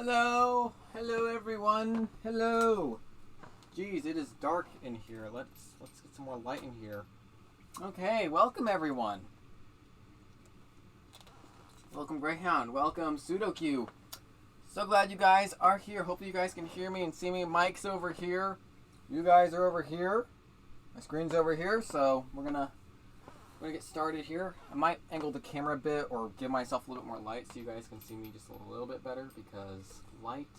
Hello, hello everyone, hello. Jeez, it is dark in here. Let's get some more light in here. Okay, welcome everyone. Welcome Greyhound, welcome Sudoku. So glad you guys are here. Hopefully you guys can hear me and see me. Mike's over here. You guys are over here. My screen's over here, so we're gonna get started here. I might angle the camera a bit or give myself a little bit more light so you guys can see me just a little bit better, because light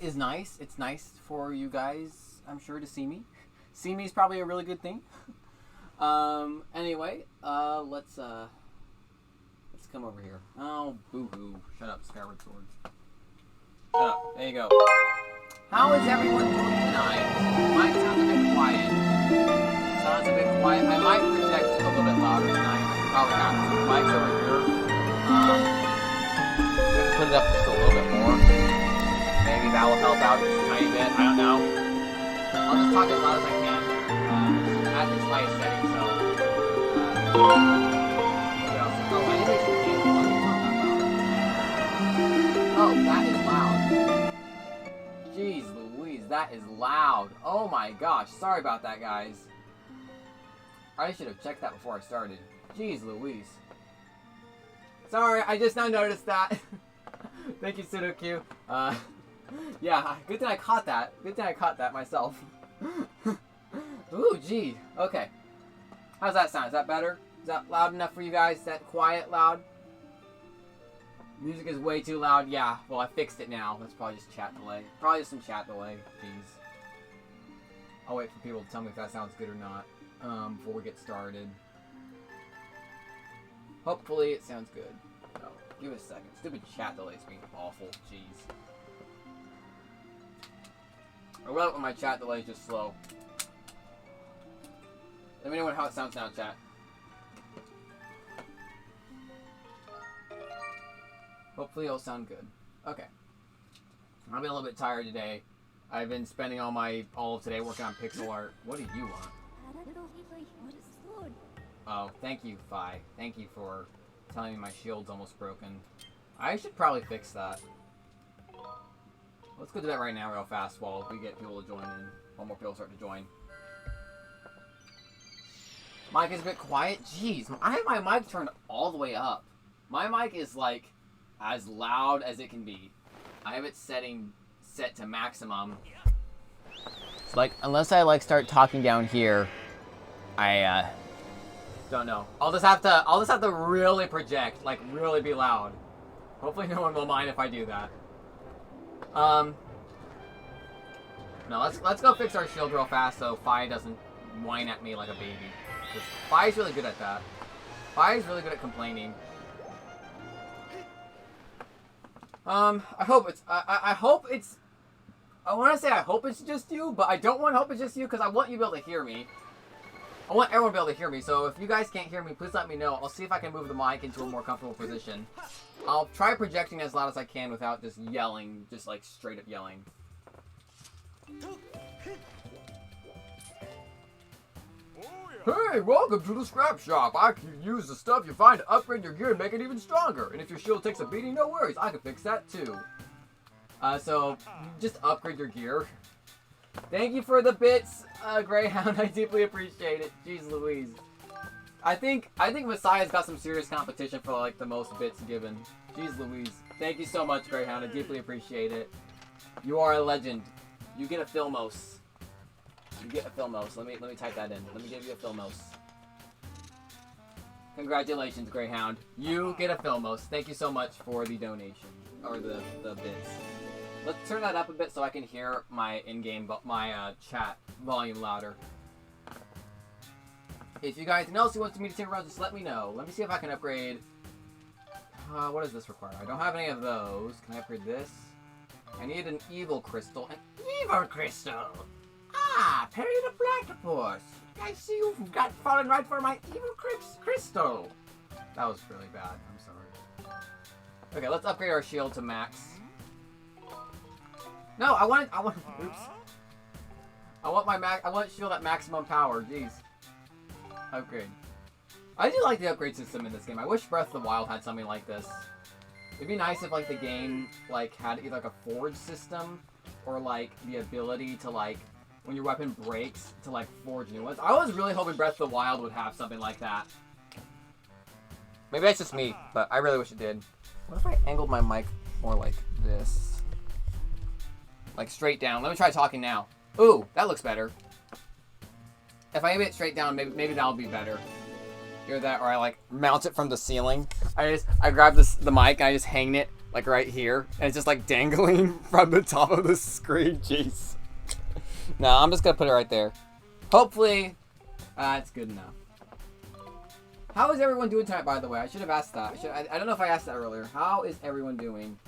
is nice. It's nice for you guys, I'm sure, to see me. See me is probably a really good thing. Anyway, let's come over here. Oh, boo-hoo. Shut up, Skyward Sword. Shut up. There you go. How is everyone doing tonight? Mine sounds a bit quiet. Sounds a bit quiet. I might project a little bit louder tonight. Probably not. Mike's over here. Put it up just a little bit more. Maybe that will help out just a tiny bit. I don't know. I'll just talk as loud as I can. At its highest setting, so. Oh, that is loud. Jeez Louise, that is loud. Oh my gosh. Sorry about that, guys. I should have checked that before I started. Jeez Louise. Sorry, I just now noticed that. Thank you, Sudoku. Yeah, good thing I caught that. Good thing I caught that myself. Ooh, gee. Okay. How's that sound? Is that better? Is that loud enough for you guys? Is that quiet loud? Music is way too loud. Yeah, well, I fixed it now. That's probably just chat delay. Probably just some chat delay. Jeez. I'll wait for people to tell me if that sounds good or not. Before we get started. Hopefully it sounds good. Oh, give it a second. Stupid chat delays being awful. Jeez. I love it when my chat delay is just slow. Let me know how it sounds now, chat. Hopefully it'll sound good. Okay. I've been a little bit tired today. I've been spending all of today working on pixel art. What do you want? Oh, thank you, Fi. Thank you for telling me my shield's almost broken. I should probably fix that. Let's go do that right now real fast while we get people to join in. While more people start to join. Mic is a bit quiet. Jeez, I have my mic turned all the way up. My mic is like as loud as it can be. I have it set to maximum. It's like, unless I start talking down here, I don't know. I'll just have to really project, like really be loud. Hopefully no one will mind if I do that. No, let's go fix our shield real fast so Fi doesn't whine at me like a baby. Fi's really good at that. Fi's really good at complaining. I hope it's I want to say I hope it's just you, but I don't want to hope it's just you because I want you to be able to hear me. I want everyone to be able to hear me, so if you guys can't hear me, please let me know. I'll see if I can move the mic into a more comfortable position. I'll try projecting as loud as I can without just yelling, just like straight up yelling. Hey, welcome to the scrap shop. I can use the stuff you find to upgrade your gear and make it even stronger. And if your shield takes a beating, no worries, I can fix that too. So just upgrade your gear. Thank you for the bits, Greyhound. I deeply appreciate it. Jeez Louise. I think Messiah's got some serious competition for like the most bits given. Jeez Louise. Thank you so much, Greyhound. I deeply appreciate it. You are a legend. You get a Filmos. You get a Filmos. Let me type that in. Let me give you a Filmos. Congratulations, Greyhound. You get a Filmos. Thank you so much for the donation or the bits. Let's turn that up a bit so I can hear my in-game, chat volume louder. If you guys know who wants me to take around, just let me know. Let me see if I can upgrade. What does this require? I don't have any of those. Can I upgrade this? I need an evil crystal. An evil crystal! Ah, Perry the Platypus. I see you've got fallen right for my evil crystal. That was really bad. I'm sorry. Okay, let's upgrade our shield to max. No, I want, oops. I want shield at maximum power, jeez. Upgrade. I do like the upgrade system in this game. I wish Breath of the Wild had something like this. It'd be nice if, like, the game, like, had either, like, a forge system or, like, the ability to, like, when your weapon breaks, to, like, forge new ones. I was really hoping Breath of the Wild would have something like that. Maybe that's just me, but I really wish it did. What if I angled my mic more like this? Like, straight down. Let me try talking now. Ooh, that looks better. If I aim it straight down, maybe that'll be better. Hear that? Or I, like, mount it from the ceiling. I grab the mic and I just hang it, like, right here. And it's just, like, dangling from the top of the screen. Jeez. No, I'm just gonna put it right there. Hopefully, it's good enough. How is everyone doing tonight, by the way? I should have asked that. I don't know if I asked that earlier. How is everyone doing?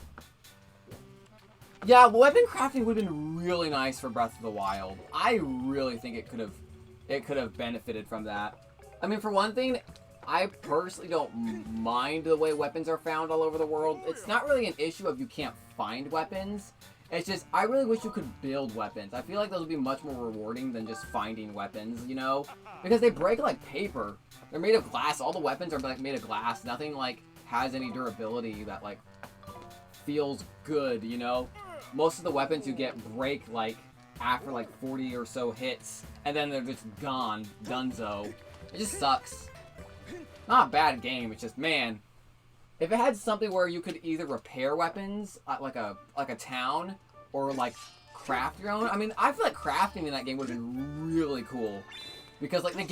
Yeah, weapon crafting would have been really nice for Breath of the Wild. I really think it could have benefited from that. I mean, for one thing, I personally don't mind the way weapons are found all over the world. It's not really an issue if you can't find weapons. It's just, I really wish you could build weapons. I feel like those would be much more rewarding than just finding weapons, you know? Because they break like paper. They're made of glass. All the weapons are like made of glass. Nothing like has any durability that like feels good, you know? Most of the weapons you get break like after like 40 or so hits, and then they're just gone, donezo. It just sucks. Not a bad game, it's just, man, if it had something where you could either repair weapons at like a town, or like craft your own. I mean, I feel like crafting in that game would have been really cool, because like the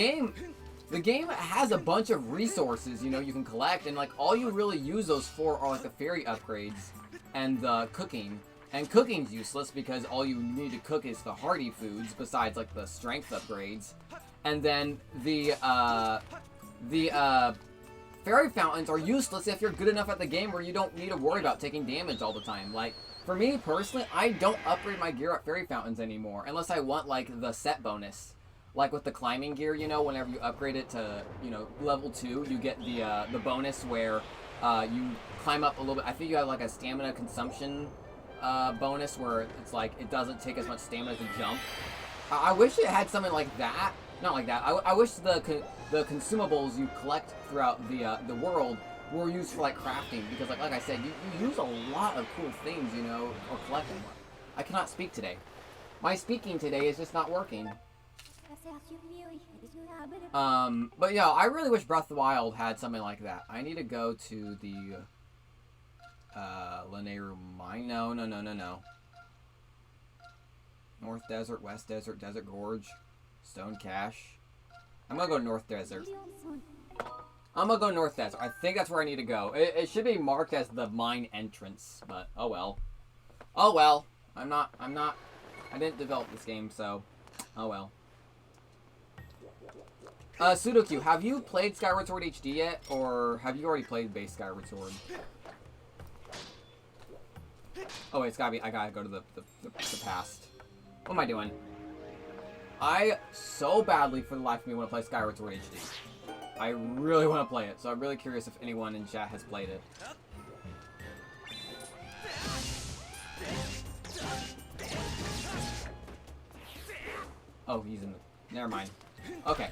game has a bunch of resources, you know, you can collect, and like all you really use those for are like the fairy upgrades and the cooking. And cooking's useless because all you need to cook is the hearty foods besides like the strength upgrades. And then the fairy fountains are useless if you're good enough at the game where you don't need to worry about taking damage all the time. Like, for me personally, I don't upgrade my gear at fairy fountains anymore unless I want like the set bonus. Like with the climbing gear, you know, whenever you upgrade it to, you know, level 2, you get the bonus where you climb up a little bit. I think you have like a stamina consumption bonus where it's like it doesn't take as much stamina to jump. I wish it had something like that. Not like that. I wish the consumables you collect throughout the world were used for like crafting, because like I said, you use a lot of cool things, you know, or collecting. I cannot speak today. My speaking today is just not working. But yeah, I really wish Breath of the Wild had something like that. I need to go to the Lanayru mine. No. North Desert, West Desert, Desert Gorge, Stone Cache. I'm gonna go North Desert. I'm gonna go North Desert. I think that's where I need to go. It should be marked as the mine entrance, but oh well. Oh well. I didn't develop this game, so oh well. Sudoku, have you played Skyward Sword HD yet, or have you already played base Skyward Sword? Oh wait, it's gotta be, I gotta go to the past. What am I doing? I so badly for the life of me want to play Skyward Sword HD. I really want to play it, so I'm really curious if anyone in chat has played it. Oh, he's in the... Never mind. Okay.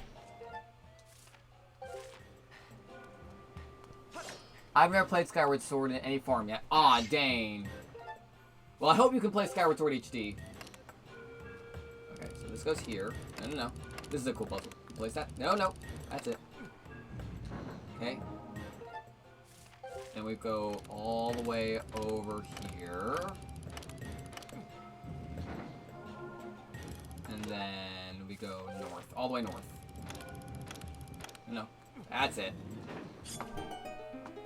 I've never played Skyward Sword in any form yet. Aw, dang. Well, I hope you can play Skyward Sword HD. Okay, so this goes here. No. This is a cool puzzle. Place that. No. That's it. Okay. And we go all the way over here. And then we go north. All the way north. No. That's it.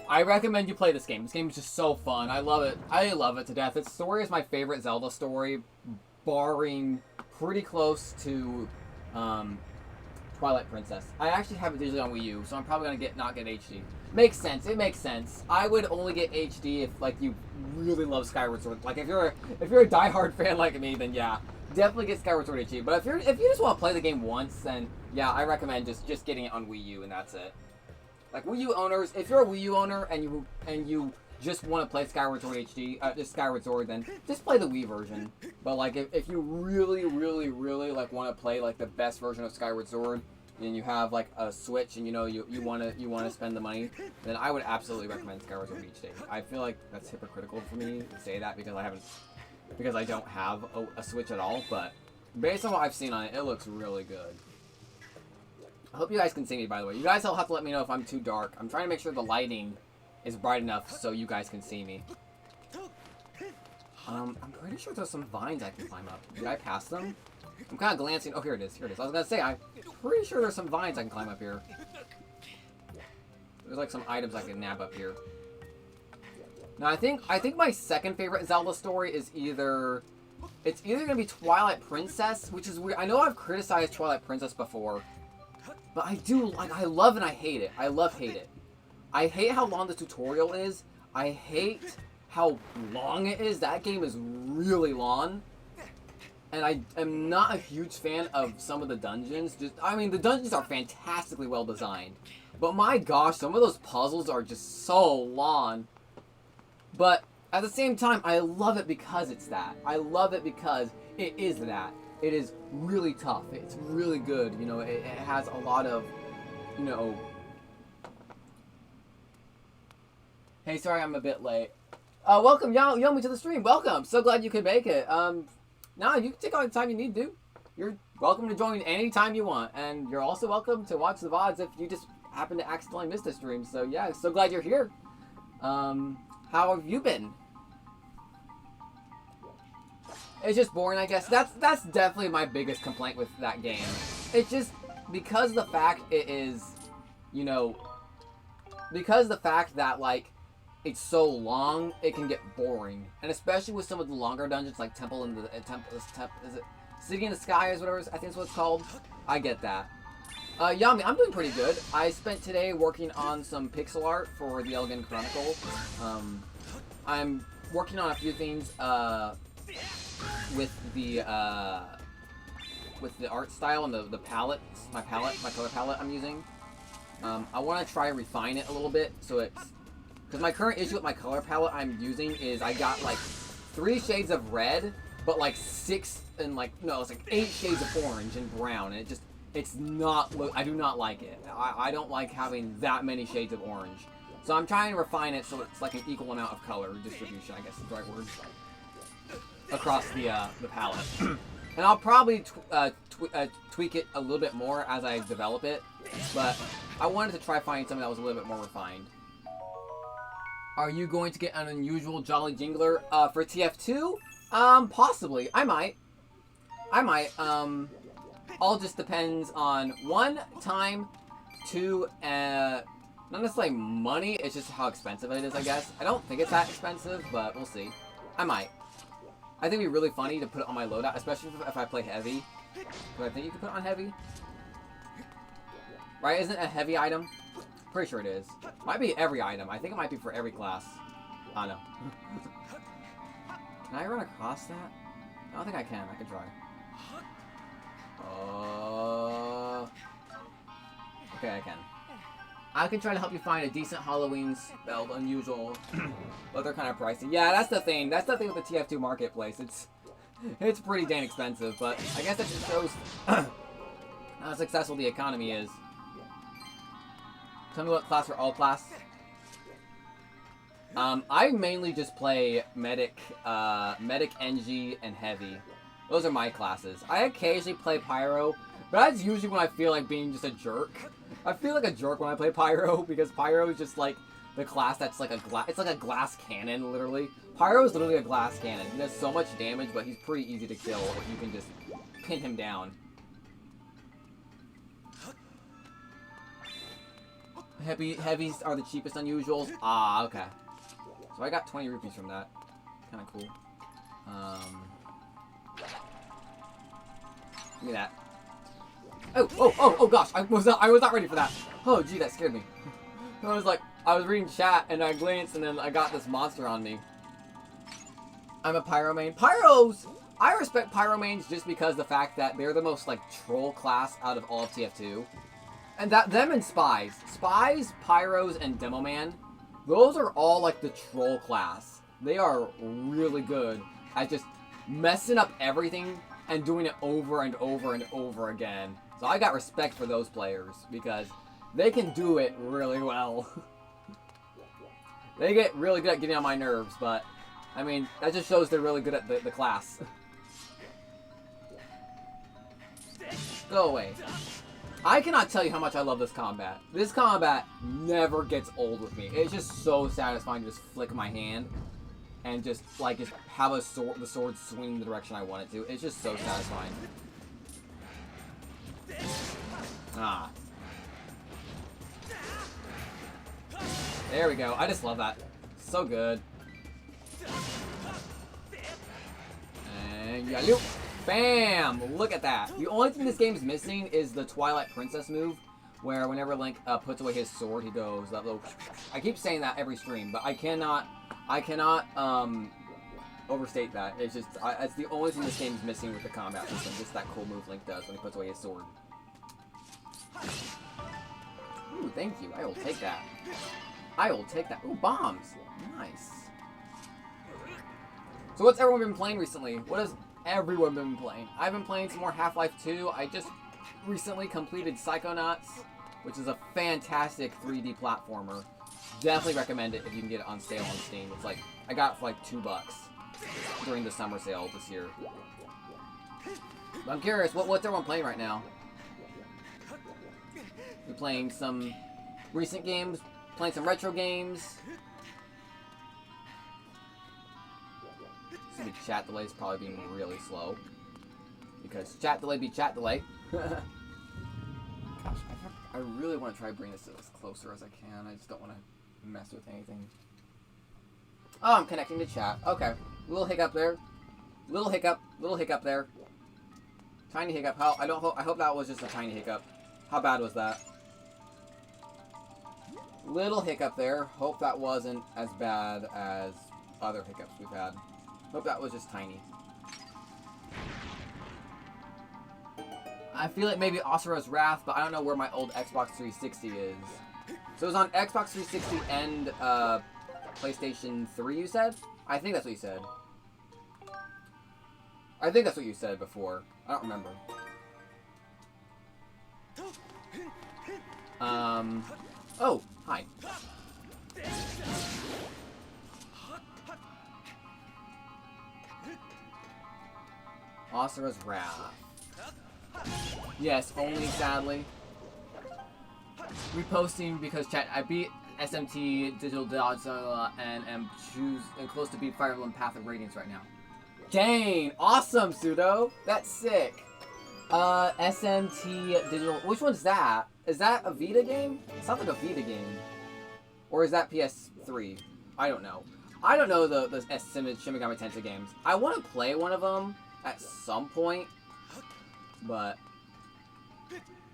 I recommend you play this game. This game is just so fun. I love it. I love it to death. Its story is my favorite Zelda story, barring pretty close to Twilight Princess. I actually have it digitally on Wii U, so I'm probably gonna not get HD. Makes sense. It makes sense. I would only get HD if like you really love Skyward Sword. Like if you're a diehard fan like me, then yeah, definitely get Skyward Sword HD. But if you just want to play the game once, then yeah, I recommend just getting it on Wii U and that's it. Like Wii U owners, if you're a Wii U owner and you just want to play Skyward Sword HD, just Skyward Sword, then just play the Wii version. But like if you really like want to play like the best version of Skyward Sword, and you have like a Switch, and you know you wanna spend the money, then I would absolutely recommend Skyward Sword Beach Day. I feel like that's hypocritical for me to say that because I don't have a Switch at all, but based on what I've seen on it, it looks really good. I hope you guys can see me, by the way. You guys will have to let me know if I'm too dark. I'm trying to make sure the lighting is bright enough so you guys can see me. I'm pretty sure there's some vines I can climb up. Did I pass them? I'm kind of glancing. Oh, here it is. Here it is. I was going to say, I'm pretty sure there's some vines I can climb up here. There's like some items I can nab up here. Now, I think my second favorite Zelda story is it's either going to be Twilight Princess, which is weird. I know I've criticized Twilight Princess before, but I love and I hate it. I hate it. I hate how long the tutorial is. I hate how long it is. That game is really long. And I am not a huge fan of some of the dungeons. I mean, the dungeons are fantastically well designed. But my gosh, some of those puzzles are just so long. But at the same time, I love it because it's that. I love it because it is that. It is really tough. It's really good. You know, it has a lot of, you know... Hey, sorry I'm a bit late. Welcome, Yomi, to the stream. Welcome. So glad you could make it. Nah, you can take all the time you need to. You're welcome to join anytime you want. And you're also welcome to watch the VODs if you just happen to accidentally miss the stream. So yeah, so glad you're here. How have you been? It's just boring, I guess. That's definitely my biggest complaint with that game. It's just because the fact it is, you know, because the fact that like it's so long, it can get boring, and especially with some of the longer dungeons like Temple in the is it City in the Sky is whatever I think it's what it's called. I get that. Yami, I'm doing pretty good. I spent today working on some pixel art for the Elgin Chronicle. I'm working on a few things with the art style and the palette, my color palette I'm using. I want to try and refine it a little bit so it's because my current issue with my color palette I'm using is I got like 3 shades of red, but like 6 and like no, it's like 8 shades of orange and brown, and it's not. I do not like it. I don't like having that many shades of orange. So I'm trying to refine it so it's like an equal amount of color distribution, I guess is the right word, across the palette. And I'll probably tweak it a little bit more as I develop it, but I wanted to try finding something that was a little bit more refined. Are you going to get an unusual Jolly Jingler for TF2? Possibly. I might. All just depends on 1, time, 2, not necessarily money, it's just how expensive it is, I guess. I don't think it's that expensive, but we'll see. I might. I think it'd be really funny to put it on my loadout, especially if I play heavy. Do I think you can put it on heavy? Right, isn't it a heavy item? Pretty sure it is. Might be every item. I think it might be for every class. I don't know. Can I run across that? I don't think I can. I can try. Okay, I can. I can try to help you find a decent Halloween spelled unusual, but they're kind of pricey. Yeah, that's the thing. That's the thing with the TF2 marketplace. It's pretty dang expensive, but I guess that just shows how successful the economy is. Tell me what class for all class. I mainly just play medic, NG, and heavy. Those are my classes. I occasionally play pyro, but that's usually when I feel like being just a jerk. I feel like a jerk when I play pyro because pyro is just like the class that's like it's like a glass cannon, literally. Pyro is literally a glass cannon. He does so much damage, but he's pretty easy to kill if you can just pin him down. Heavies are the cheapest unusuals. Ah, okay. So I got 20 rupees from that. Kind of cool. Give me that. Oh gosh, I was not ready for that. Oh gee, that scared me. I was reading chat and I glanced and then I got this monster on me. I'm a pyro main. I respect pyro mains just because the fact that they're the most like troll class out of all of TF2. And them and spies, pyros, and demo man, those are all like the troll class. They are really good at just messing up everything and doing it over and over and over again. So I got respect for those players because they can do it really well. They get really good at getting on my nerves, but I mean, that just shows they're really good at the class. Go away. I cannot tell you how much I love this combat. This combat never gets old with me. It's just so satisfying to just flick my hand and just have the sword swing the direction I want it to. It's just so satisfying. Ah. There we go. I just love that. So good. And yeah, bam! Look at that. The only thing this game is missing is the Twilight Princess move, where whenever Link puts away his sword, he goes that little. I keep saying that every stream, but I cannot overstate that. It's just it's the only thing this game is missing with the combat system. Just that cool move Link does when he puts away his sword. Ooh, thank you. I will take that. I will take that. Ooh, bombs. Nice. So what's everyone been playing recently? What has everyone been playing? I've been playing some more Half-Life 2. I just recently completed Psychonauts, which is a fantastic 3D platformer. Definitely recommend it if you can get it on sale on Steam. It's like, I got it for like $2 during the summer sale this year. But I'm curious, what's everyone playing right now? We're playing some recent games, playing some retro games. The chat delay is probably being really slow. Because chat delay be chat delay. Gosh, I really want to try to bring this as closer as I can. I just don't want to mess with anything. Oh, I'm connecting to chat. Okay. Little hiccup there. Little hiccup there. Tiny hiccup. I hope that was just a tiny hiccup. How bad was that? Little hiccup there. Hope that wasn't as bad as other hiccups we've had. Hope that was just tiny. I feel like maybe Asura's Wrath, but I don't know where my old Xbox 360 is. So it was on Xbox 360 and PlayStation 3, you said? I think that's what you said. I think that's what you said before. I don't remember. Oh, hi. Asura's Wrath. Yes, only sadly. Reposting because chat. I beat SMT Digital Dodge and am close to beat Fire Emblem Path of Radiance right now. Dang! Awesome, Pseudo! That's sick. SMT Digital. Which one's that? Is that a Vita game? It sounds like a Vita game. Or is that PS3? I don't know. I don't know the Shin Megami Tensei games. I want to play one of them at some point, but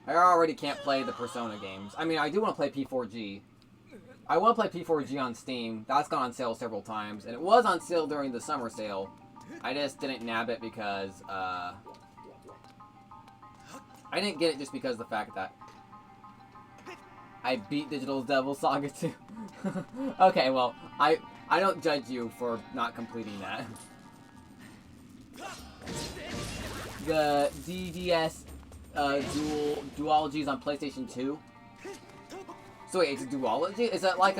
I already can't play the Persona games. I mean, I do want to play P4G. I want to play P4G on Steam. That's gone on sale several times, and it was on sale during the summer sale. I just didn't nab it because, I didn't get it just because of the fact that I beat Digital Devil Saga 2. Okay, well, I don't judge you for not completing that. The DDS duology is on PlayStation 2. So wait, it's a duology? Is it like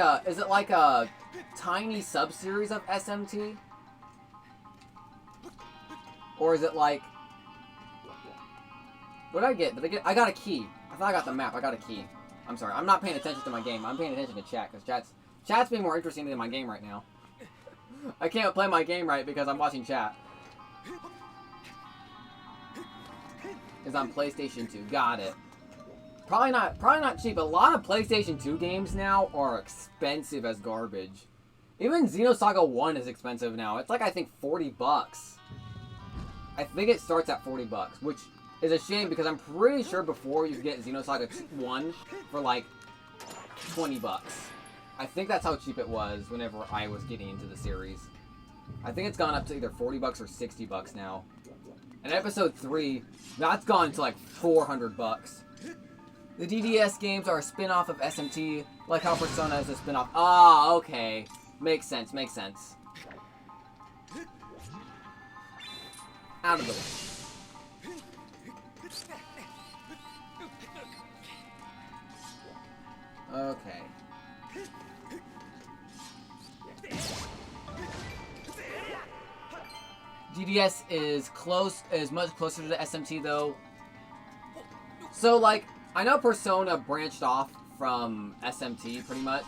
a tiny sub-series of SMT? Or is it like... What did I get? I got a key. I thought I got the map. I got a key. I'm sorry. I'm not paying attention to my game. I'm paying attention to chat, because chat's being more interesting than my game right now. I can't play my game right because I'm watching chat. Is on PlayStation 2. Got it. Probably not cheap. A lot of PlayStation 2 games now are expensive as garbage. Even Xenosaga 1 is expensive now. It's like, I think, $40. I think it starts at $40, which is a shame because I'm pretty sure before you could get Xenosaga 1 for like $20. I think that's how cheap it was whenever I was getting into the series. I think it's gone up to either $40 or $60 now. And episode 3, that's gone to like $400. The DDS games are a spin-off of SMT, like how Persona is a spin-off. Ah, okay. Makes sense, makes sense. Out of the way. Okay. GDS is much closer to the SMT though. So like, I know Persona branched off from SMT pretty much.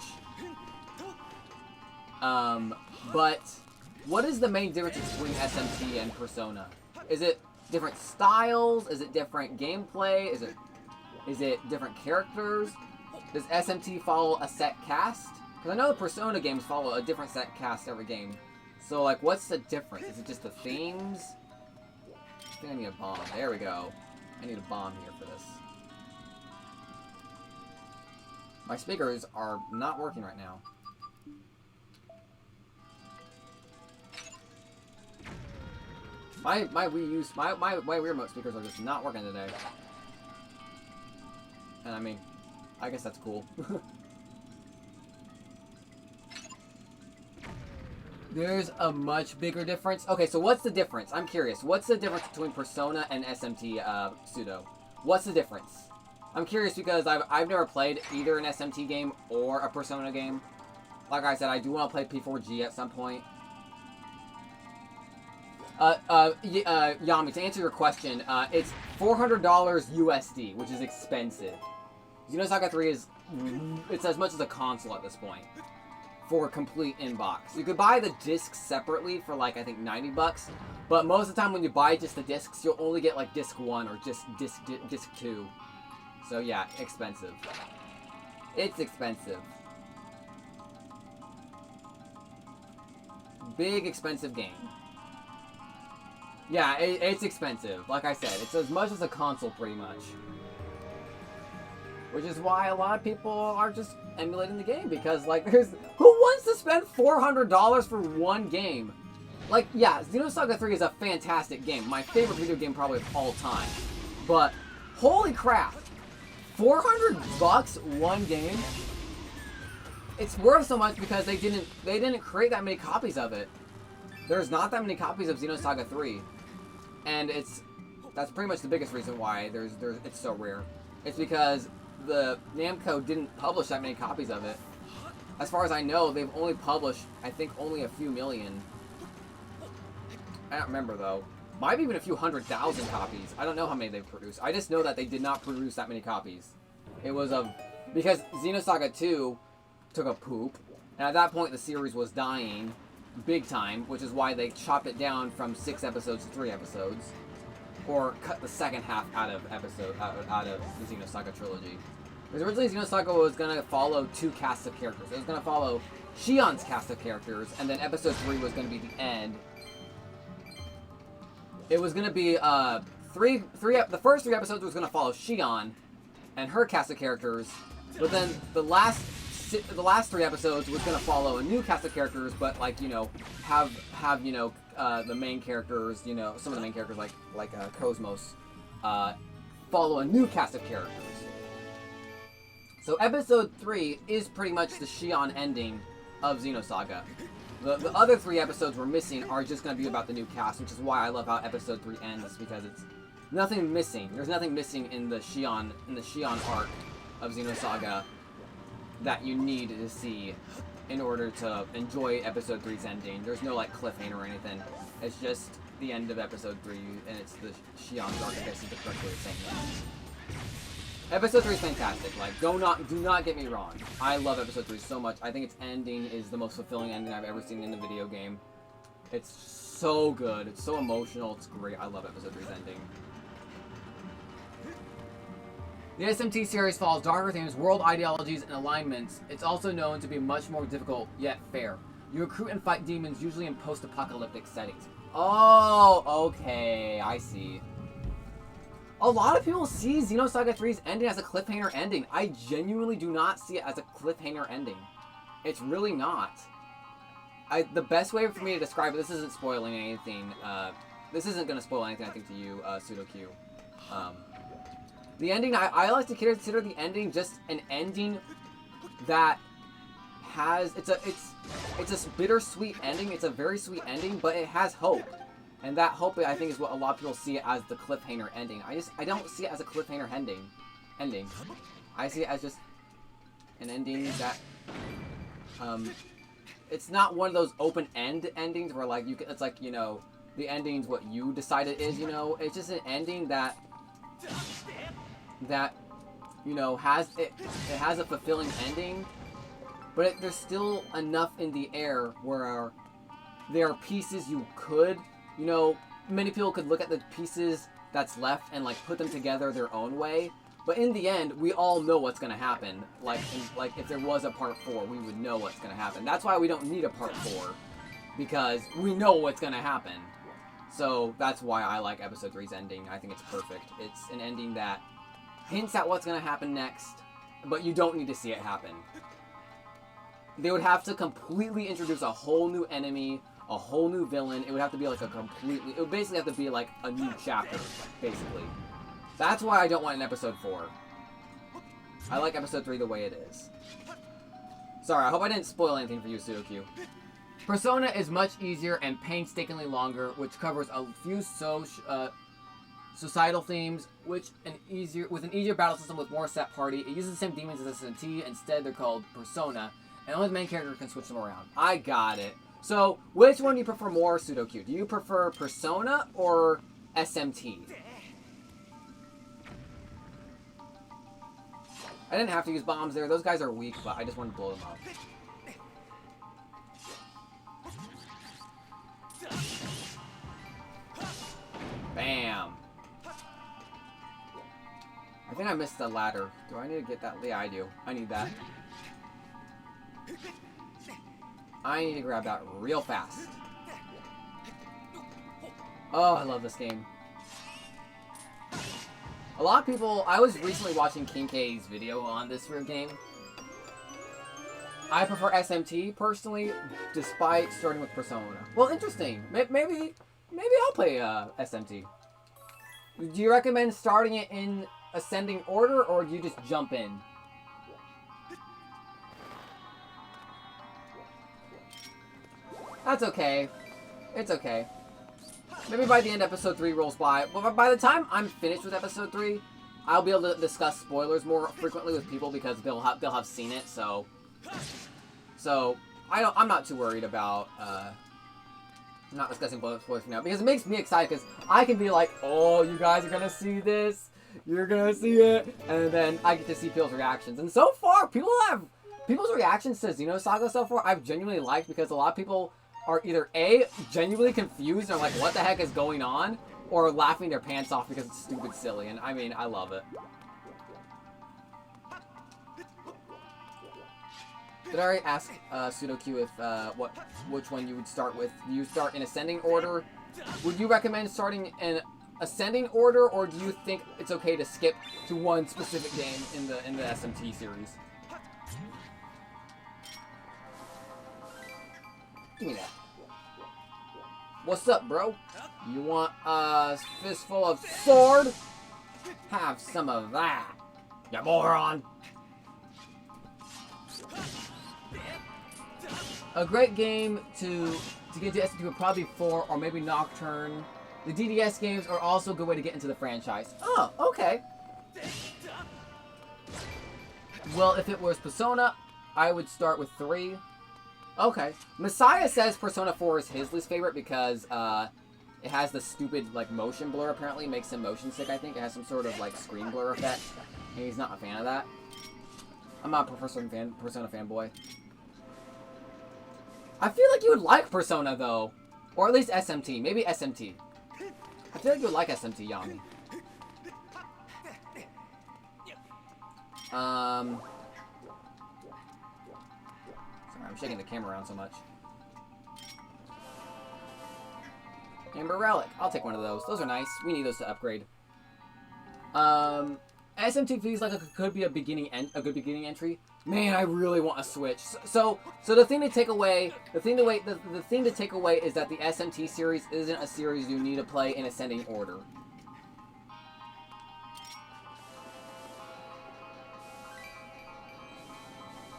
But what is the main difference between SMT and Persona? Is it different styles? Is it different gameplay? Is it different characters? Does SMT follow a set cast? Because I know the Persona games follow a different set cast every game. So, like, what's the difference? Is it just the themes? I think I need a bomb. There we go. I need a bomb here for this. My speakers are not working right now. My Wii remote speakers are just not working today. And I mean, I guess that's cool. There's a much bigger difference. Okay, so what's the difference? I'm curious. What's the difference between Persona and SMT Pseudo? What's the difference? I'm curious because I've never played either an SMT game or a Persona game. Like I said, I do want to play P4G at some point. Yami, to answer your question, it's $400 USD, which is expensive. Xenosaga 3 it's as much as a console at this point. For a complete inbox. You could buy the discs separately for like, I think 90 bucks. But most of the time when you buy just the discs, you'll only get like disc 1 or just disc 2. So yeah, expensive. It's expensive. Big expensive game. Yeah, it's expensive. Like I said, it's as much as a console pretty much. Which is why a lot of people are just emulating the game, because like who wants to spend $400 for one game? Like, yeah, Xenosaga 3 is a fantastic game. My favorite video game probably of all time. But holy crap. 400 bucks one game? It's worth so much because they didn't create that many copies of it. There's not that many copies of Xenosaga 3. And that's pretty much the biggest reason why it's so rare. It's because the Namco didn't publish that many copies of it. As far as I know, they've only published, I think, only a few million. I don't remember, though. Might be even a few 100,000 copies. I don't know how many they've produced. I just know that they did not produce that many copies. It was because Xenosaga 2 took a poop, and at that point the series was dying big time, which is why they chopped it down from 6 episodes to 3 episodes. Or cut the second half out of the Xenosaga trilogy. Because originally Xenosaga was going to follow 2 casts of characters. It was going to follow Shion's cast of characters, and then episode 3 was going to be the end. It was going to be, the first 3 episodes was going to follow Shion and her cast of characters, but then the last 3 episodes was going to follow a new cast of characters, but like, you know, have you know, the main characters, you know, some of the main characters like Cosmos, follow a new cast of characters. So episode 3 is pretty much the Shion ending of Xenosaga. The other 3 episodes we're missing are just going to be about the new cast, which is why I love how episode 3 ends, because it's nothing missing. There's nothing missing in the Shion arc of Xenosaga that you need to see in order to enjoy episode 3's ending. There's no like cliffhanger or anything. It's just the end of episode 3, and it's the Shion's arc. I guess is correctly the same thing. Episode 3 is fantastic. Like, do not get me wrong. I love episode 3 so much. I think its ending is the most fulfilling ending I've ever seen in a video game. It's so good. It's so emotional. It's great. I love episode 3's ending. The SMT series follows darker themes, world ideologies, and alignments. It's also known to be much more difficult, yet fair. You recruit and fight demons, usually in post-apocalyptic settings. Oh, okay. I see. A lot of people see Xenosaga 3's ending as a cliffhanger ending. I genuinely do not see it as a cliffhanger ending. It's really not. The best way for me to describe it, this isn't spoiling anything. This isn't going to spoil anything, I think, to you, Pseudo-Q. The ending, I like to consider the ending just an ending that has, it's a bittersweet ending. It's a very sweet ending, but it has hope. And that hope, I think, is what a lot of people see it as the cliffhanger ending. I don't see it as a cliffhanger ending. I see it as just an ending that, it's not one of those open-end endings where, like, you can, it's like, you know, the ending's what you decide it is, you know? It's just an ending that, you know, it has a fulfilling ending, but there's still enough in the air where there are pieces you could, you know, many people could look at the pieces that's left and, like, put them together their own way. But in the end, we all know what's going to happen. Like if there was a part 4, we would know what's going to happen. That's why we don't need a part 4. Because we know what's going to happen. So that's why I like Episode 3's ending. I think it's perfect. It's an ending that hints at what's going to happen next, but you don't need to see it happen. They would have to completely introduce a whole new enemy, a whole new villain. It would have to be like it would basically have to be like a new chapter, basically. That's why I don't want an Episode 4. I like Episode 3 the way it is. Sorry, I hope I didn't spoil anything for you, Sudoku. Persona is much easier and painstakingly longer, which covers a few societal themes, with an easier battle system with more set party. It uses the same demons as SMT, instead they're called Persona, and only the main character can switch them around. I got it. So, which one do you prefer more, Sudoku? Do you prefer Persona or SMT? I didn't have to use bombs there. Those guys are weak, but I just wanted to blow them up. Bam! I think I missed the ladder. Do I need to get that? Yeah, I do. I need that. I need to grab that real fast. Oh, I love this game. A lot of people... I was recently watching King K's video on this game. I prefer SMT, personally, despite starting with Persona. Well, interesting. Maybe I'll play SMT. Do you recommend starting it in ascending order, or do you just jump in? That's okay. It's okay. Maybe by the end Episode 3 rolls by. But by the time I'm finished with Episode 3, I'll be able to discuss spoilers more frequently with people because they'll have seen it. So I'm not too worried about not discussing spoilers now, because it makes me excited, because I can be like, oh, you guys are gonna see this, you're gonna see it, and then I get to see people's reactions. And so far, people's reactions to Xenosaga so far I've genuinely liked, because a lot of people are either A, genuinely confused and are like, what the heck is going on, or laughing their pants off because it's stupid silly, and I mean, I love it. Did I already ask Sudoku if which one you would start with? Do you start in ascending order? Would you recommend starting in ascending order, or do you think it's okay to skip to one specific game in the SMT series? Give me that. What's up, bro? You want a fistful of sword? Have some of that, you moron. A great game to get into SMT would probably be 4 or maybe Nocturne. The DDS games are also a good way to get into the franchise. Oh, okay. Well, if it was Persona, I would start with 3. Okay. Messiah says Persona 4 is his least favorite because it has the stupid like motion blur, apparently. It makes him motion sick, I think. It has some sort of like screen blur effect. And he's not a fan of that. I'm not a Persona fanboy. I feel like you would like Persona, though. Or at least SMT. Maybe SMT. I feel like you would like SMT, Yami. Sorry, I'm shaking the camera around so much. Amber Relic. I'll take one of those. Those are nice. We need those to upgrade. SMT feels like it could be a good beginning entry. Man, I really want a Switch. So the thing to take away, the thing to take away is that the SMT series isn't a series you need to play in ascending order.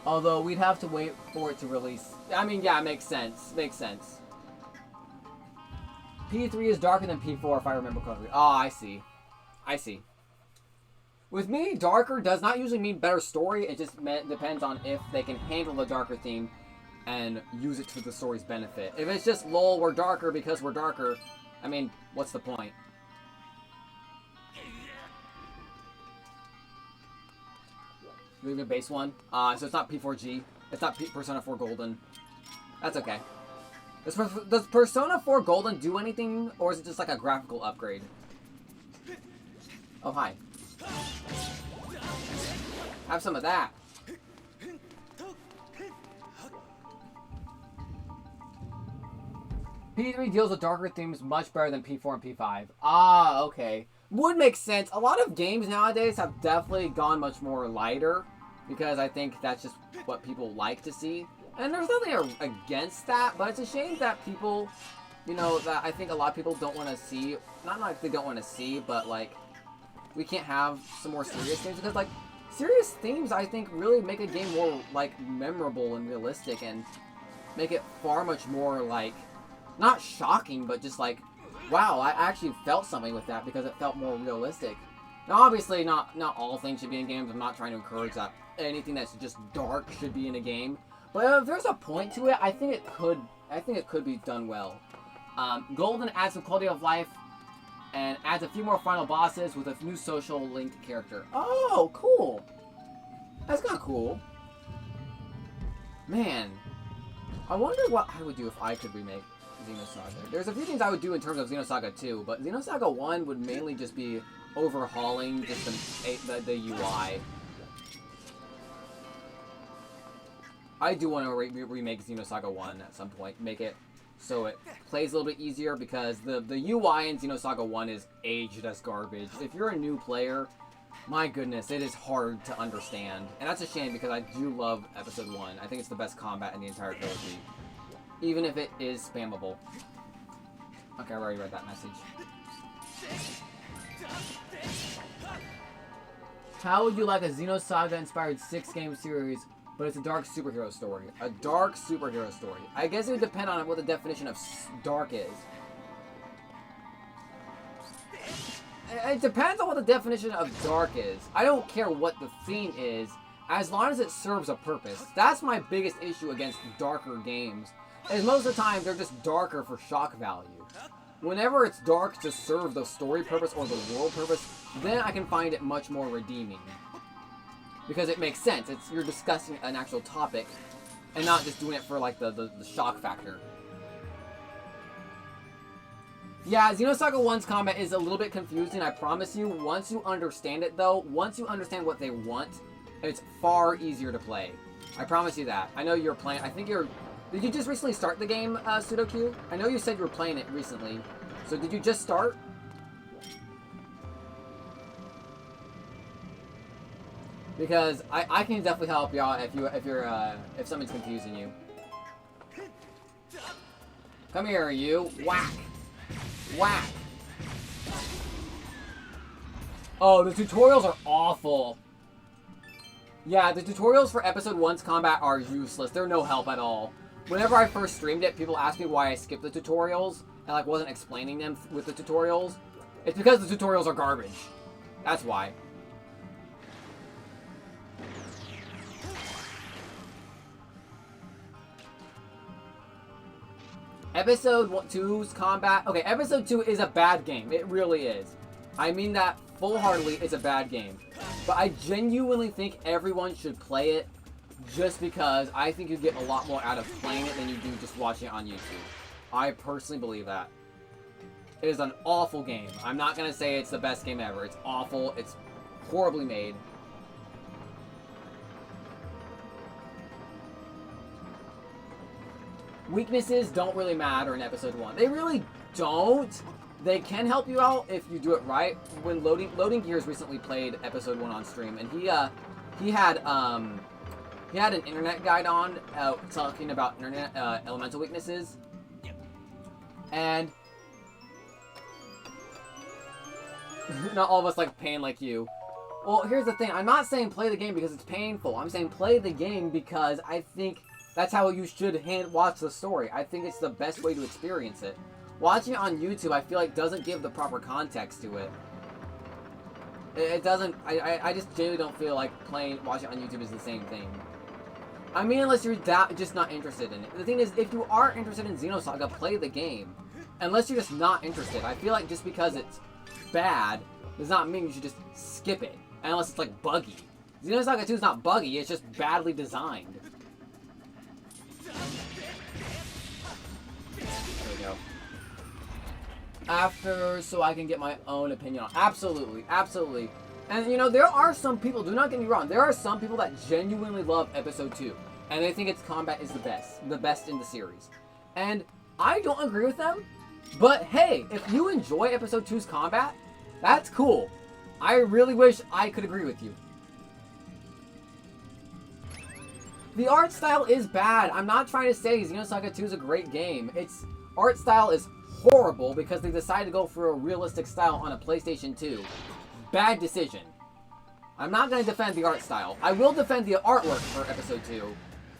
Although we'd have to wait for it to release. I mean, yeah, makes sense. Makes sense. P3 is darker than P4 if I remember correctly. Oh, I see. I see. With me, darker does not usually mean better story. It just depends on if they can handle the darker theme and use it to the story's benefit. If it's just, lol, we're darker because we're darker, I mean, what's the point? Leave the base one. So it's not P4G. It's not Persona 4 Golden. That's okay. Does Persona 4 Golden do anything, or is it just like a graphical upgrade? Oh, hi. Have some of that. P3 deals with darker themes much better than P4 and P5. Ah, okay. Would make sense. A lot of games nowadays have definitely gone much more lighter, because I think that's just what people like to see. And there's nothing against that, but it's a shame that people, you know, that I think a lot of people don't want to see. Not like they don't want to see, but like, we can't have some more serious games, because like, serious themes I think really make a game more like memorable and realistic, and make it far much more like, not shocking, but just like, wow, I actually felt something with that because it felt more realistic. Now obviously not all things should be in games. I'm not trying to encourage that anything that's just dark should be in a game. But if there's a point to it, I think it could be done well. Golden adds some quality of life and adds a few more final bosses with a new social linked character. Oh, cool. That's kind of cool. Man, I wonder what I would do if I could remake Xenosaga. There's a few things I would do in terms of Xenosaga 2, but Xenosaga 1 would mainly just be overhauling just the UI. I do want to remake Xenosaga 1 at some point. Make it so it plays a little bit easier, because the UI in Xenosaga 1 is aged as garbage. If you're a new player, my goodness, it is hard to understand. And that's a shame, because I do love Episode 1. I think it's the best combat in the entire trilogy, even if it is spammable. Okay, I already read that message. How would you like a Xenosaga-inspired 6-game series, but it's a dark superhero story? A dark superhero story. I guess it would depend on what the definition of dark is. It depends on what the definition of dark is. I don't care what the theme is, as long as it serves a purpose. That's my biggest issue against darker games, is most of the time they're just darker for shock value. Whenever it's dark to serve the story purpose or the world purpose, then I can find it much more redeeming. Because it makes sense. You're discussing an actual topic, and not just doing it for like the shock factor. Yeah, Xenosaga 1's combat is a little bit confusing, I promise you. Once you understand it though, once you understand what they want, it's far easier to play. I promise you that. I know you're playing, I think you're... Did you just recently start the game, Sudoku? I know you said you were playing it recently. So did you just start? Because I can definitely help you out if something's confusing you. Come here, you. Whack. Whack. Oh, the tutorials are awful. Yeah, the tutorials for Episode 1's combat are useless. They're no help at all. Whenever I first streamed it, people asked me why I skipped the tutorials and like wasn't explaining them with the tutorials. It's because the tutorials are garbage. That's why. Episode 2's combat... Okay, Episode 2 is a bad game. It really is. I mean that full-heartedly. It's a bad game. But I genuinely think everyone should play it, just because I think you get a lot more out of playing it than you do just watching it on YouTube. I personally believe that. It is an awful game. I'm not going to say it's the best game ever. It's awful. It's horribly made. Weaknesses don't really matter in Episode 1. They really don't. They can help you out if you do it right. When Loading Gears recently played Episode 1 on stream, and he had an internet guide on talking about internet elemental weaknesses. And not all of us like pain like you. Well, here's the thing. I'm not saying play the game because it's painful. I'm saying play the game because I think that's how you should watch the story. I think it's the best way to experience it. Watching it on YouTube, I feel like doesn't give the proper context to it. It doesn't. I just genuinely don't feel like watching on YouTube is the same thing. I mean, unless you're just not interested in it. The thing is, if you are interested in Xenosaga, play the game. Unless you're just not interested. I feel like just because it's bad does not mean you should just skip it. Unless it's like buggy. Xenosaga 2 is not buggy, it's just badly designed. There we go. After, so I can get my own opinion on. Absolutely, absolutely. And you know, there are some people, do not get me wrong, there are some people that genuinely love Episode 2. And they think its combat is the best in the series. And I don't agree with them, but hey, if you enjoy Episode 2's combat, that's cool. I really wish I could agree with you. The art style is bad. I'm not trying to say Xenosaga 2 is a great game. Its art style is horrible because they decided to go for a realistic style on a PlayStation 2. Bad decision. I'm not going to defend the art style. I will defend the artwork for Episode 2.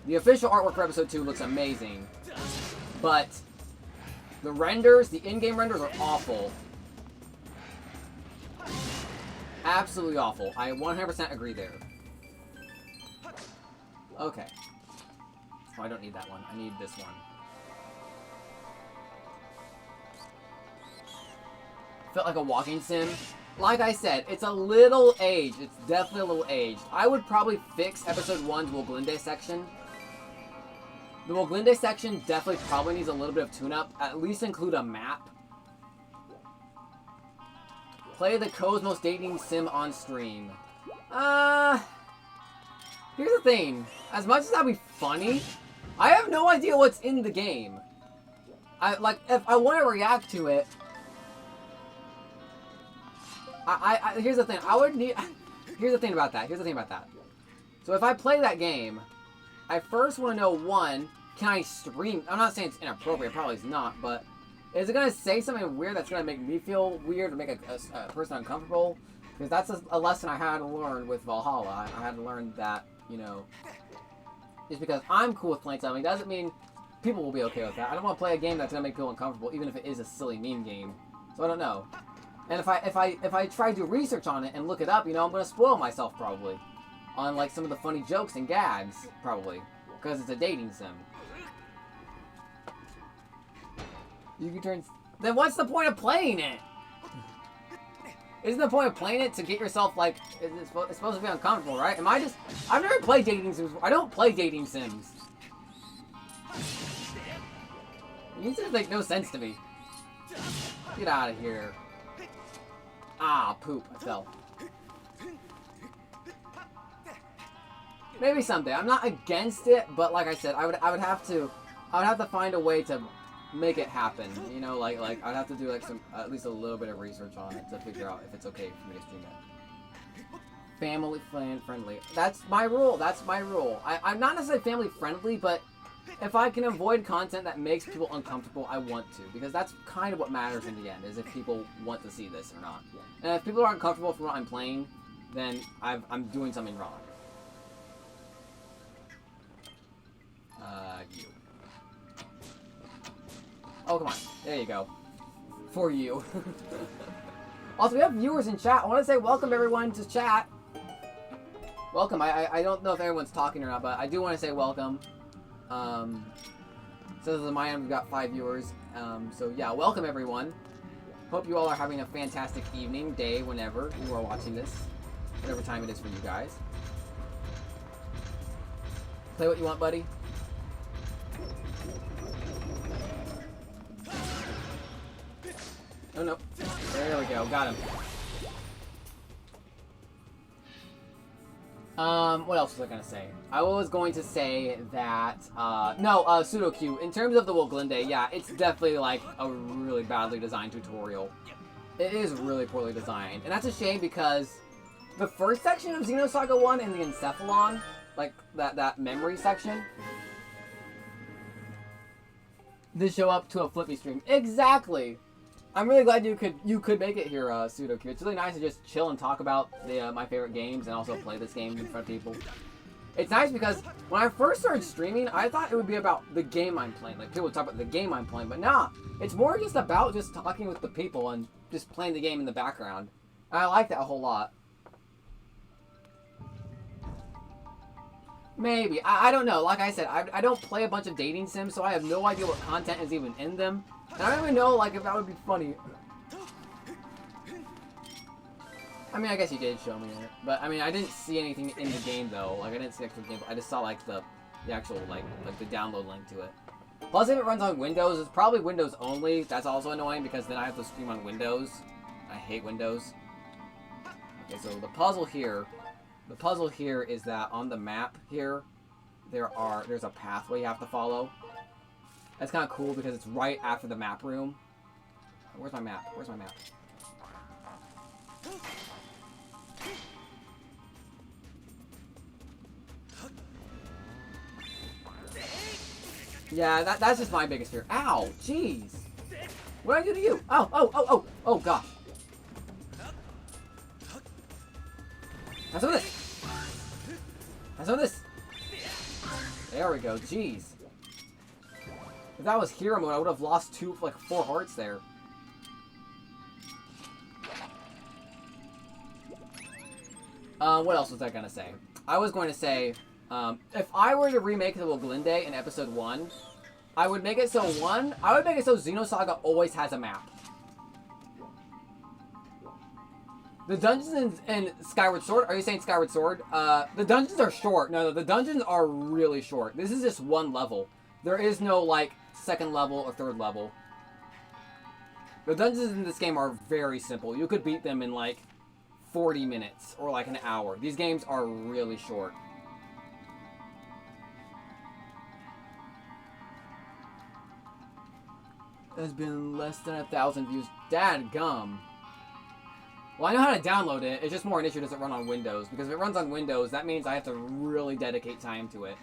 The official artwork for Episode 2 looks amazing. But the renders, the in-game renders are awful. Absolutely awful. I 100% agree there. Okay. Oh, I don't need that one. I need this one. Felt like a walking sim. Like I said, it's a little aged. It's definitely a little aged. I would probably fix Episode 1's Woglinde section. The Woglinde section definitely probably needs a little bit of tune-up. At least include a map. Play the Cosmos dating sim on stream. Here's the thing. As much as that'd be funny, I have no idea what's in the game. If I want to react to it, here's the thing. Here's the thing about that. So if I play that game, I first want to know, one, can I stream? I'm not saying it's inappropriate. Probably it's not, but is it going to say something weird that's going to make me feel weird or make a person uncomfortable? Because that's a lesson I had to learn with Valhalla. I had to learn that, you know, just because I'm cool with playing something doesn't mean people will be okay with that. I don't want to play a game that's going to make people uncomfortable, even if it is a silly meme game. So I don't know. And if I try to do research on it and look it up, you know, I'm going to spoil myself probably. On, like, some of the funny jokes and gags, probably. Because it's a dating sim. You can turn... Then what's the point of playing it? Isn't the point of playing it to get yourself, like... It's supposed to be uncomfortable, right? Am I just... I've never played dating sims before. I don't play dating sims. These just make no sense to me. Get out of here. Ah, poop. I fell. Maybe someday. I'm not against it, but like I said, I would have to find a way to make it happen. You know, like I'd have to do like at least a little bit of research on it to figure out if it's okay for me to stream it. Family friendly. That's my rule. I'm not necessarily family friendly, but if I can avoid content that makes people uncomfortable, I want to, because that's kind of what matters in the end, is if people want to see this or not. And if people are uncomfortable for what I'm playing, then I'm doing something wrong. You. Oh, come on. There you go. For you. Also, we have viewers in chat. I want to say welcome everyone to chat. Welcome. I don't know if everyone's talking or not, but I do want to say welcome. So this is my end. We've got 5 viewers. So yeah, welcome everyone. Hope you all are having a fantastic evening, day, whenever you are watching this. Whatever time it is for you guys. Play what you want, buddy. Oh, no. There we go. Got him. What else was I going to say? I was going to say that, Pseudo-Q. In terms of the Woglinde, yeah, it's definitely, like, a really badly designed tutorial. It is really poorly designed. And that's a shame because the first section of Xenosaga 1 and the Encephalon, like, that memory section, they show up to a Flippy stream. Exactly! I'm really glad you could make it here, Pseudo-Q. It's really nice to just chill and talk about my favorite games and also play this game in front of people. It's nice because when I first started streaming, I thought it would be about the game I'm playing. Like, people would talk about the game I'm playing, but nah. It's more just talking with the people and just playing the game in the background. And I like that a whole lot. Maybe. I don't know. Like I said, I don't play a bunch of dating sims, so I have no idea what content is even in them. And I don't even know, like, if that would be funny. I mean, I guess you did show me it. But, I mean, I didn't see anything in the game, though. Like, I didn't see actual game. I just saw, like, the actual, like the download link to it. Plus, if it runs on Windows, it's probably Windows only. That's also annoying, because then I have to stream on Windows. I hate Windows. Okay, so the puzzle here is that on the map here, there's a pathway you have to follow. That's kind of cool because it's right after the map room. Where's my map? Where's my map? Yeah, that's just my biggest fear. Ow, jeez. What did I do to you? Oh, gosh. Have some of this. Have some of this. There we go, jeez. If that was hero mode, I would have lost 4 hearts there. What else was I gonna say? I was going to say, if I were to remake the Woglinde in episode 1, I would make it so Xenosaga always has a map. The dungeons in Skyward Sword, are you saying Skyward Sword? The dungeons are short. No, the dungeons are really short. This is just one level. There is no, like, second level or third level. The dungeons in this game are very simple. You could beat them in, like, 40 minutes or, like, an hour. These games are really short. There's been less than 1,000 views. Dadgum. Well, I know how to download it. It's just more an issue it doesn't run on Windows. Because if it runs on Windows, that means I have to really dedicate time to it.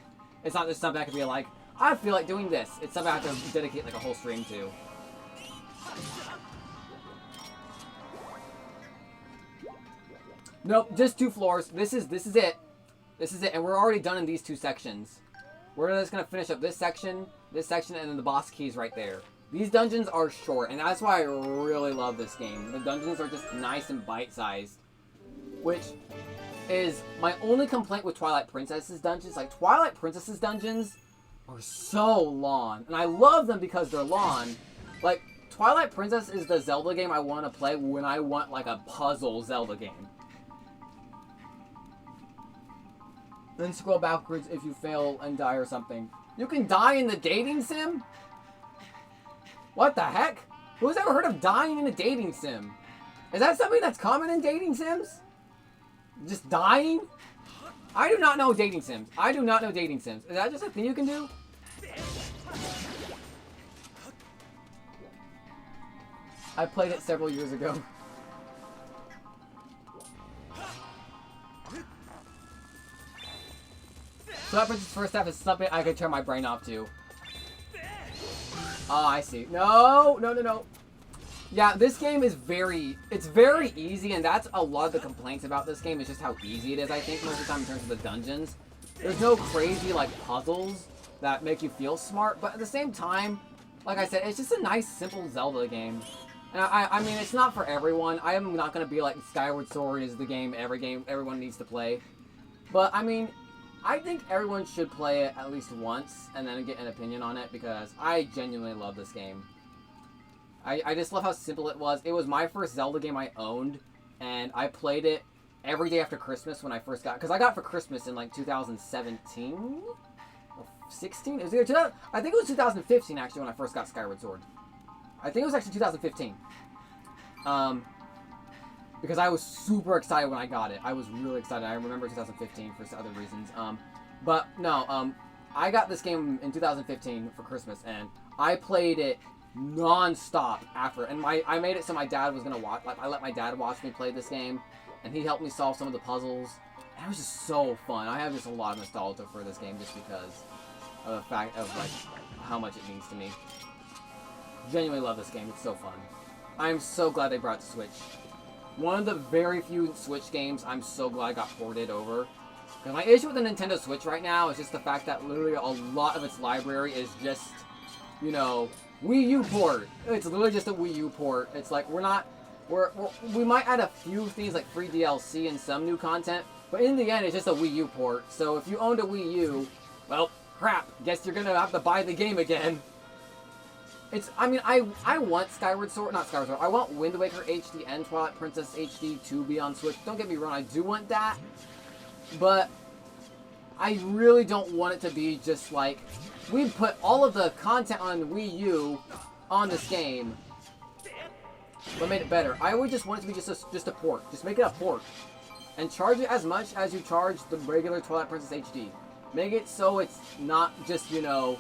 It's not just something I can be like, I feel like doing this. It's something I have to dedicate like a whole stream to. Nope, just 2 floors. This is it. This is it, and we're already done in these 2 sections. We're just gonna finish up this section, and then the boss key's right there. These dungeons are short, and that's why I really love this game. The dungeons are just nice and bite-sized, which is my only complaint with Twilight Princess's dungeons. Like, Twilight Princess's dungeons are so long, and I love them because they're long. Like, Twilight Princess is the Zelda game I want to play when I want, like, a puzzle Zelda game. Then scroll backwards if you fail and die or something. You can die in the dating sim? What the heck? Who's ever heard of dying in a dating sim? Is that something that's common in dating sims? Just dying? I do not know dating sims. I do not know dating sims. Is that just a thing you can do? I played it several years ago. So that brings first half is something I could turn my brain off to. Oh, I see. No. Yeah, this game is it's very easy, and that's a lot of the complaints about this game, is just how easy it is, I think, most of the time in terms of the dungeons. There's no crazy, like, puzzles that make you feel smart, but at the same time, like I said, it's just a nice, simple Zelda game. And I mean, it's not for everyone. I am not going to be like, Skyward Sword is the game everyone needs to play. But, I mean, I think everyone should play it at least once and then get an opinion on it, because I genuinely love this game. I just love how simple it was. It was my first Zelda game I owned, and I played it every day after Christmas when I first got... Because I got it for Christmas in, like, 2017? Or 16? It was either I think it was 2015, actually, when I first got Skyward Sword. I think it was actually 2015. Because I was super excited when I got it. I was really excited. I remember 2015 for other reasons. But no, I got this game in 2015 for Christmas, and I played it non-stop after. And I made it so my dad was gonna watch. Like, I let my dad watch me play this game, and he helped me solve some of the puzzles. And it was just so fun. I have just a lot of nostalgia for this game just because of the fact of like how much it means to me. Genuinely love this game. It's so fun. I'm so glad they brought it to Switch. One of the very few Switch games I'm so glad I got ported over. Because my issue with the Nintendo Switch right now is just the fact that literally a lot of its library is just, you know, Wii U port. It's literally just a Wii U port. It's like we might add a few things like free DLC and some new content, But in the end, it's just a Wii U port. So if you owned a Wii U, well, crap. Guess you're gonna have to buy the game again. I mean, I want Skyward Sword, not Skyward Sword. I want Wind Waker HD and Twilight Princess HD to be on Switch. Don't get me wrong, I do want that. But I really don't want it to be just like, we put all of the content on Wii U on this game, but made it better. I would just want it to be just a port. Just make it a port. And charge it as much as you charge the regular Twilight Princess HD. Make it so it's not just, you know...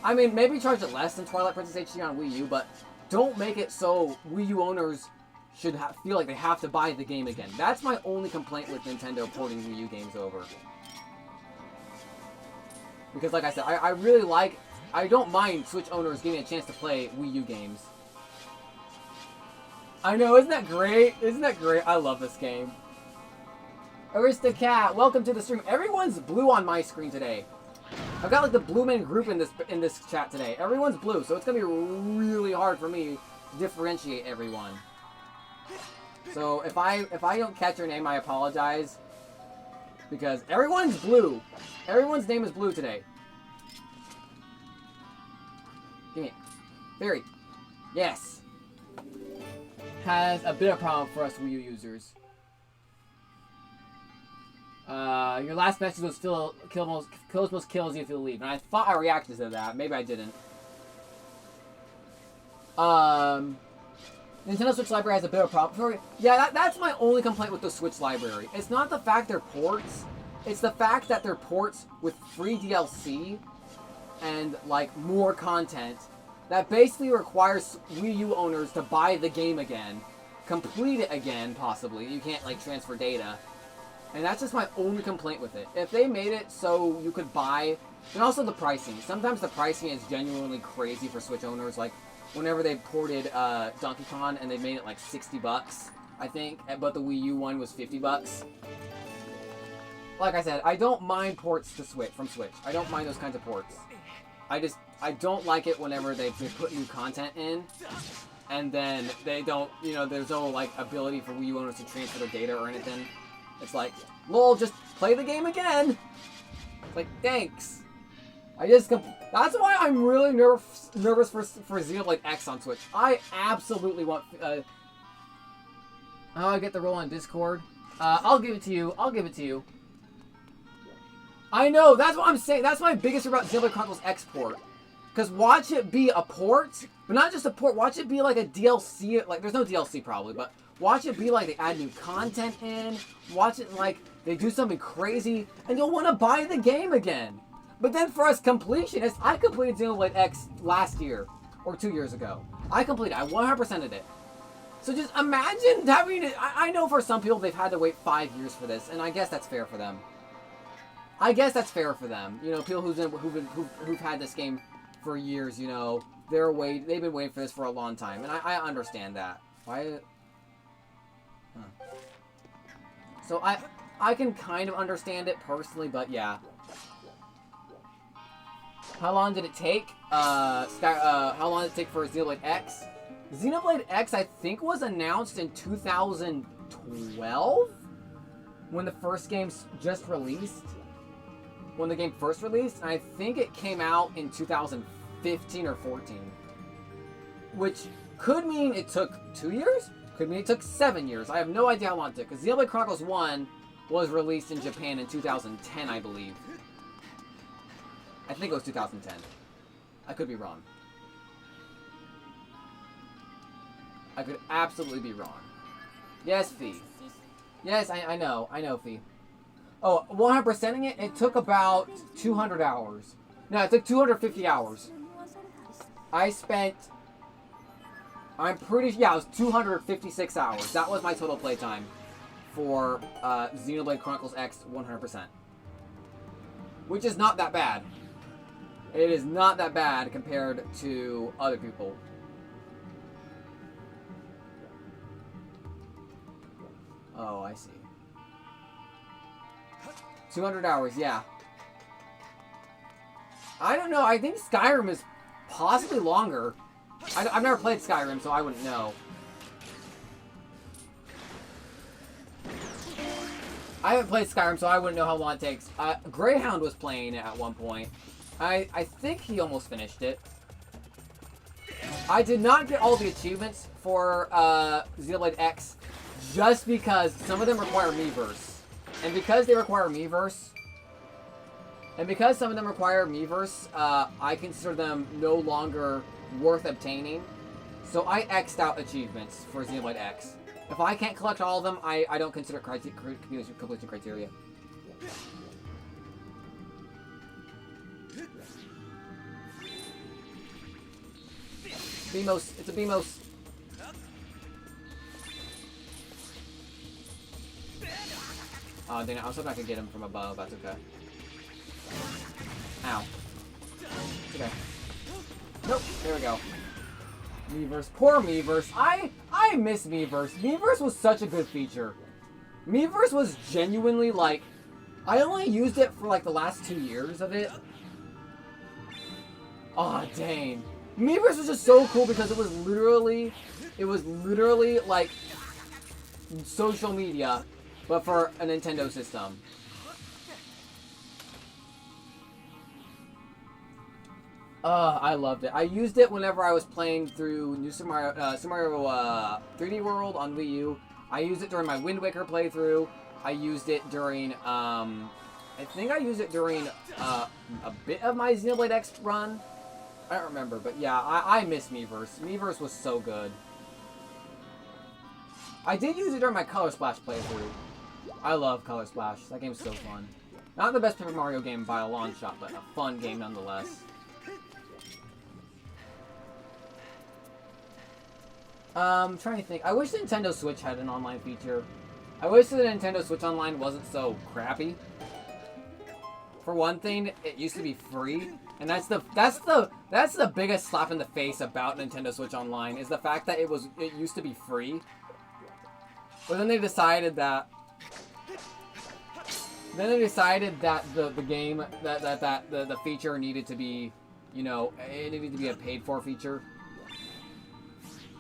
I mean, maybe charge it less than Twilight Princess HD on Wii U, but don't make it so Wii U owners should feel like they have to buy the game again. That's my only complaint with Nintendo porting Wii U games over. Because like I said, I really like... I don't mind Switch owners getting a chance to play Wii U games. I know, isn't that great? Isn't that great? I love this game. Aristocat, welcome to the stream. Everyone's blue on my screen today. I've got like the blue man group in this chat today. Everyone's blue, so it's gonna be really hard for me to differentiate everyone. So if I don't catch your name, I apologize. Because everyone's blue. Everyone's name is blue today. Give me it. Fairy. Yes. Has a bit of problem for us Wii U users. Your last message was still kills most kills you if you leave. And I thought I reacted to that. Maybe I didn't. Nintendo Switch Library has a bit of a problem. Yeah, that's my only complaint with the Switch Library. It's not the fact they're ports. It's the fact that they're ports with free DLC and, like, more content that basically requires Wii U owners to buy the game again. Complete it again, possibly. You can't, like, transfer data. And that's just my only complaint with it. If they made it so you could buy... And also the pricing. Sometimes the pricing is genuinely crazy for Switch owners. Like, whenever they ported Donkey Kong and they made it like $60, I think. But the Wii U one was $50. Like I said, I don't mind ports to Switch from Switch. I don't mind those kinds of ports. I don't like it whenever they put new content in. And then they don't, you know, there's no, like, ability for Wii U owners to transfer their data or anything. It's like, lol, just play the game again. It's like, thanks. That's why I'm really nervous for Xenoblade X on Switch. I absolutely want, how do I get the role on Discord? I'll give it to you. I'll give it to you. I know, that's what I'm saying. That's my biggest about Xenoblade Chronicles X port. Because watch it be a port, but not just a port, watch it be like a DLC, like, there's no DLC probably, but watch it be like they add new content in, watch it like they do something crazy, and you'll want to buy the game again. But then for us completionists, I completed Xenoblade X last year, or 2 years ago. I 100%ed it. So just imagine having it, I know for some people they've had to wait 5 years for this, and I guess that's fair for them. I guess that's fair for them. You know, people who've had this game for years, you know, they've been waiting for this for a long time, and I understand that. Why? Huh. So I can kind of understand it personally, but yeah. How long did it take? How long did it take for Xenoblade X? Xenoblade X, I think, was announced in 2012 when the first game just released. When the game first released, and I think it came out in 2015 or 14. Which could mean it took 2 years? Could mean it took 7 years. I have no idea how long it took, because Xenoblade Chronicles 1 was released in Japan in 2010, I believe. I think it was 2010. I could be wrong. I could absolutely be wrong. Yes, Fee. Yes, I know, Fee. Oh, 100%ing it, it took about 200 hours. No, it took 250 hours. I spent... I'm pretty... Yeah, it was 256 hours. That was my total playtime for Xenoblade Chronicles X 100%. Which is not that bad. It is not that bad compared to other people. Oh, I see. 200 hours, yeah. I don't know. I think Skyrim is possibly longer. I've never played Skyrim, so I wouldn't know. I haven't played Skyrim, so I wouldn't know how long it takes. Greyhound was playing it at one point. I think he almost finished it. I did not get all the achievements for Xenoblade X just because some of them require Miiverse. And because they require Miiverse, I consider them no longer worth obtaining. So I X'd out achievements for Xenoblade X. If I can't collect all of them, I don't consider completion criteria. Beamos, it's a Beamos. Oh, dang it, I was hoping I could get him from above, that's okay. Ow. Okay. Nope, there we go. Miiverse, poor Miiverse. I miss Miiverse. Miiverse was such a good feature. Miiverse was genuinely, like, I only used it for, like, the last 2 years of it. Aw, dang. Miiverse was just so cool because it was literally, like, social media, but for a Nintendo system. I loved it. I used it whenever I was playing through New Super Mario 3D World on Wii U. I used it during my Wind Waker playthrough. I used it during, I think I used it during a bit of my Xenoblade X run. I don't remember, but yeah, I miss Miiverse. Miiverse was so good. I did use it during my Color Splash playthrough. I love Color Splash. That game's so fun. Not the best Paper Mario game by a long shot, but a fun game nonetheless. I'm trying to think. I wish the Nintendo Switch had an online feature. I wish the Nintendo Switch Online wasn't so crappy. For one thing, it used to be free, and that's the biggest slap in the face about Nintendo Switch Online is the fact that it used to be free. But then they decided that the game the feature needed to be, you know, it needed to be a paid for feature.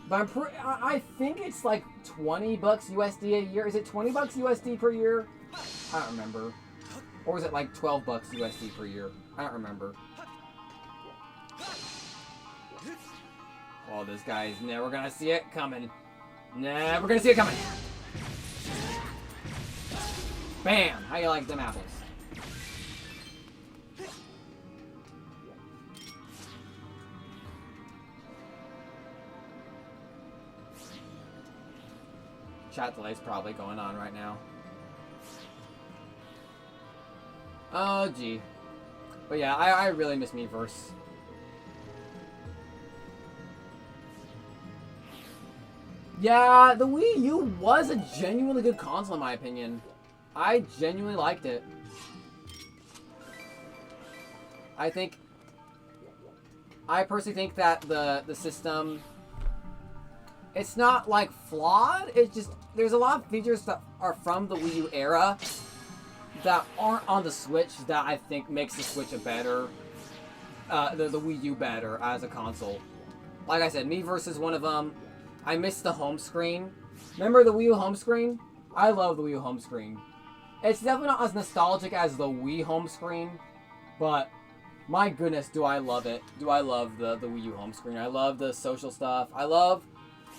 But I think it's like $20 USD a year. Is it $20 USD per year? I don't remember. Or was it like $12 USD per year? I don't remember. Oh, this guy's never gonna see it coming. Never gonna see it coming. Bam! How you like them apples? Chat delay's probably going on right now. Oh, gee. But yeah, I really miss Miiverse. Yeah, the Wii U was a genuinely good console in my opinion. I genuinely liked it. I personally think that the system, it's not like flawed, it's just, there's a lot of features that are from the Wii U era that aren't on the Switch that I think makes the Switch a better, the Wii U better as a console. Like I said, Miiverse is one of them. I miss the home screen. Remember the Wii U home screen? I love the Wii U home screen. It's definitely not as nostalgic as the Wii home screen, but my goodness, do I love it. Do I love the Wii U home screen. I love the social stuff. I love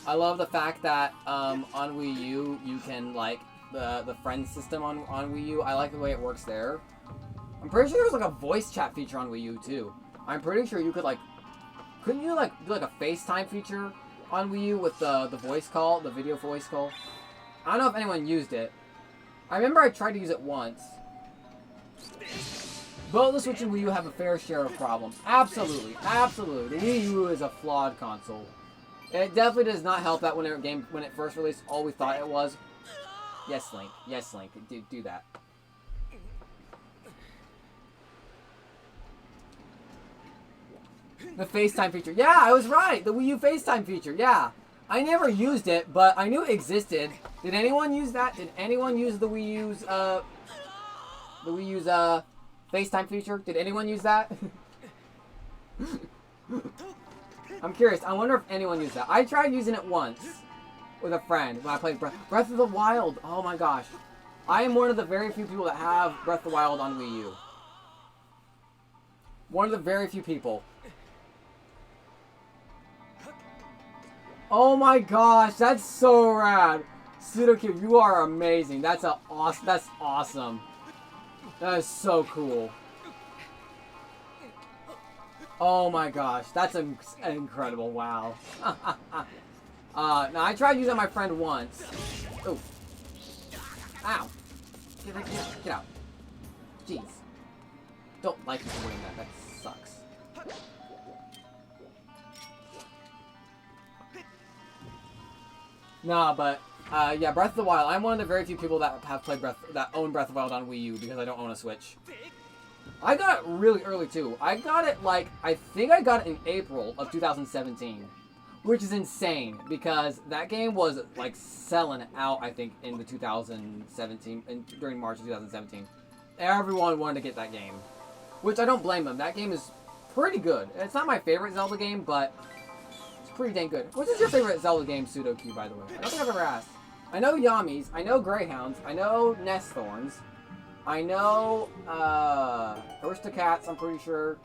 the fact that on Wii U you can, like, the friend system on Wii U. I like the way it works there. I'm pretty sure there's like a voice chat feature on Wii U too. I'm pretty sure you could, like, couldn't you like do like a FaceTime feature on Wii U with the voice call, the video voice call? I don't know if anyone used it. I remember I tried to use it once. Both the Switch and Wii U have a fair share of problems. Absolutely, absolutely. The Wii U is a flawed console. It definitely does not help that when it first released, all we thought it was. Yes, Link. Yes, Link. Do that. The FaceTime feature. Yeah, I was right. The Wii U FaceTime feature. Yeah. I never used it, but I knew it existed. Did anyone use that? Did anyone use the Wii U's FaceTime feature? Did anyone use that? I'm curious. I wonder if anyone used that. I tried using it once with a friend when I played Breath of the Wild. Oh my gosh. I am one of the very few people that have Breath of the Wild on Wii U. One of the very few people. Oh my gosh, that's so rad. Pseudocube, you are amazing. That's awesome. That is so cool. Oh my gosh, that's incredible. Wow. Now I tried using my friend once. Ooh. Ow. Get out. Jeez. Don't like you doing that. That sucks. Nah, but yeah, Breath of the Wild. I'm one of the very few people that have played that own Breath of the Wild on Wii U because I don't own a Switch. I got it really early too. I got it I think I got it in April of 2017, which is insane because that game was like selling out. I think in the 2017 during March of 2017, everyone wanted to get that game, which I don't blame them. That game is pretty good. It's not my favorite Zelda game, but it's pretty dang good. What is your favorite Zelda game, Pseudocube, by the way? I don't think I've ever asked. I know Yamis, I know Greyhounds, I know Nest Thorns, I know Aristocats, I'm pretty sure.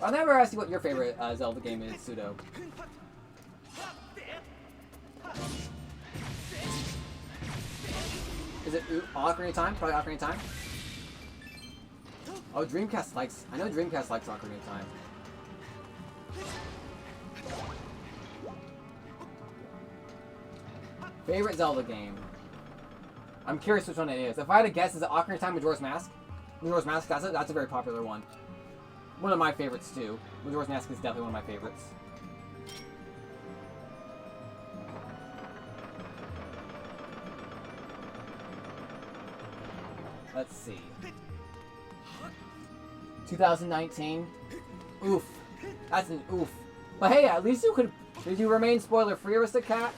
I'll never ask you what your favorite Zelda game is, Pseudo. Is it Ocarina of Time? Probably Ocarina of Time. Oh, Dreamcast likes... I know Dreamcast likes Ocarina of Time. Favorite Zelda game? I'm curious which one it is. If I had to guess, is it Ocarina of Time, Majora's Mask? Majora's Mask, that's a very popular one. One of my favorites, too. Majora's Mask is definitely one of my favorites. Let's see. 2019. Oof. That's an oof. But hey, at least you could... Did you remain spoiler-free, Aristocat?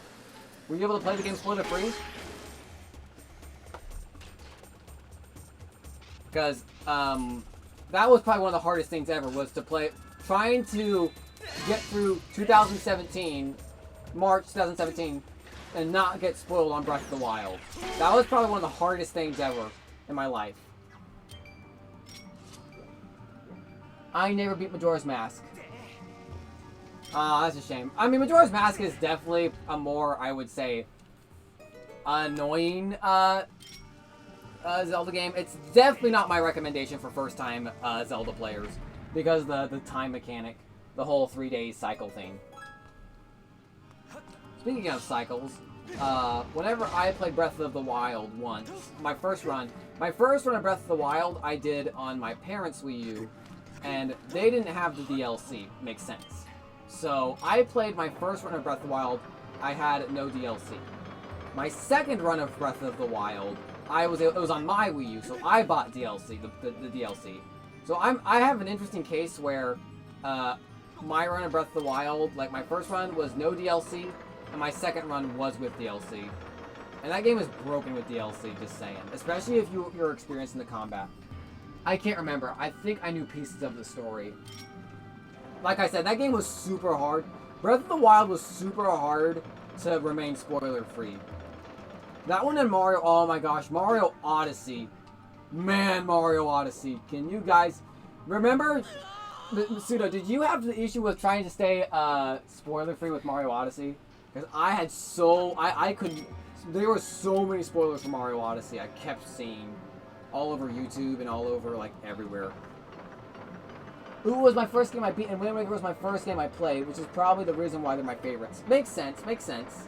Were you able to play the game spoiler-free? Because, that was probably one of the hardest things ever, was to play... Trying to get through 2017, March 2017, and not get spoiled on Breath of the Wild. That was probably one of the hardest things ever in my life. I never beat Majora's Mask. That's a shame. I mean, Majora's Mask is definitely a more, I would say, annoying Zelda game. It's definitely not my recommendation for first-time Zelda players because of the time mechanic, the whole 3-day cycle thing. Speaking of cycles, whenever I played Breath of the Wild once, my first run of Breath of the Wild I did on my parents' Wii U, and they didn't have the DLC. Makes sense. So I played my first run of Breath of the Wild. I had no DLC. My second run of Breath of the Wild, it was on my Wii U, so I bought DLC, the DLC. So I have an interesting case where my run of Breath of the Wild, like my first run was no DLC, and my second run was with DLC. And that game is broken with DLC, just saying. Especially if you're experienced in the combat. I can't remember. I think I knew pieces of the story. Like I said, that game was super hard. Breath of the Wild was super hard to remain spoiler-free. That one and Mario, oh my gosh, Mario Odyssey. Man, Mario Odyssey. Can you guys... Remember, Pseudo, did you have the issue with trying to stay spoiler-free with Mario Odyssey? Because I had I couldn't... There were so many spoilers for Mario Odyssey I kept seeing. All over YouTube and all over, like, everywhere. Ooh was my first game I beat, and Wind Waker was my first game I played, which is probably the reason why they're my favorites. Makes sense, makes sense.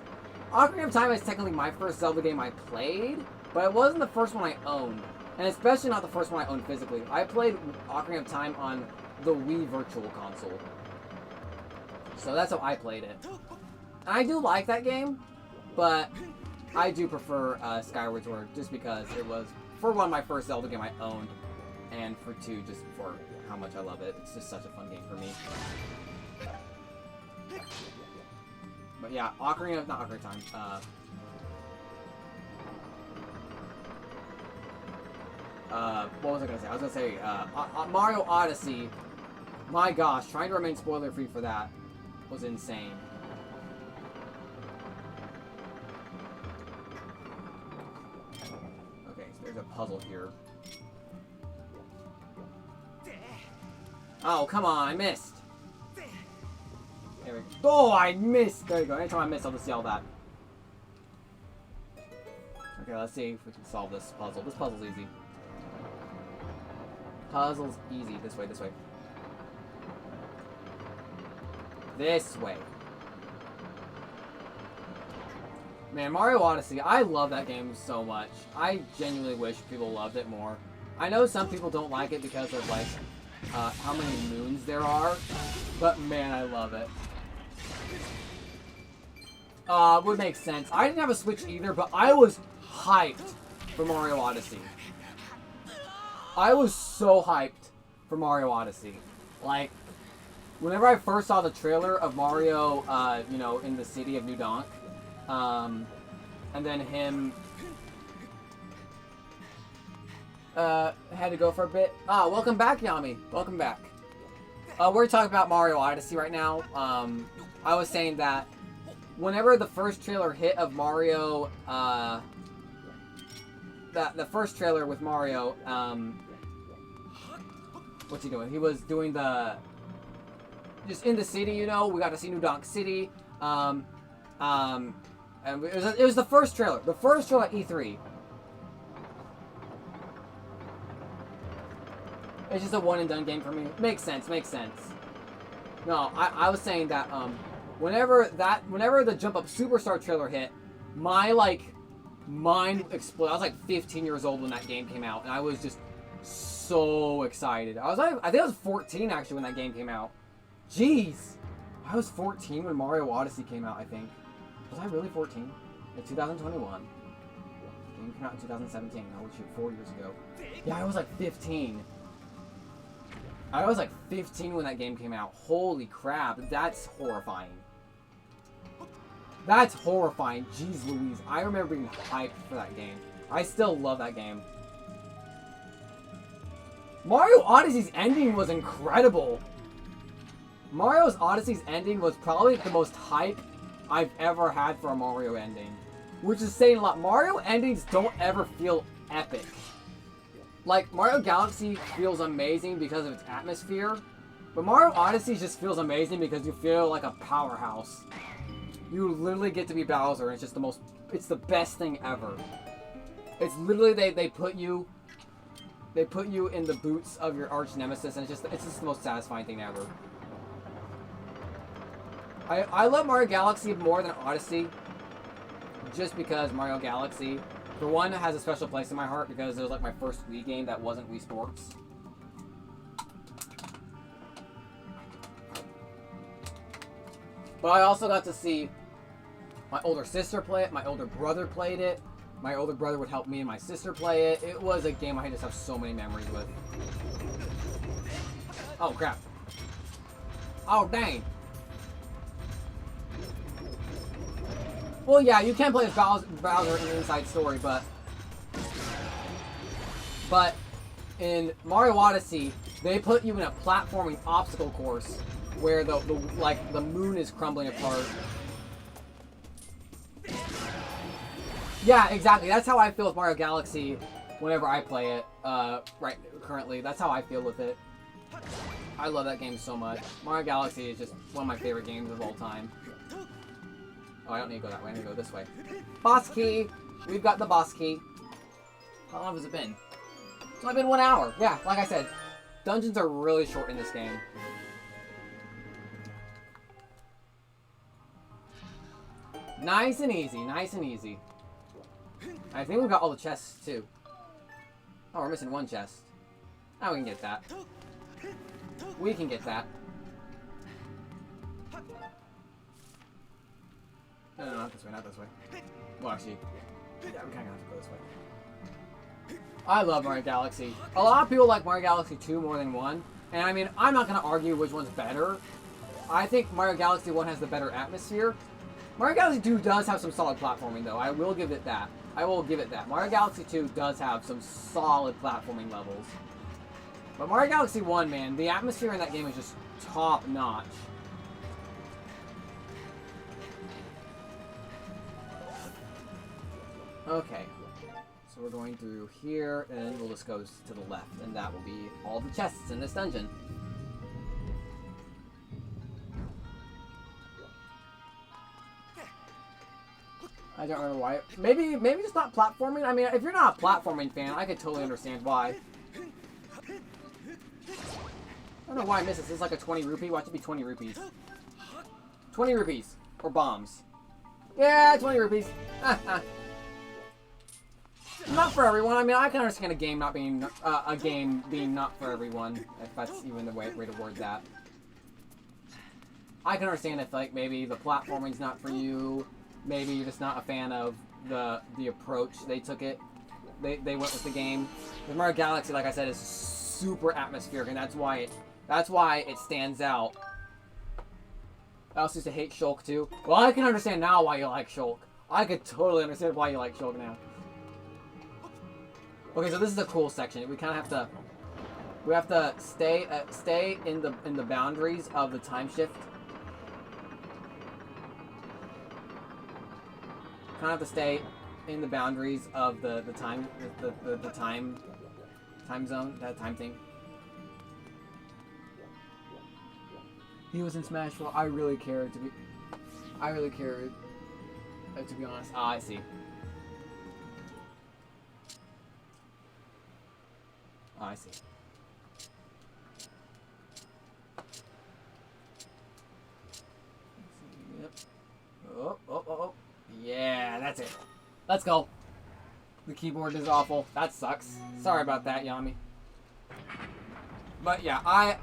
Ocarina of Time is technically my first Zelda game I played, but it wasn't the first one I owned. And especially not the first one I owned physically. I played Ocarina of Time on the Wii Virtual Console. So that's how I played it. And I do like that game, but I do prefer Skyward Sword, just because it was... For one, my first Zelda game I owned, and for two, just for how much I love it. It's just such a fun game for me. But yeah, not Ocarina of Time. What was I gonna say? I was gonna say Mario Odyssey. My gosh, trying to remain spoiler free for that was insane. a puzzle here. Oh, come on, I missed. There we go. Oh, I missed. There you go. Anytime I miss, I'll just yell that. Okay, let's see if we can solve this puzzle. This puzzle's easy. Puzzle's easy. This way, this way. This way. Man, Mario Odyssey, I love that game so much. I genuinely wish people loved it more. I know some people don't like it because of, like, how many moons there are, but man, I love it. Would make sense. I didn't have a Switch either, but I was hyped for Mario Odyssey. I was so hyped for Mario Odyssey. Like, whenever I first saw the trailer of Mario, you know, in the city of New Donk, and then him had to go for a bit. Welcome back, Yami. Welcome back. We're talking about Mario Odyssey right now. I was saying that whenever the first trailer hit of Mario, the first trailer with Mario, what's he doing? He was doing just in the city, you know, we got to see New Donk City, and it was the first trailer at E3. It's just a one and done game for me. Makes sense, makes sense. No, I was saying that, whenever the Jump Up Superstar trailer hit, my, like, mind exploded. I was, like, 15 years old when that game came out, and I was just so excited. I think I was 14, actually, when that game came out. Jeez! I was 14 when Mario Odyssey came out, I think. Was I really 14? In 2021. The game came out in 2017. Oh, shoot, 4 years ago. Yeah, I was, like, 15. I was like 15 when that game came out. Holy crap, that's horrifying. That's horrifying. Jeez Louise, I remember being hyped for that game. I still love that game. Mario Odyssey's ending was incredible. Mario Odyssey's ending was probably the most hype I've ever had for a Mario ending. Which is saying a lot. Mario endings don't ever feel epic. Like, Mario Galaxy feels amazing because of its atmosphere, but Mario Odyssey just feels amazing because you feel like a powerhouse. You literally get to be Bowser, and it's just it's the best thing ever. It's literally, they put you in the boots of your arch nemesis, and it's just the most satisfying thing ever. I love Mario Galaxy more than Odyssey, just because Mario Galaxy, for one, has a special place in my heart because it was like my first Wii game that wasn't Wii Sports. But I also got to see my older sister play it, my older brother played it, my older brother would help me and my sister play it. It was a game I just have so many memories with. Oh crap. Oh dang. Well, yeah, you can play as Bowser in the Inside Story, but in Mario Odyssey, they put you in a platforming obstacle course where the moon is crumbling apart. Yeah, exactly. That's how I feel with Mario Galaxy whenever I play it. Right currently, that's how I feel with it. I love that game so much. Mario Galaxy is just one of my favorite games of all time. Oh, I don't need to go that way. I need to go this way. Boss key! We've got the boss key. How long has it been? It's only been 1 hour. Yeah, like I said, dungeons are really short in this game. Nice and easy, nice and easy. I think we've got all the chests, too. Oh, we're missing one chest. Now we can get that. We can get that. No, not this way, not this way. Well, actually, yeah, we kind of have to go this way. I love Mario Galaxy. A lot of people like Mario Galaxy 2 more than 1. And I mean, I'm not going to argue which one's better. I think Mario Galaxy 1 has the better atmosphere. Mario Galaxy 2 does have some solid platforming, though. I will give it that. I will give it that. Mario Galaxy 2 does have some solid platforming levels. But Mario Galaxy 1, man, the atmosphere in that game is just top-notch. Okay. So we're going through here, and we'll just go to the left, and that will be all the chests in this dungeon. I don't remember why. Maybe just not platforming. I mean, if you're not a platforming fan, I could totally understand why. I don't know why I missed this. This is like a 20 rupee. Watch it be 20 rupees. 20 rupees. Or bombs. Yeah, 20 rupees. Not for everyone. I mean, I can understand a game not being not for everyone, if that's even the way to word that. I can understand if like maybe the platforming's not for you. Maybe you're just not a fan of the approach they took it. They went with the game. The Mario Galaxy, like I said, is super atmospheric, and that's why it stands out. I also used to hate Shulk too. Well, I can understand now why you like Shulk. I could totally understand why you like Shulk now. Okay, so this is a cool section. We kind of have to stay in the boundaries of the time shift. Kind of have to stay in the boundaries of the time zone, that time thing. He was in Smash. Well, I really cared to be honest. Ah, I see. Oh, I see. Yep. Oh. Yeah, that's it. Let's go. The keyboard is awful. That sucks. Sorry about that, Yami. But yeah,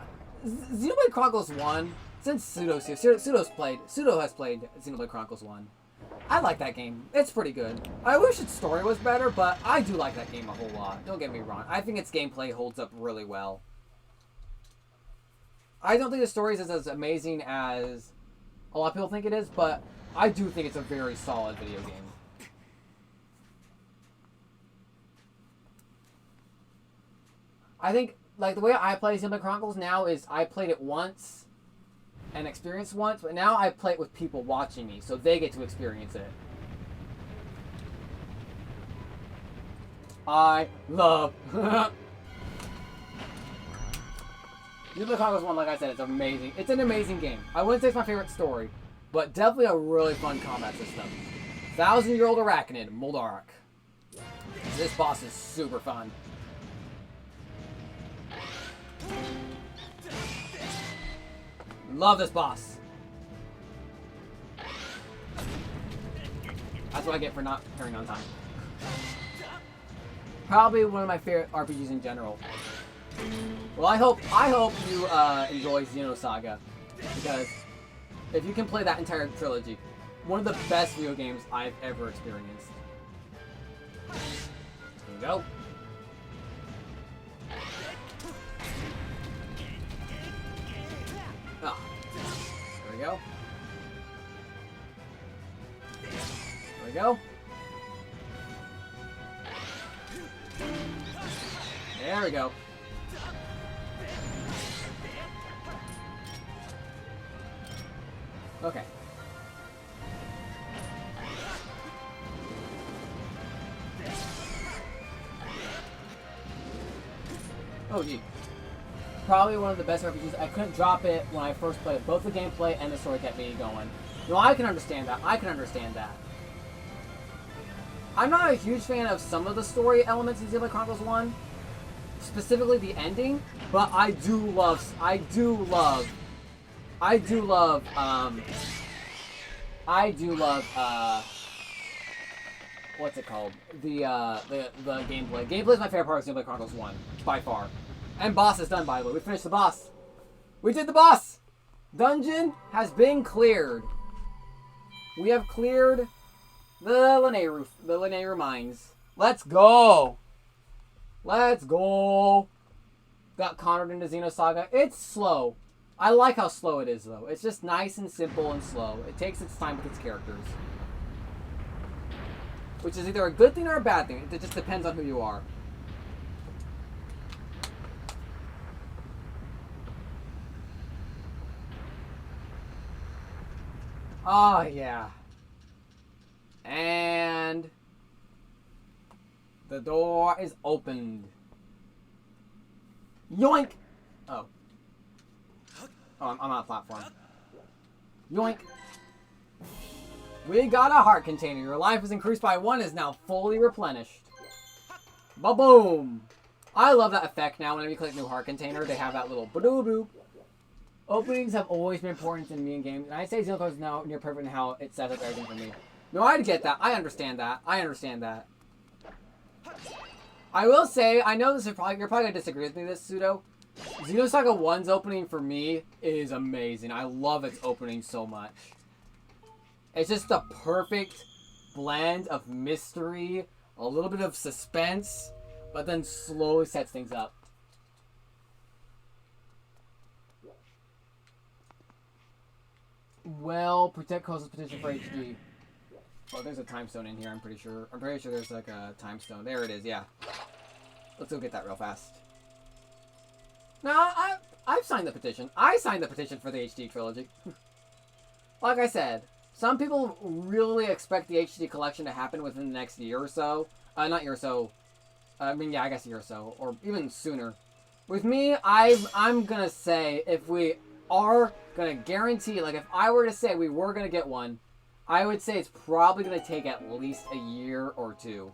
Xenoblade Chronicles 1, since Pseudo has played Xenoblade Chronicles 1. I like that game. It's pretty good. I wish its story was better, but I do like that game a whole lot. Don't get me wrong. I think its gameplay holds up really well. I don't think the story is as amazing as a lot of people think it is, but I do think it's a very solid video game. I think, like, the way I play Xenoblade Chronicles now is I played it once and experienced once, but now I play it with people watching me, so they get to experience it. I love Xenoblade Chronicles 1, like I said, it's amazing. It's an amazing game. I wouldn't say it's my favorite story, but definitely a really fun combat system. 1,000-year-old Arachnid, Moldark. This boss is super fun. Love this boss. That's what I get for not carrying on time. Probably one of my favorite RPGs in general. Well, I hope you enjoy Xenosaga, because if you can play that entire trilogy, one of the best video games I've ever experienced. Here we go. Oh. There we go. There we go. There we go. Okay. Oh, gee. Probably one of the best RPGs. I couldn't drop it when I first played it. Both the gameplay and the story kept me going. No, I can understand that. I'm not a huge fan of some of the story elements in Xenoblade Chronicles 1. Specifically the ending. But I do love what's it called? The gameplay. Gameplay is my favorite part of Xenoblade Chronicles 1. By far. And boss is done, by the way. We finished the boss. We did the boss! Dungeon has been cleared. We have cleared the Lanayru mines. Let's go! Let's go! Got cornered into Xenosaga. It's slow. I like how slow it is, though. It's just nice and simple and slow. It takes its time with its characters. Which is either a good thing or a bad thing. It just depends on who you are. Oh, yeah. And The door is opened. Yoink! Oh. Oh, I'm on a platform. Yoink! We got a heart container. Your life is increased by 1, is now fully replenished. Ba-boom! I love that effect now. Whenever you click new heart container, they have that little ba-doo-doo. Openings have always been important in me in games, and I say Xenoblade is now near perfect in how it sets up everything for me. No, I get that. I understand that. I understand that. I will say, I know this is probably, you're probably gonna disagree with me, this Pseudo. Xenosaga 1's opening for me is amazing. I love its opening so much. It's just the perfect blend of mystery, a little bit of suspense, but then slowly sets things up. Well, protect causes petition for HD. Oh, there's a time stone in here, I'm pretty sure. I'm pretty sure there's like a time stone. There it is, yeah. Let's go get that real fast. No, I've signed the petition. I signed the petition for the HD trilogy. Like I said, some people really expect the HD collection to happen within the next year or so. Not year or so. I mean, yeah, I guess a year or so. Or even sooner. With me, I'm gonna say, if we are gonna guarantee, like if I were to say we were gonna get one, I would say it's probably gonna take at least a year or two.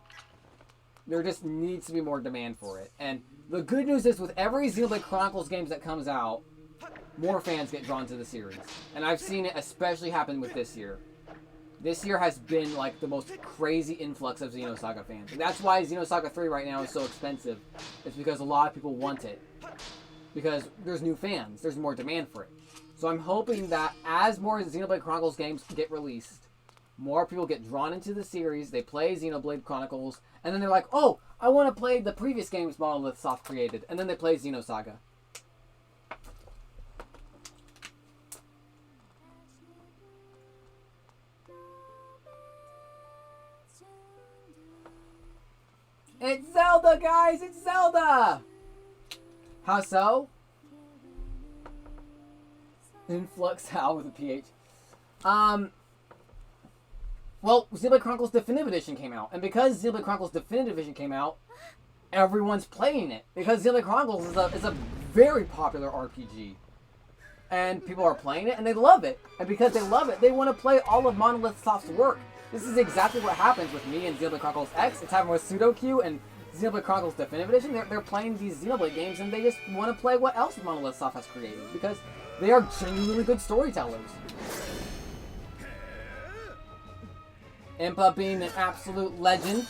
There just needs to be more demand for it. And the good news is, with every Xenoblade Chronicles game that comes out, more fans get drawn to the series. And I've seen it especially happen with this year. This year has been like the most crazy influx of Xenosaga fans. And that's why Xenosaga 3 right now is so expensive. It's because a lot of people want it. Because there's new fans. There's more demand for it. So I'm hoping that as more Xenoblade Chronicles games get released, more people get drawn into the series, they play Xenoblade Chronicles, and then they're like, oh, I want to play the previous games Monolith Soft created. And then they play Xenosaga. It's Zelda, guys! It's Zelda! How so? Influx how with a PH. Well, Xenoblade Chronicles Definitive Edition came out. And because Xenoblade Chronicles Definitive Edition came out, everyone's playing it. Because Xenoblade Chronicles is a very popular RPG. And people are playing it, and they love it. And because they love it, they want to play all of Monolith Soft's work. This is exactly what happens with me and Xenoblade Chronicles X. It's happening with Sudoku and Xenoblade Chronicles Definitive Edition. They're playing these Xenoblade games, and they just want to play what else Monolith Soft has created. Because they are genuinely good storytellers. Impa being an absolute legend.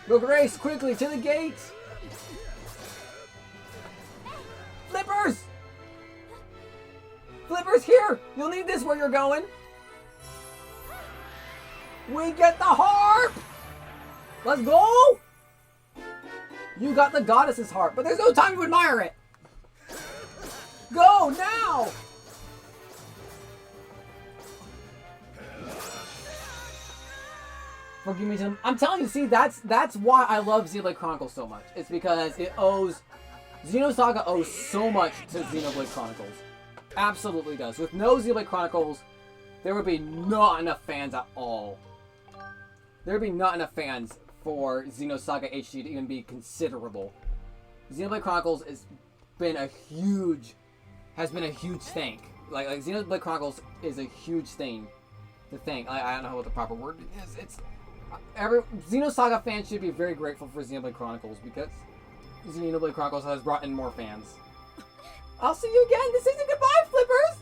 Go Grace, quickly to the gate! Flippers! Flippers, here! You'll need this where you're going. We get the harp! Let's go! You got the goddess's harp, but there's no time to admire it! Go, now! Forgive me, Tim. I'm telling you, see, that's why I love Xenoblade Chronicles so much. It's because it owes... Xenosaga owes so much to Xenoblade Chronicles. Absolutely does. With no Xenoblade Chronicles, there would be not enough fans at all. There would be not enough fans for Xenosaga HD to even be considerable. Xenoblade Chronicles has been a huge thing. Like Xenoblade Chronicles is a huge thing to thank. I don't know what the proper word is. It's Xenosaga fans should be very grateful for Xenoblade Chronicles because Xenoblade Chronicles has brought in more fans. I'll see you again. This isn't goodbye, Flippers.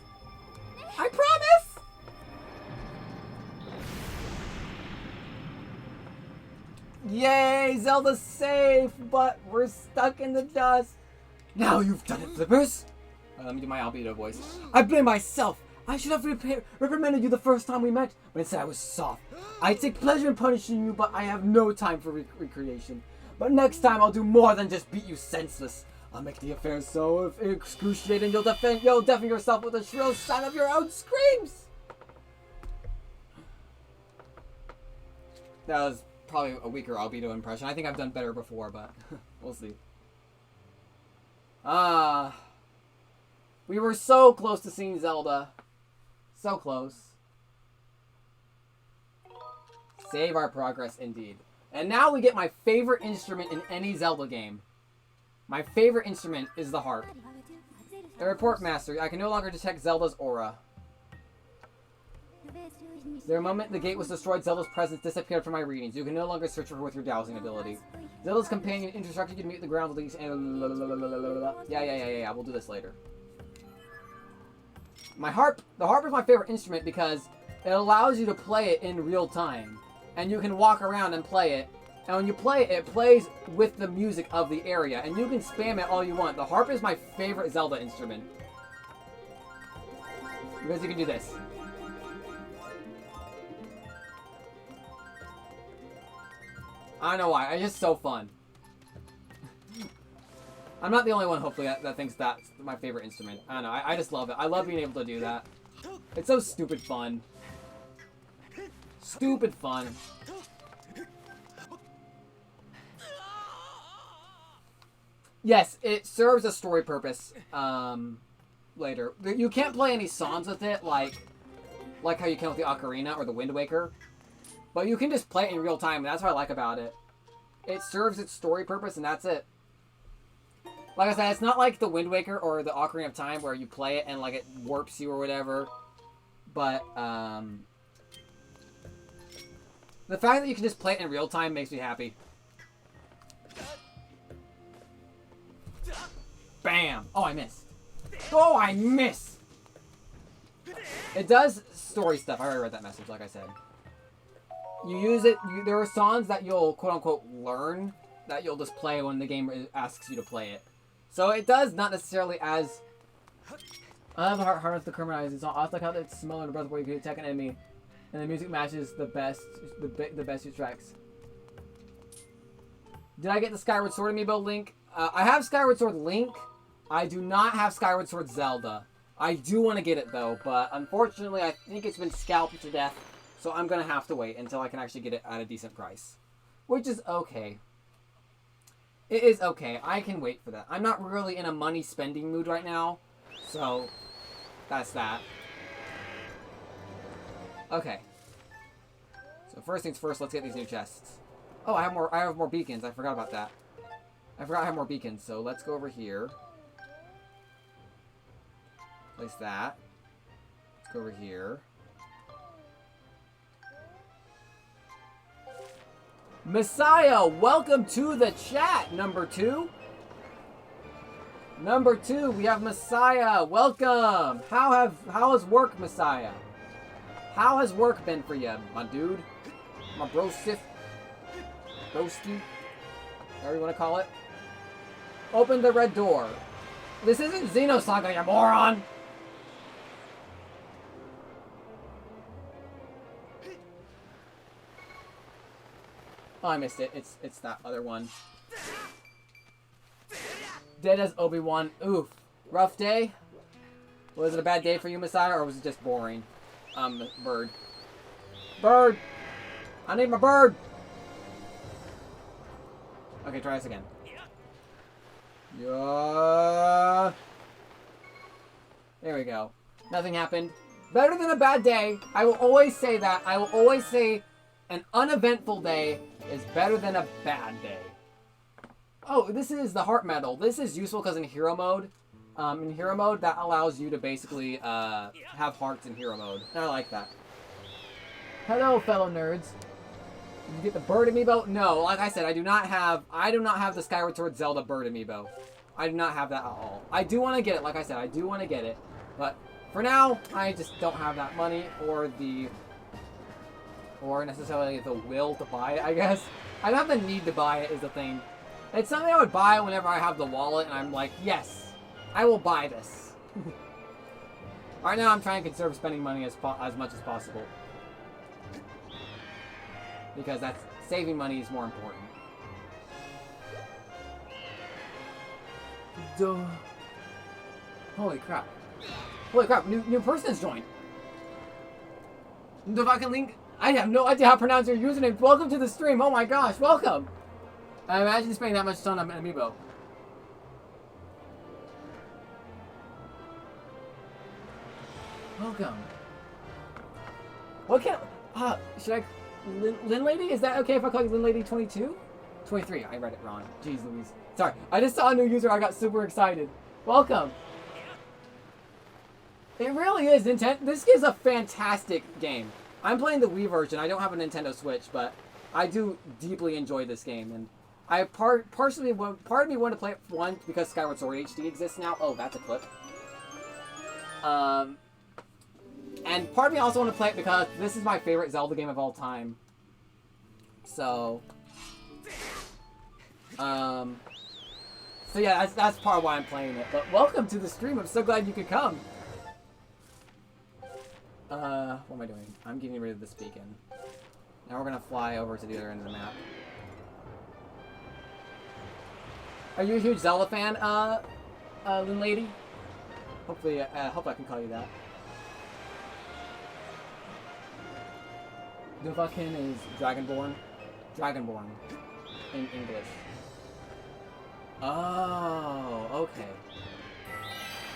I promise. Yay, Zelda's safe, but we're stuck in the dust. Now you've done it, Flippers. Let me do my albedo voice. I blame myself. I should have reprimanded you the first time we met, but instead I was soft. I take pleasure in punishing you, but I have no time for recreation. But next time I'll do more than just beat you senseless. I'll make the affair so excruciating you'll deafen yourself with the shrill sound of your own screams. That was probably a weaker albedo impression. I think I've done better before, but we'll see. We were so close to seeing Zelda. So close. Save our progress indeed. And now we get my favorite instrument in any Zelda game. My favorite instrument is the harp. A report master. I can no longer detect Zelda's aura. There a moment the gate was destroyed, Zelda's presence disappeared from my readings. You can no longer search for her with your dowsing ability. Zelda's companion instructed you to meet the ground with these and yeah. We'll do this later. The harp is my favorite instrument because it allows you to play it in real time. And you can walk around and play it. And when you play it, it plays with the music of the area. And you can spam it all you want. The harp is my favorite Zelda instrument. Because you can do this. I don't know why. It's just so fun. I'm not the only one, hopefully, that thinks that's my favorite instrument. I don't know. I just love it. I love being able to do that. It's so stupid fun. Stupid fun. Yes, it serves a story purpose later. You can't play any songs with it, like how you can with the Ocarina or the Wind Waker. But you can just play it in real time, and that's what I like about it. It serves its story purpose, and that's it. Like I said, it's not like the Wind Waker or the Ocarina of Time where you play it and like it warps you or whatever. But the fact that you can just play it in real time makes me happy. Bam! Oh, I missed. Oh, I missed! It does story stuff. I already read that message, like I said. You use it. There are songs that you'll quote-unquote learn that you'll just play when the game asks you to play it. So it does not necessarily as... I love how hard the Kermanize song. I also like how it's similar to Breath where you can attack an enemy and the music matches the best tracks. Did I get the Skyward Sword amiibo Link? I have Skyward Sword Link. I do not have Skyward Sword Zelda. I do want to get it though, but unfortunately I think it's been scalped to death, so I'm going to have to wait until I can actually get it at a decent price. Which is okay. It is okay. I can wait for that. I'm not really in a money spending mood right now, so that's that. Okay. So first things first, let's get these new chests. Oh, I have more beacons. I forgot about that. I forgot I have more beacons, so let's go over here. Place that. Let's go over here. Messiah, welcome to the chat, number 2. Number 2, we have Messiah. Welcome. How has work, Messiah? How has work been for you, my dude? My bro Sith? Broski? Whatever you want to call it. Open the red door. This isn't Xenosaga, you moron! Oh, I missed it. It's that other one. Dead as Obi-Wan. Oof. Rough day? Was it a bad day for you, Messiah, or was it just boring? Bird. Bird! I need my bird! Okay, try this again. Yeah. There we go. Nothing happened. Better than a bad day. I will always say that. I will always say an uneventful day is better than a bad day. Oh, this is the heart medal. This is useful because in hero mode, that allows you to basically have hearts in hero mode. And I like that. Hello, fellow nerds. Did you get the bird amiibo? No, like I said, I do not have the Skyward Sword Zelda bird amiibo. I do not have that at all. I do want to get it, like I said, I do want to get it. But for now, I just don't have that money or necessarily the will to buy it, I guess. I don't have the need to buy it is the thing. It's something I would buy whenever I have the wallet and I'm like, yes, I will buy this. Right now I'm trying to conserve spending money as much as possible. Because saving money is more important. Duh. Holy crap. Holy crap, new person has joined. The fucking link. I have no idea how to pronounce your username. Welcome to the stream. Oh my gosh, welcome. I imagine spending that much time on an amiibo. Welcome. What can should I Lin Lady? Is that okay if I call you Lin Lady 22? 23. I read it wrong. Jeez Louise. Sorry. I just saw a new user. I got super excited. Welcome. It really is. This is a fantastic game. I'm playing the Wii version. I don't have a Nintendo Switch, but I do deeply enjoy this game. And I part of me wanted to play it one because Skyward Sword HD exists now. Oh, that's a clip. And part of me also want to play it because this is my favorite Zelda game of all time. So yeah, that's part of why I'm playing it. But welcome to the stream. I'm so glad you could come. What am I doing? I'm getting rid of this beacon. Now we're gonna fly over to the other end of the map. Are you a huge Zelda fan, Lin Lady? Hopefully, hope I can call you that. Dovahkiin is Dragonborn. Dragonborn in English. Oh, okay.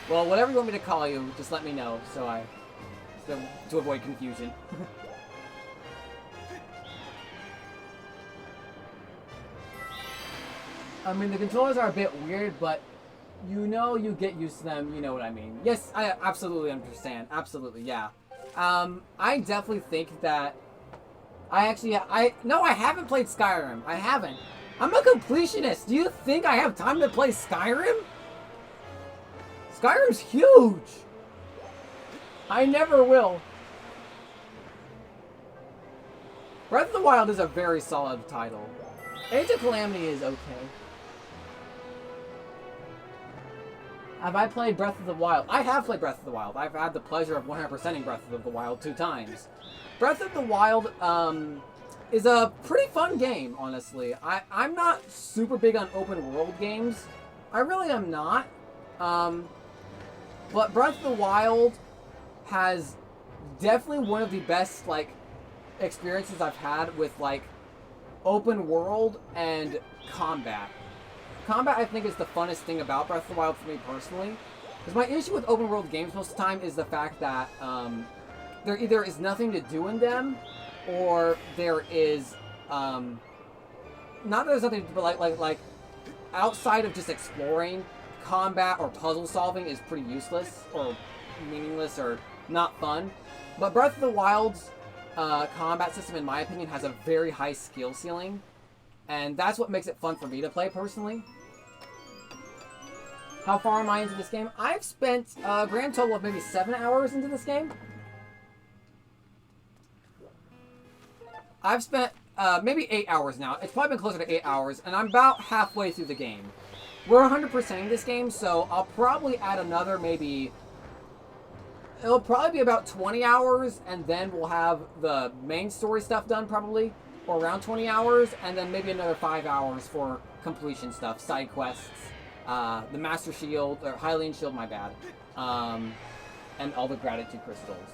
Well, whatever you want me to call you, just let me know to avoid confusion. I mean, the controllers are a bit weird, but you get used to them, you know what I mean. Yes, I absolutely understand. Absolutely, yeah. I definitely think that no, I haven't played Skyrim. I haven't. I'm a completionist. Do you think I have time to play Skyrim? Skyrim's huge. I never will. Breath of the Wild is a very solid title. Age of Calamity is okay. Have I played Breath of the Wild? I have played Breath of the Wild. I've had the pleasure of 100%ing Breath of the Wild 2 times. Breath of the Wild is a pretty fun game, honestly. I'm not super big on open world games. I really am not. But Breath of the Wild has definitely one of the best, like, experiences I've had with, like, open world and combat. Combat, I think, is the funnest thing about Breath of the Wild for me personally. Because my issue with open world games most of the time is the fact that there either is nothing to do in them, or there is not that there's nothing to do, but like outside of just exploring, combat or puzzle solving is pretty useless or meaningless or not fun. But Breath of the Wild's combat system, in my opinion, has a very high skill ceiling, and that's what makes it fun for me to play personally. How far am I into this game? I've spent a grand total of maybe 7 hours into this game. I've spent maybe 8 hours now. It's probably been closer to 8 hours, and I'm about halfway through the game. We're 100%ing this game, so I'll probably add another maybe... It'll probably be about 20 hours, and then we'll have the main story stuff done probably, or around 20 hours, and then maybe another 5 hours for completion stuff, side quests, the Master Shield, or Hylian Shield, my bad, and all the Gratitude Crystals.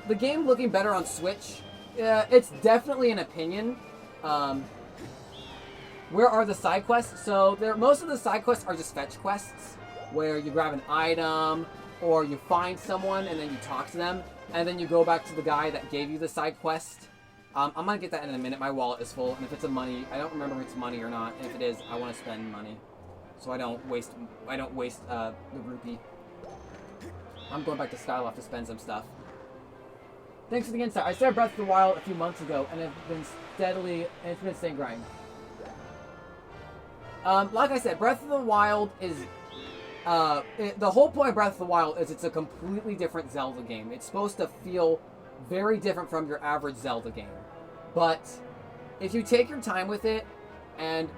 The game looking better on Switch, it's definitely an opinion. Where are the side quests? So most of the side quests are just fetch quests, where you grab an item, or you find someone and then you talk to them, and then you go back to the guy that gave you the side quest. I'm gonna get that in a minute. My wallet is full, and if it's a money, I don't remember if it's money or not. And if it is, I want to spend money, so I don't waste the rupee. I'm going back to Skyloft to spend some stuff. Thanks for the insight. I started Breath of the Wild a few months ago, and it's been staying grind. Like I said, Breath of the Wild is... the whole point of Breath of the Wild is it's a completely different Zelda game. It's supposed to feel very different from your average Zelda game. But if you take your time with it, and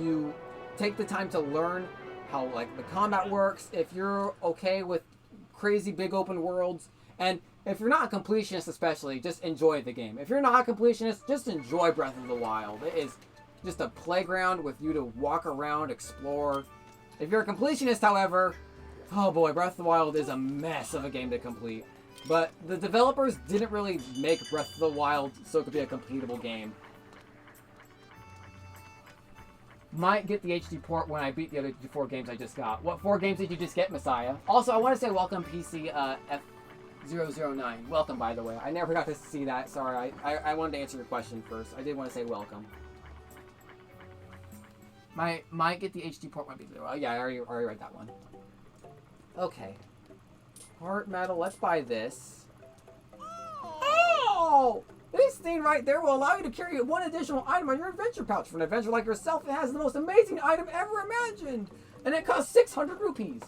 you take the time to learn how, like, the combat works, if you're okay with crazy big open worlds, and if you're not a completionist especially, just enjoy the game. If you're not a completionist, just enjoy Breath of the Wild. It is just a playground with you to walk around, explore. If you're a completionist, however, oh boy, Breath of the Wild is a mess of a game to complete. But the developers didn't really make Breath of the Wild so it could be a completable game. Might get the HD port when I beat the other 4 games I just got. What 4 games did you just get, Messiah? Also, I want to say welcome, PC 009. Welcome, by the way. I never got to see that. Sorry, I wanted to answer your question first. I did want to say welcome. Might get the HD port might be 0. Oh, yeah, I already read that one. Okay. Heart metal. Let's buy this. Oh! This thing right there will allow you to carry one additional item on your adventure pouch. For an adventurer like yourself, it has the most amazing item ever imagined. And it costs 600 rupees.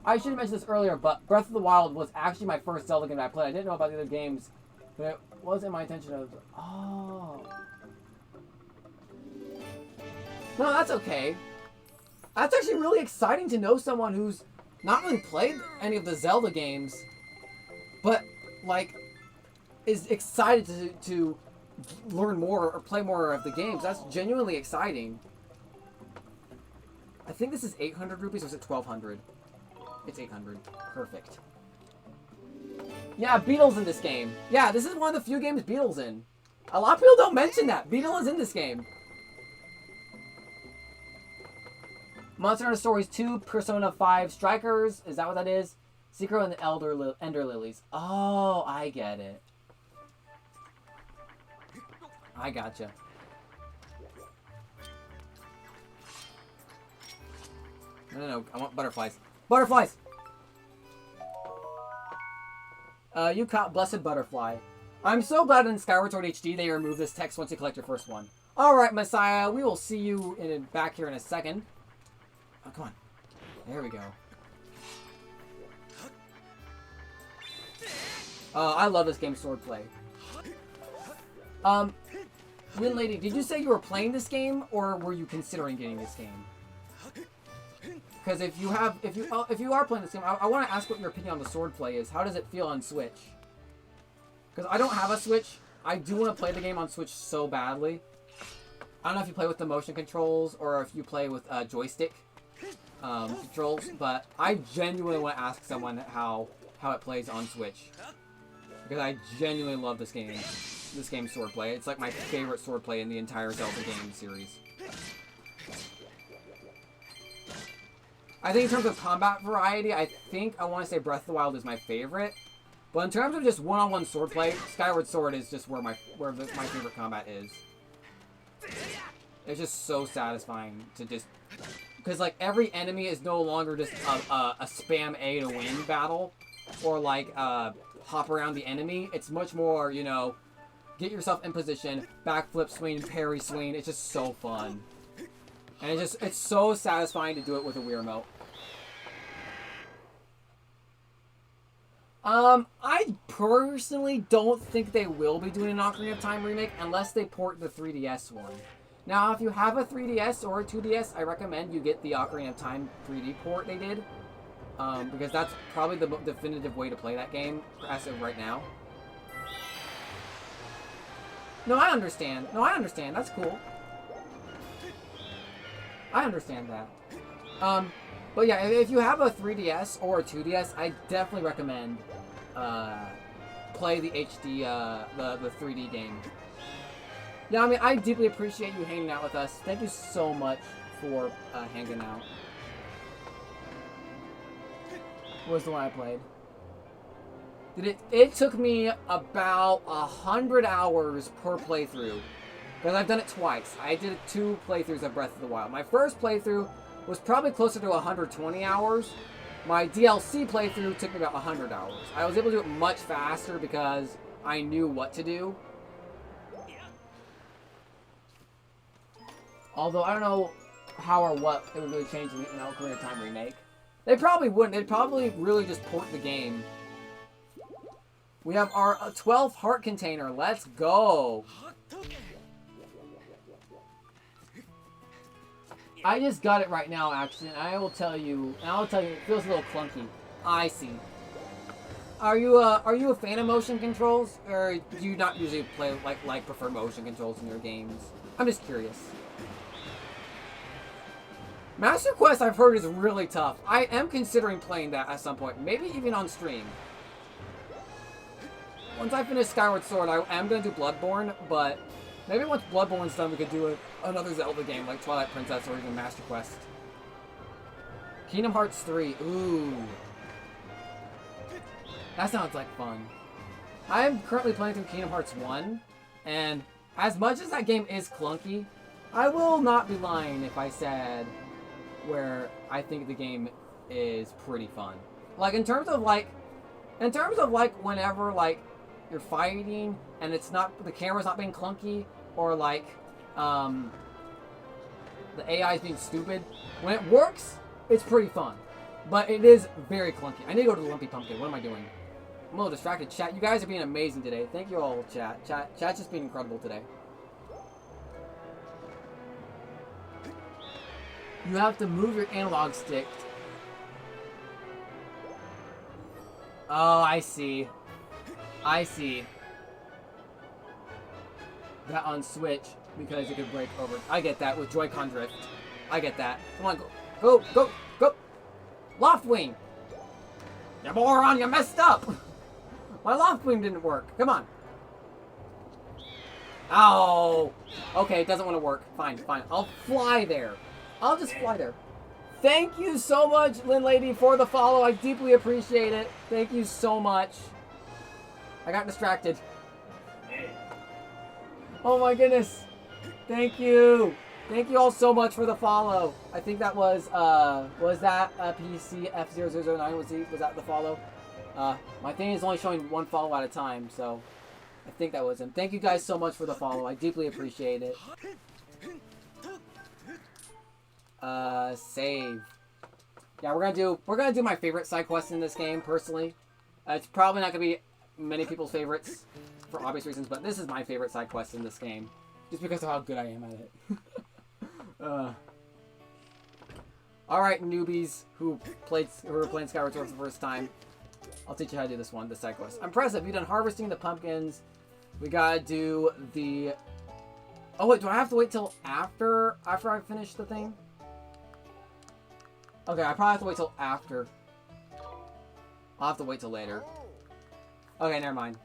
I should have mentioned this earlier, but Breath of the Wild was actually my first Zelda game that I played. I didn't know about the other games, but it wasn't my intention of... Oh. No, that's okay. That's actually really exciting to know someone who's not really played any of the Zelda games, but, like, is excited to learn more or play more of the games. That's genuinely exciting. I think this is 800 rupees, or is it 1200? It's 800. Perfect. Yeah, Beetle's in this game. Yeah, this is one of the few games Beetle's in. A lot of people don't mention that. Beetle is in this game. Monster Hunter Stories 2, Persona 5 Strikers. Is that what that is? Secret and the Ender Lilies. Oh, I get it. I gotcha. No, I want butterflies. Butterflies! You caught Blessed Butterfly. I'm so glad in Skyward Sword HD they removed this text once you collect your first one. Alright, Messiah, we will see you back here in a second. Oh, come on. There we go. I love this game's swordplay. Win Lady, did you say you were playing this game, or were you considering getting this game? Because if you are playing this game, I want to ask what your opinion on the swordplay is. How does it feel on Switch? Because I don't have a Switch. I do want to play the game on Switch so badly. I don't know if you play with the motion controls or if you play with joystick controls, but I genuinely want to ask someone how it plays on Switch. Because I genuinely love this game. This game's swordplay. It's like my favorite swordplay in the entire Zelda game series. I think in terms of combat variety, I want to say Breath of the Wild is my favorite. But in terms of just one-on-one swordplay, Skyward Sword is just where my favorite combat is. It's just so satisfying to just... Because, like, every enemy is no longer just a spam A to win battle. Or, like, hop around the enemy. It's much more, you know, get yourself in position, backflip, swing, parry, swing. It's just so fun. And it's so satisfying to do it with a Wii remote. I personally don't think they will be doing an Ocarina of Time remake unless they port the 3DS one. Now, if you have a 3DS or a 2DS, I recommend you get the Ocarina of Time 3D port they did. Because that's probably the definitive way to play that game as of right now. No, I understand. That's cool. I understand that. But yeah, if you have a 3DS or a 2DS, I definitely recommend play the HD, the 3D game. Yeah, I mean, I deeply appreciate you hanging out with us. Thank you so much for hanging out. What was the one I played? It took me about 100 hours per playthrough. Because I've done it twice. I did 2 playthroughs of Breath of the Wild. My first playthrough was probably closer to 120 hours. My DLC playthrough took me about 100 hours. I was able to do it much faster because I knew what to do. Although I don't know how or what it would really change in an Ocarina of Time remake. They probably wouldn't. They'd probably really just port the game. We have our 12th heart container. Let's go. I just got it right now, actually, and I'll tell you, it feels a little clunky. I see. Are you a fan of motion controls, or do you not usually play prefer motion controls in your games? I'm just curious. Master Quest, I've heard, is really tough. I am considering playing that at some point, maybe even on stream. Once I finish Skyward Sword, I am going to do Bloodborne, but maybe once Bloodborne's done, we could do another Zelda game, like Twilight Princess or even Master Quest. Kingdom Hearts 3, ooh. That sounds like fun. I'm currently playing through Kingdom Hearts 1, and as much as that game is clunky, I will not be lying if I said where I think the game is pretty fun. Like, in terms of whenever, like, you're fighting and it's not, the camera's not being clunky, or like, the AI is being stupid, when it works, it's pretty fun. But it is very clunky. I need to go to the Lumpy Pumpkin. What am I doing? I'm a little distracted. Chat, you guys are being amazing today. Thank you all, chat. Chat's just being incredible today. You have to move your analog stick. Oh, I see. I see. That on Switch, because it could break over. I get that with Joy-Con drift. I get that. Come on, go. Go. Loftwing! You moron, you messed up! My Loftwing didn't work. Come on. Oh. Okay, it doesn't want to work. Fine. I'll fly there. I'll just fly there. Thank you so much, Lynn Lady, for the follow. I deeply appreciate it. Thank you so much. I got distracted. Oh my goodness. Thank you. Thank you all so much for the follow. I think that was that PCF0009? Was that the follow? My thing is only showing one follow at a time, so I think that was him. Thank you guys so much for the follow. I deeply appreciate it. Save. Yeah, we're gonna do my favorite side quest in this game, personally. It's probably not gonna be many people's favorites for obvious reasons, but this is my favorite side quest in this game, just because of how good I am at it. Alright, newbies who are playing Skyward Sword for the first time. I'll teach you how to do this one, the side quest. Impressive, you've done harvesting the pumpkins. We gotta do the... Oh wait, do I have to wait till after I finish the thing? Okay, I probably have to wait till after. I'll have to wait till later. Okay, never mind.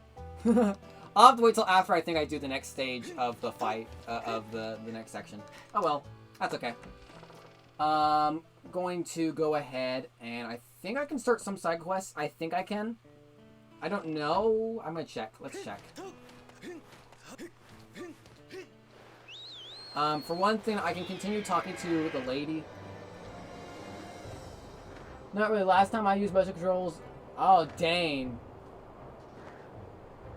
I'll have to wait till after I think I do the next stage of the fight, of the next section. Oh well, that's okay. Going to go ahead and I think I can start some side quests. I think I can. I don't know. I'm gonna check. Let's check. For one thing, I can continue talking to the lady. Not really. Last time I used motion controls. Oh, dang.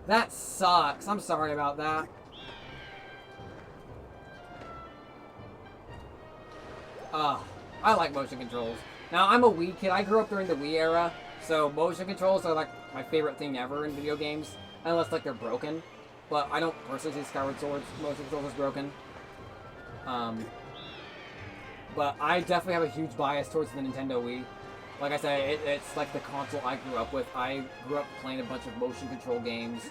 That sucks. I'm sorry about that. I like motion controls. Now, I'm a Wii kid. I grew up during the Wii era, so motion controls are like my favorite thing ever in video games, unless like they're broken. But I don't personally see Skyward Sword's motion controls as broken. But I definitely have a huge bias towards the Nintendo Wii. Like I said, it's like the console I grew up with. I grew up playing a bunch of motion control games.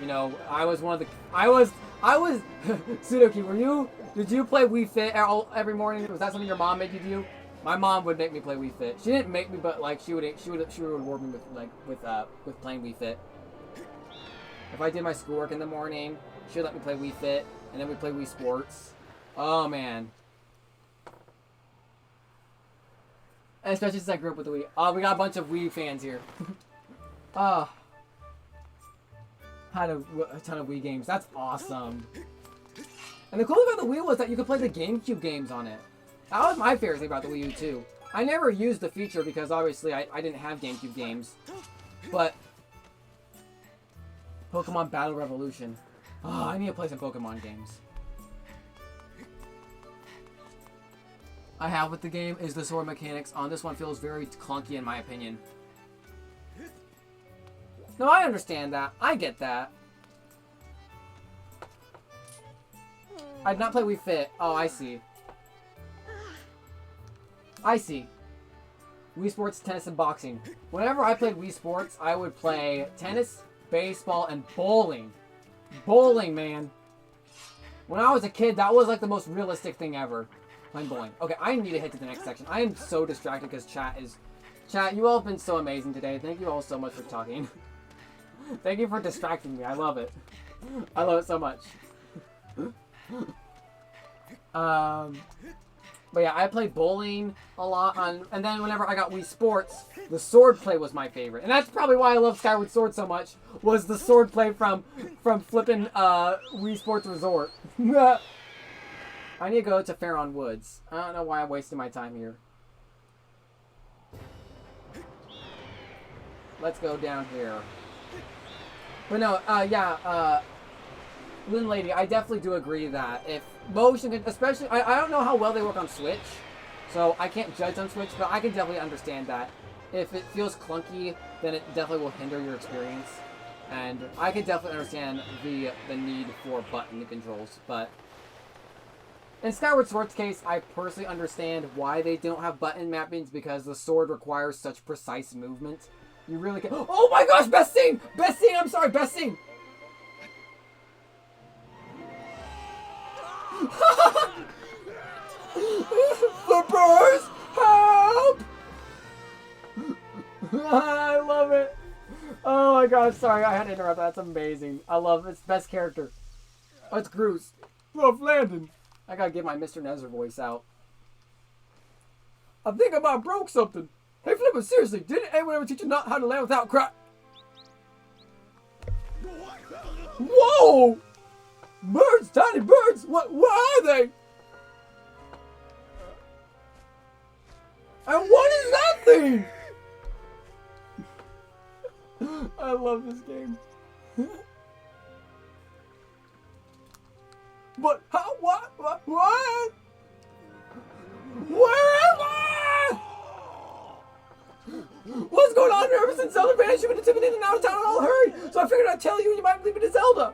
You know, I was one of the... I was... Sudoku, did you play Wii Fit every morning? Was that something your mom made you do? My mom would make me play Wii Fit. She didn't make me, but like she would reward me with playing Wii Fit. If I did my schoolwork in the morning, she would let me play Wii Fit, and then we'd play Wii Sports. Oh man. Especially since I grew up with the Wii. Oh, we got a bunch of Wii fans here. Oh. Had a ton of Wii games. That's awesome. And the cool thing about the Wii was that you could play the GameCube games on it. That was my favorite thing about the Wii U, too. I never used the feature because, obviously, I didn't have GameCube games. But... Pokemon Battle Revolution. Oh, I need to play some Pokemon games. I have with the game is the sword mechanics. On this one feels very clunky in my opinion. No, I understand that. I get that. I did not play Wii Fit. Oh, I see. I see. Wii Sports, tennis, and boxing. Whenever I played Wii Sports, I would play tennis, baseball, and bowling. Bowling, man. When I was a kid, that was like the most realistic thing ever. Playing bowling. Okay, I need to head to the next section. I am so distracted because chat, you all have been so amazing today. Thank you all so much for talking. Thank you for distracting me. I love it. I love it so much. But yeah, I played bowling a lot on, and then whenever I got Wii Sports, the sword play was my favorite, and that's probably why I love Skyward Sword so much. Was the sword play from flipping Wii Sports Resort? I need to go to Faron Woods. I don't know why I'm wasting my time here. Let's go down here. But no, Lynn Lady, I definitely do agree that if motion, especially, I don't know how well they work on Switch, so I can't judge on Switch, but I can definitely understand that. If it feels clunky, then it definitely will hinder your experience. And I can definitely understand the need for button controls, but in Skyward Sword's case, I personally understand why they don't have button mappings, because the sword requires such precise movement. You really can. Oh my gosh, best scene! Best scene, I'm sorry, best scene! Flippers! Help! I love it. Oh my gosh, sorry, I had to interrupt. That's amazing. I love it. It's best character. Oh, it's Groose. Love Landon. I gotta get my Mr. Nether voice out. I think I about broke something. Hey Flipper, seriously, didn't anyone ever teach you not how to land without crap? Whoa! Birds, tiny birds! What are they? And what is that thing? I love this game. But how? What? Where am I? What's going on here? Ever since Zelda vanished, you've been intimidated and out of town in all a hurry. So I figured I'd tell you and you might leave it to Zelda.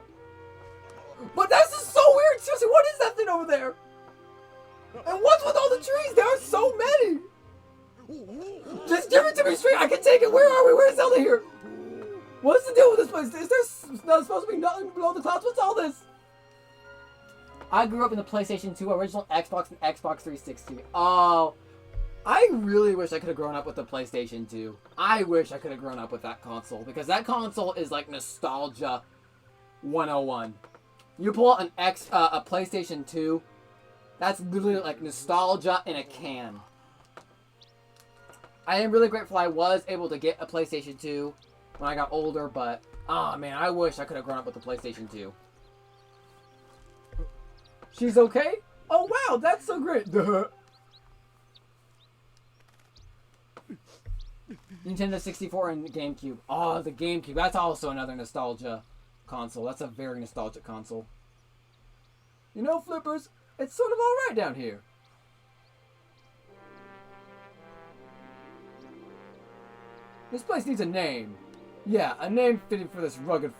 But that's just so weird. Seriously, what is that thing over there? And what's with all the trees? There are so many. Just give it to me straight. I can take it. Where are we? Where's Zelda here? What's the deal with this place? Is there not supposed to be nothing below the clouds? What's all this? I grew up in the PlayStation 2, original Xbox, and Xbox 360. Oh, I really wish I could have grown up with the PlayStation 2. I wish I could have grown up with that console, because that console is like nostalgia 101. You pull out a PlayStation 2, that's literally like nostalgia in a can. I am really grateful I was able to get a PlayStation 2 when I got older, but oh man, I wish I could have grown up with the PlayStation 2. She's okay? Oh wow, that's so great. Nintendo 64 and GameCube. Oh, the GameCube. That's also another nostalgia console. That's a very nostalgic console. You know, Flippers, it's sort of alright down here. This place needs a name. Yeah, a name fitting for this rugged,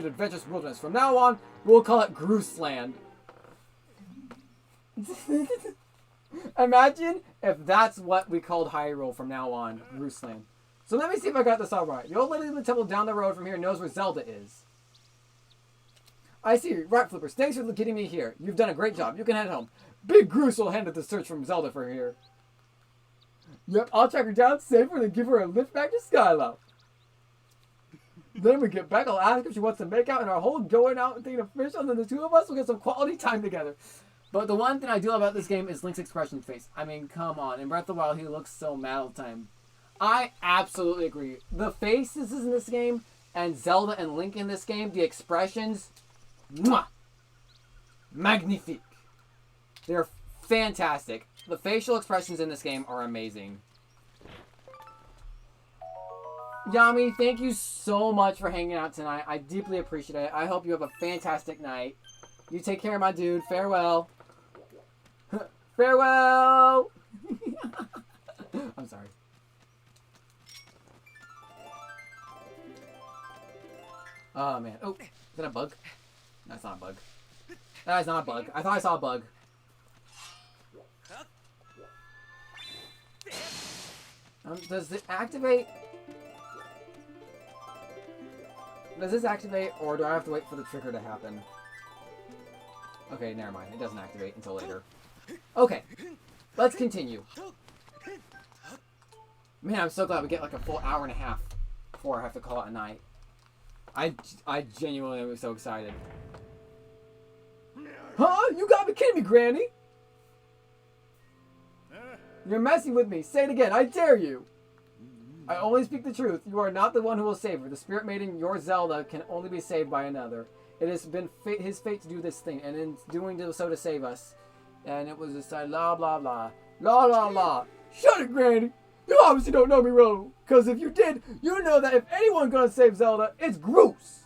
adventurous wilderness. From now on, we'll call it Grooseland. Imagine if that's what we called Hyrule from now on, Grooseland. So let me see if I got this all right. The old lady in the temple down the road from here knows where Zelda is. I see. Right, Flippers. Thanks for getting me here. You've done a great job. You can head home. Big Groose will handle the search from Zelda for here. Yep, I'll track her down safer and give her a lift back to Skylow. Then we get back, I'll ask if she wants to make out, and our whole going out and taking a fish, and then the two of us will get some quality time together. But the one thing I do love about this game is Link's expression face. I mean, come on. In Breath of the Wild, he looks so mad all the time. I absolutely agree. The faces in this game, and Zelda and Link in this game, the expressions, mwah, magnifique. They're fantastic. The facial expressions in this game are amazing. Yami, thank you so much for hanging out tonight. I deeply appreciate it. I hope you have a fantastic night. You take care, my dude. Farewell. Farewell! I'm sorry. Oh, man. Oh, is that a bug? No, it's not a bug. That is not a bug. I thought I saw a bug. Does it activate? Does this activate, or do I have to wait for the trigger to happen? Okay, never mind. It doesn't activate until later. Okay, let's continue. Man, I'm so glad we get like a full hour and a half before I have to call it a night. I genuinely am so excited. Huh? You gotta be kidding me, Granny! You're messing with me. Say it again. I dare you. I only speak the truth. You are not the one who will save her. The Spirit Maiden, your Zelda, can only be saved by another. It has been his fate to do this thing, and in doing so to save us. And it was decided, blah, blah, blah. Blah, blah, blah. Shut it, Granny. You obviously don't know me well. Because if you did, you know that if anyone gonna save Zelda, it's Groose.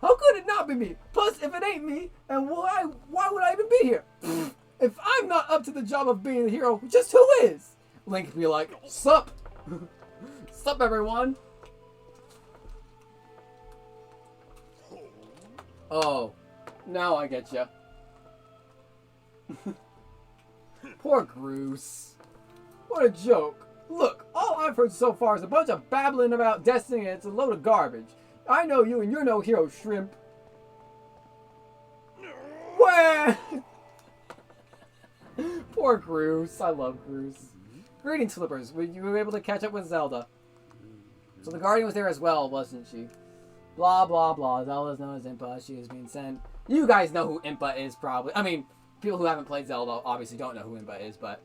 How could it not be me? Plus, if it ain't me, and why would I even be here? If I'm not up to the job of being the hero, just who is? Link would be like, sup? Sup, everyone? Oh, now I get ya. Poor Groose. What a joke. Look, all I've heard so far is a bunch of babbling about Destiny and it's a load of garbage. I know you and you're no hero, Shrimp. Wah! Poor Groose. I love Groose. Greetings, Flippers. Were you able to catch up with Zelda? So the Guardian was there as well, wasn't she? Blah, blah, blah. Zelda's known as Impa. She is being sent. You guys know who Impa is, probably. I mean, people who haven't played Zelda obviously don't know who Impa is, but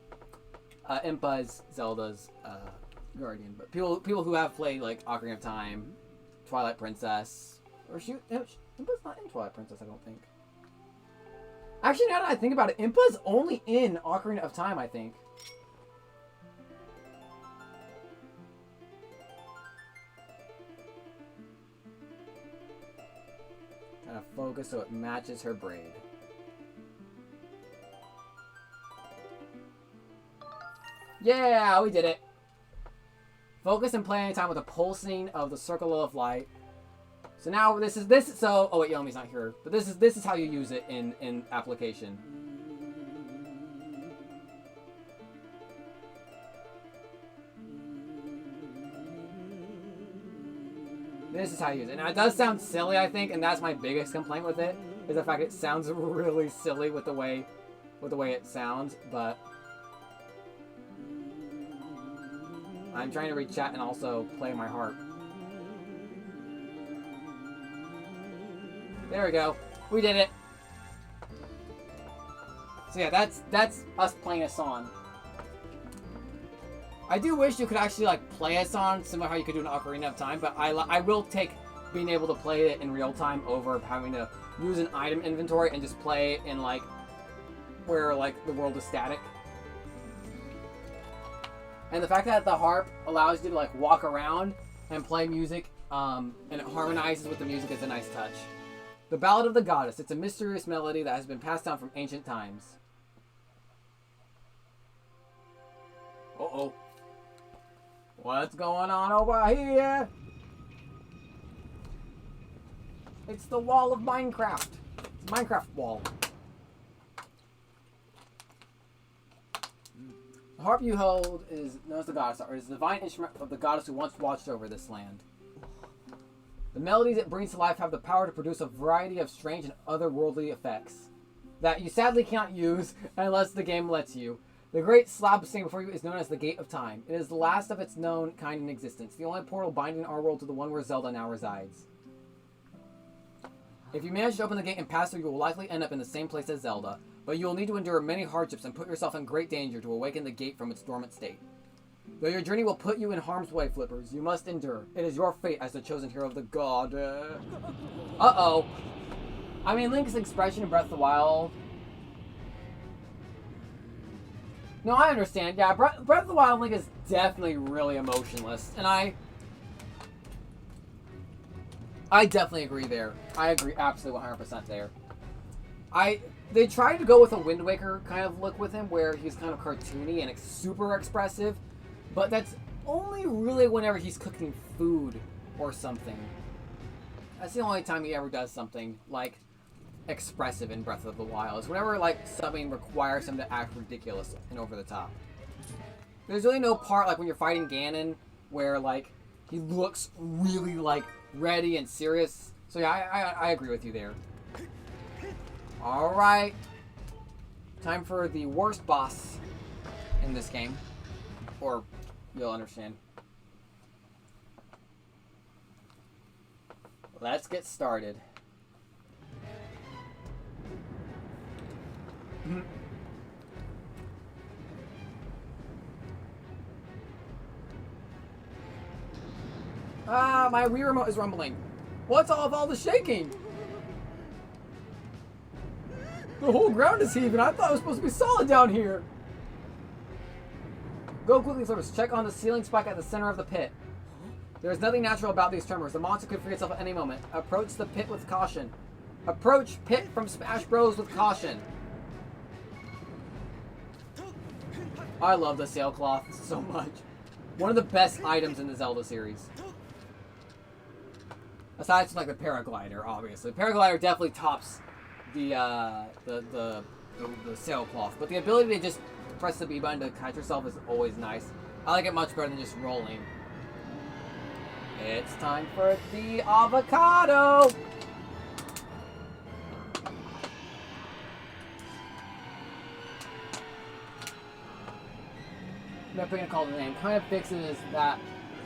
Impa is Zelda's Guardian. But people who have played, like, Ocarina of Time, Twilight Princess, or Impa's not in Twilight Princess, I don't think. Actually, now that I think about it, Impa's only in Ocarina of Time, I think. Kind of focus so it matches her braid. Yeah, we did it. Focus and play anytime with a pulsing of the circle of light. So now this is so oh wait, Yomi's not here. But this is how you use it in application. This is how you use it. Now it does sound silly, I think, and that's my biggest complaint with it, is the fact it sounds really silly with the way it sounds, but I'm trying to read chat and also play my harp. There we go. We did it. So yeah, that's us playing a song. I do wish you could actually like play a song similar to how you could do an Ocarina of Time, but I will take being able to play it in real time over having to use an item inventory and just play in like where like the world is static. And the fact that the harp allows you to like walk around and play music, and it harmonizes with the music is a nice touch. The Ballad of the Goddess. It's a mysterious melody that has been passed down from ancient times. Uh-oh. What's going on over here? It's the wall of Minecraft. It's a Minecraft wall. The harp you hold is known as the goddess, or is the divine instrument of the goddess who once watched over this land. The melodies it brings to life have the power to produce a variety of strange and otherworldly effects that you sadly can't use unless the game lets you. The great slab standing before you is known as the Gate of Time. It is the last of its known kind in existence, the only portal binding our world to the one where Zelda now resides. If you manage to open the gate and pass through, you will likely end up in the same place as Zelda, but you will need to endure many hardships and put yourself in great danger to awaken the gate from its dormant state. Though your journey will put you in harm's way, Flippers, you must endure. It is your fate as the chosen hero of the god. Uh-oh. I mean, Link's expression in Breath of the Wild... No, I understand. Yeah, Breath of the Wild Link is definitely really emotionless. And I definitely agree there. I agree absolutely 100% there. They tried to go with a Wind Waker kind of look with him, where he's kind of cartoony and super expressive. But that's only really whenever he's cooking food or something. That's the only time he ever does something, like, expressive in Breath of the Wild. Is whenever, like, something requires him to act ridiculous and over the top. There's really no part, like, when you're fighting Ganon, where, like, he looks really, like, ready and serious. So, yeah, I agree with you there. Alright. Time for the worst boss in this game. Or... you'll understand. Let's get started. my Wii remote is rumbling. What's all the shaking? The whole ground is heaving. I thought it was supposed to be solid down here. Go quickly, Service. Check on the ceiling spike at the center of the pit. There is nothing natural about these tremors. The monster could free itself at any moment. Approach the pit with caution. Approach pit from Smash Bros. With caution. I love the sailcloth so much. One of the best items in the Zelda series. Aside from like the paraglider, obviously. The paraglider definitely tops the sailcloth. But the ability to just press the B button to catch yourself is always nice. I like it much better than just rolling. It's time for the avocado! I'm not going to call the name. Kind of fixes that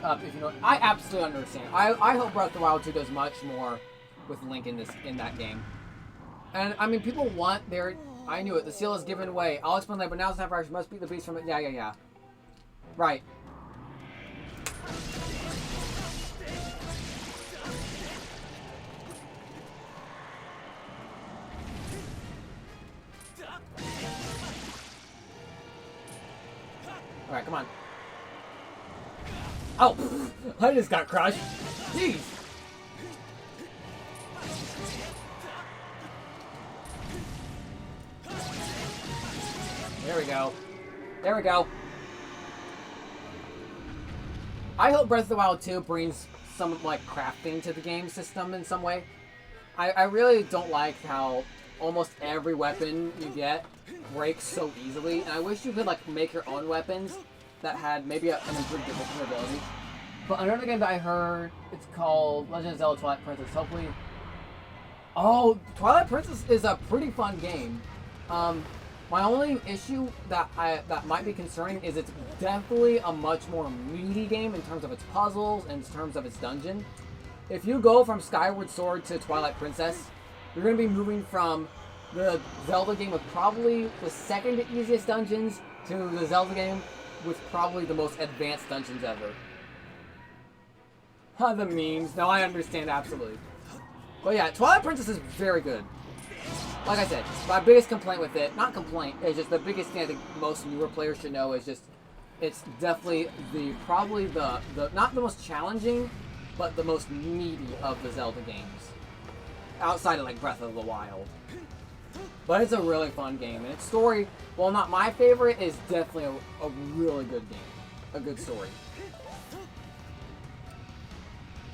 up, if you know. I absolutely understand. I hope Breath of the Wild 2 does much more with Link in that game. And I mean, people want their. I knew it. The seal is given away. I'll explain later, but now it's time for action. Must beat the beast from it. Yeah. Right. Alright, come on. Oh! I just got crushed. Jeez! There we go. There we go. I hope Breath of the Wild 2 brings some, like, crafting to the game system in some way. I really don't like how almost every weapon you get breaks so easily, and I wish you could like make your own weapons that had maybe an improved durability. But another game that I heard, it's called Legend of Zelda Twilight Princess. Hopefully, oh, Twilight Princess is a pretty fun game. My only issue that might be concerning is it's definitely a much more meaty game in terms of its puzzles and in terms of its dungeon. If you go from Skyward Sword to Twilight Princess, you're going to be moving from the Zelda game with probably the second easiest dungeons to the Zelda game with probably the most advanced dungeons ever. The memes. No, I understand absolutely. But yeah, Twilight Princess is very good. Like I said, my biggest complaint with it, not complaint, it's just the biggest thing I think most newer players should know is just, it's definitely probably the not the most challenging, but the most meaty of the Zelda games. Outside of like Breath of the Wild. But it's a really fun game, and its story, while not my favorite, is definitely a really good game. A good story.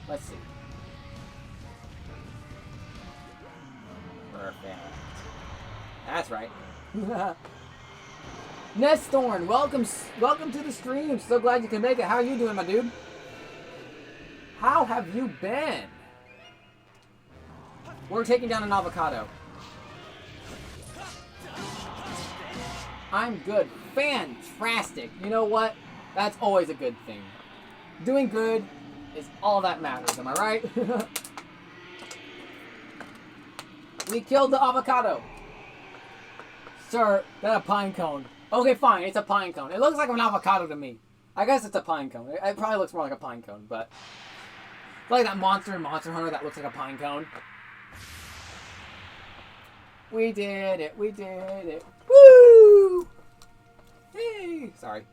Let's see. Perfect. That's right. Nestorn, welcome to the stream. So glad you can make it. How are you doing, my dude? How have you been? We're taking down an avocado. I'm good. Fantastic. You know what? That's always a good thing. Doing good is all that matters, am I right? We killed the avocado. Sir, that's a pine cone. Okay, fine, it's a pine cone. It looks like an avocado to me. I guess it's a pine cone. It probably looks more like a pine cone, but... It's like that monster in Monster Hunter that looks like a pine cone. We did it, we did it. Woo! Hey! Sorry.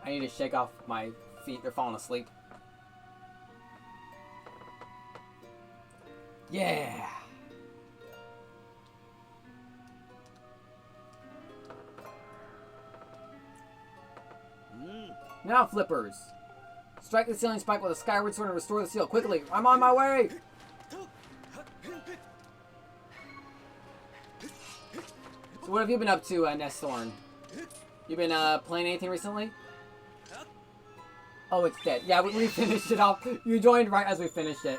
I need to shake off my feet. They're falling asleep. Yeah! Now, flippers. Strike the ceiling spike with a Skyward Sword and restore the seal. Quickly! I'm on my way! So what have you been up to, Nestorn? You been playing anything recently? Oh, it's dead. Yeah, we finished it off. You joined right as we finished it.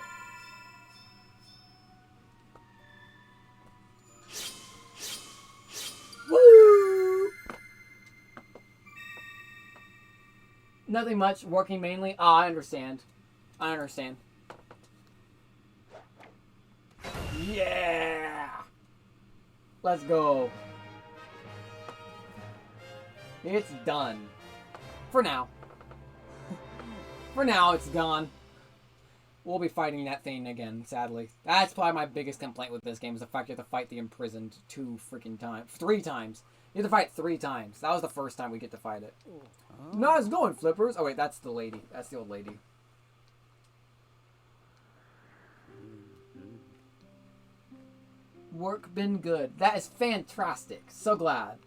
Woo! Nothing much. Working mainly. Ah, I understand. I understand. Yeah! Let's go. It's done. For now. For now, it's gone. We'll be fighting that thing again, sadly. That's probably my biggest complaint with this game, is the fact you have to fight the imprisoned 3 times. You have to fight 3 times. That was the first time we get to fight it. Oh. Nice going, Flippers. Oh, wait, that's the lady. That's the old lady. Work been good. That is fantastic. So glad.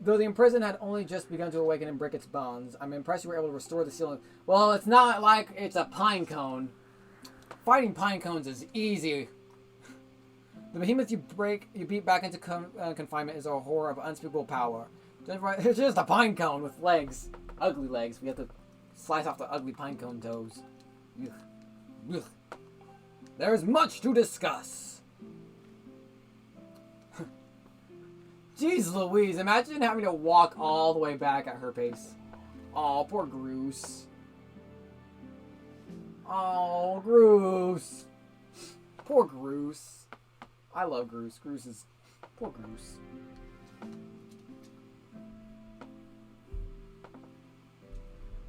Though the imprisoned had only just begun to awaken and break its bones, I'm impressed you were able to restore the ceiling. Well, it's not like it's a Pinecone. Fighting Pinecones is easy. The behemoth you beat back into confinement is a horror of unspeakable power. It's just a Pinecone with legs. Ugly legs. We have to slice off the ugly Pinecone toes. Ugh. Ugh. There's much to discuss. Jeez Louise, imagine having to walk all the way back at her pace. Oh, poor Groose. Oh, Groose. Poor Groose. I love Groose. Groose is... Poor Groose.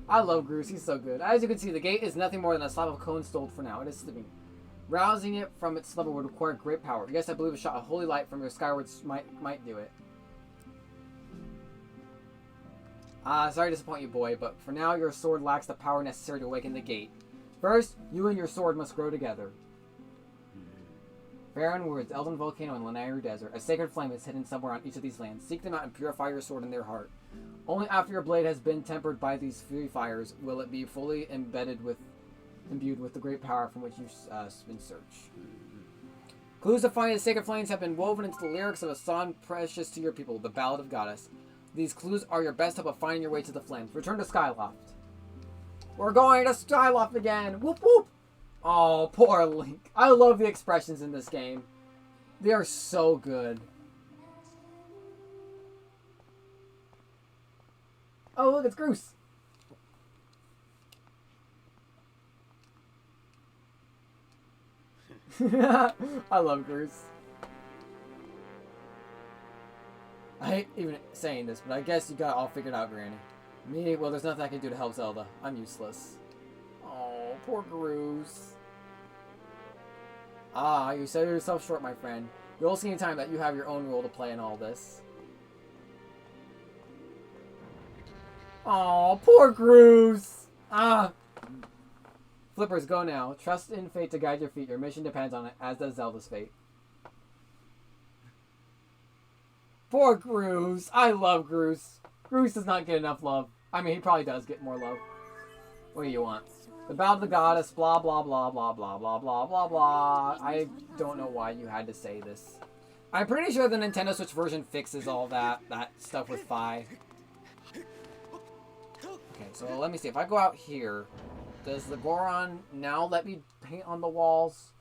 I love Groose. He's so good. As you can see, the gate is nothing more than a slab of cone stoled for now. It is sleeping. Rousing it from its slumber would require great power. Yes, I believe a shot of holy light from your Skyward might do it. Sorry to disappoint you, boy, but for now your sword lacks the power necessary to awaken the gate. First, you and your sword must grow together. Barren Woods, Elden Volcano, and Lanayru Desert. A sacred flame is hidden somewhere on each of these lands. Seek them out and purify your sword in their heart. Only after your blade has been tempered by these fury fires will it be fully imbued with the great power from which you've been searched. Clues to finding the sacred flames have been woven into the lyrics of a song precious to your people, the Ballad of Goddess. These clues are your best hope of finding your way to the flames. Return to Skyloft. We're going to Skyloft again! Whoop whoop! Oh, poor Link. I love the expressions in this game. They are so good. Oh, look, it's Groose. I love Groose. I hate even saying this, but I guess you got it all figured out, Granny. Me? Well, there's nothing I can do to help Zelda. I'm useless. Oh, poor Groose. Ah, you sell yourself short, my friend. You'll see in time that you have your own role to play in all this. Oh, poor Groose. Ah. Flippers, go now. Trust in fate to guide your feet. Your mission depends on it, as does Zelda's fate. Poor Groose. I love Groose. Groose does not get enough love. I mean, he probably does get more love. What do you want? The Ballad of the Goddess, blah, blah, blah, blah, blah, blah, blah, blah, blah. I don't know why you had to say this. I'm pretty sure the Nintendo Switch version fixes all that stuff with Fi. Okay, so let me see. If I go out here, does the Goron now let me paint on the walls?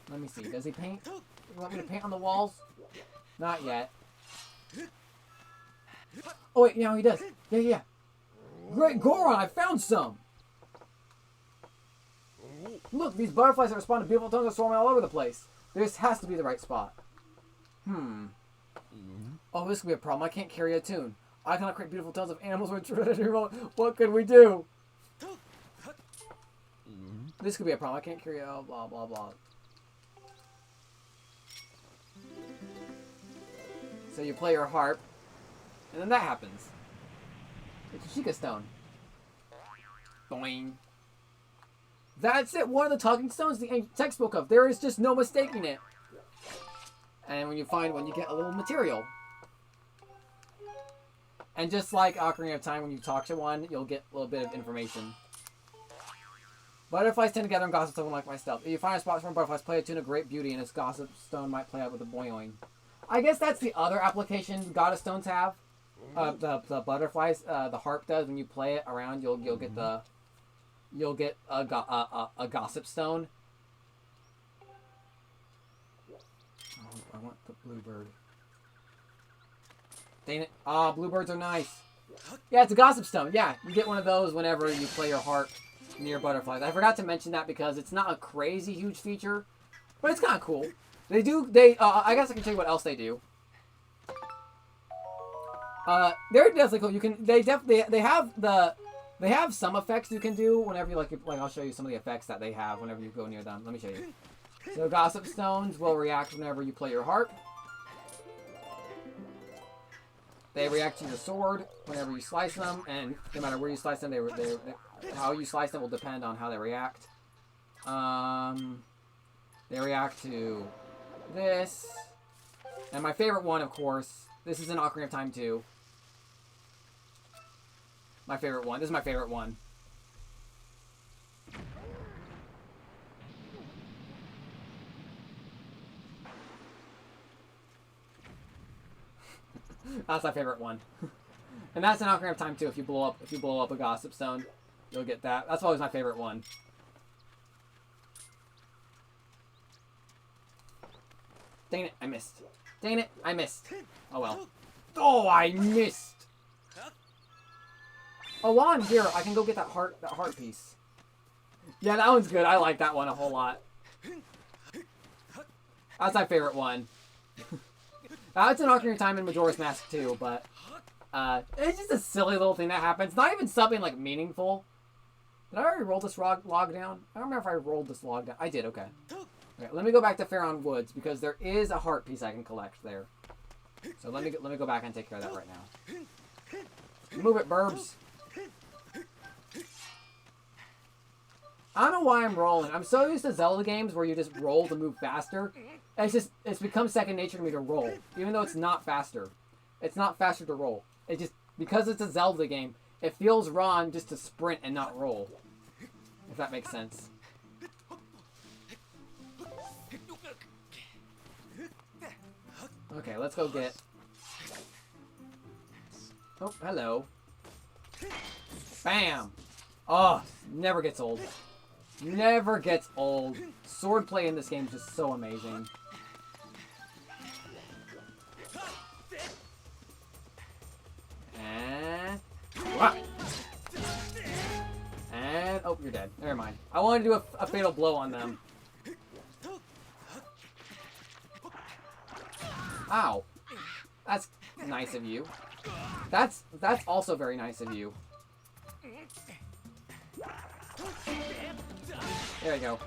Let me see. Does he paint? You want me to paint on the walls? Not yet. Oh, wait. Yeah, he does. Yeah. Great Goron, I found some! Look, these butterflies that respond to beautiful tones are swarming all over the place. This has to be the right spot. Oh, this could be a problem. I can't carry a tune. I cannot create beautiful tones of animals with what could we do? This could be a problem. I can't carry a blah, blah, blah. So you play your harp, and then that happens. It's a Sheikah stone. Boing. That's it. One of the talking stones the ancient text spoke of. There is just no mistaking it. And when you find one, you get a little material. And just like Ocarina of Time, when you talk to one, you'll get a little bit of information. Butterflies tend to gather in gossip stone like myself. If you find a spot for butterflies, play a tune of great beauty, and its gossip stone might play out with a boing. I guess that's the other application goddess stones have. The butterflies, the harp does. When you play it around, you'll get a gossip stone. Oh, I want the bluebird. Dang it! Ah, bluebirds are nice. Yeah, it's a gossip stone. Yeah, you get one of those whenever you play your harp near butterflies. I forgot to mention that because it's not a crazy huge feature, but it's kind of cool. I guess I can tell you what else they do. They're definitely cool. They have the They have some effects you can do whenever you like I'll show you some of the effects that they have whenever you go near them. Let me show you. So Gossip Stones will react whenever you play your harp. They react to your sword whenever you slice them, and no matter where you slice them, how you slice them will depend on how they react. They react to this. And my favorite one, of course, this is in Ocarina of Time 2. My favorite one. This is my favorite one. That's my favorite one. And that's in Ocarina of Time 2. If you blow up a Gossip Stone, you'll get that. That's always my favorite one. Dang it, I missed. Dang it, I missed. Oh well. Oh, I missed. Oh, while I'm here, I can go get that heart piece. Yeah, that one's good. I like that one a whole lot. That's my favorite one. It's an Ocarina of Time and Majora's Mask too, but it's just a silly little thing that happens. Not even something like meaningful. Did I already roll this log down? I don't remember if I rolled this log down. I did. Okay. Okay. Let me go back to Faron Woods because there is a heart piece I can collect there. So let me go back and take care of that right now. Move it, Burbs. I don't know why I'm rolling. I'm so used to Zelda games where you just roll to move faster. It's become second nature to me to roll. Even though it's not faster. It's not faster to roll. It just, because it's a Zelda game, it feels wrong just to sprint and not roll. If that makes sense. Okay, let's go get... Oh, hello. Bam! Oh, never gets old. Never gets old. Swordplay in this game is just so amazing. And... And... Oh, you're dead. Never mind. I wanted to do a fatal blow on them. Ow. That's nice of you. That's also very nice of you. There we go.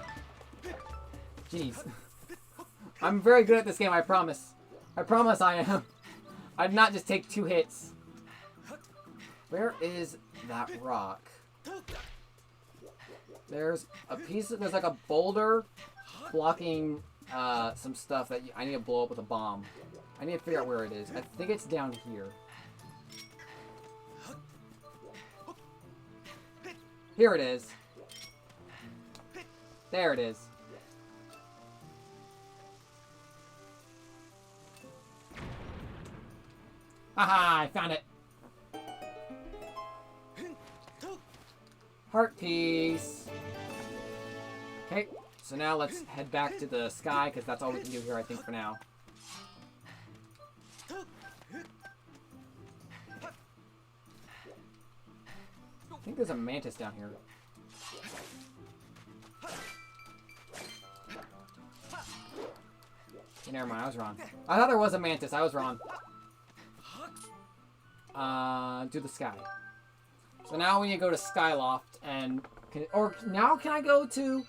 Jeez. I'm very good at this game, I promise. I promise I am. I'd not just take 2 hits. Where is that rock? There's a piece of, there's like a boulder blocking some stuff that I need to blow up with a bomb. I need to figure out where it is. I think it's down here. Here it is. There it is. Haha, I found it. Heart piece. Okay, so now let's head back to the sky, because that's all we can do here, I think, for now. I think there's a mantis down here. Okay, never mind, I was wrong. I thought there was a mantis, I was wrong. Do the sky. So now we need to go to Skyloft and... now can I go to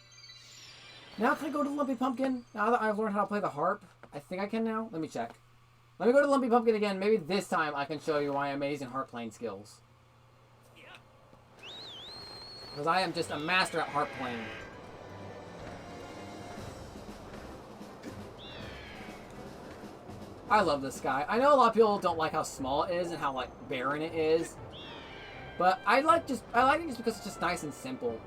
Lumpy Pumpkin? Now that I've learned how to play the harp? I think I can now. Let me check. Let me go to Lumpy Pumpkin again. Maybe this time I can show you my amazing harp playing skills. Because I am just a master at harp playing. I love this sky. I know a lot of people don't like how small it is and how, like, barren it is. But I like it just because it's just nice and simple.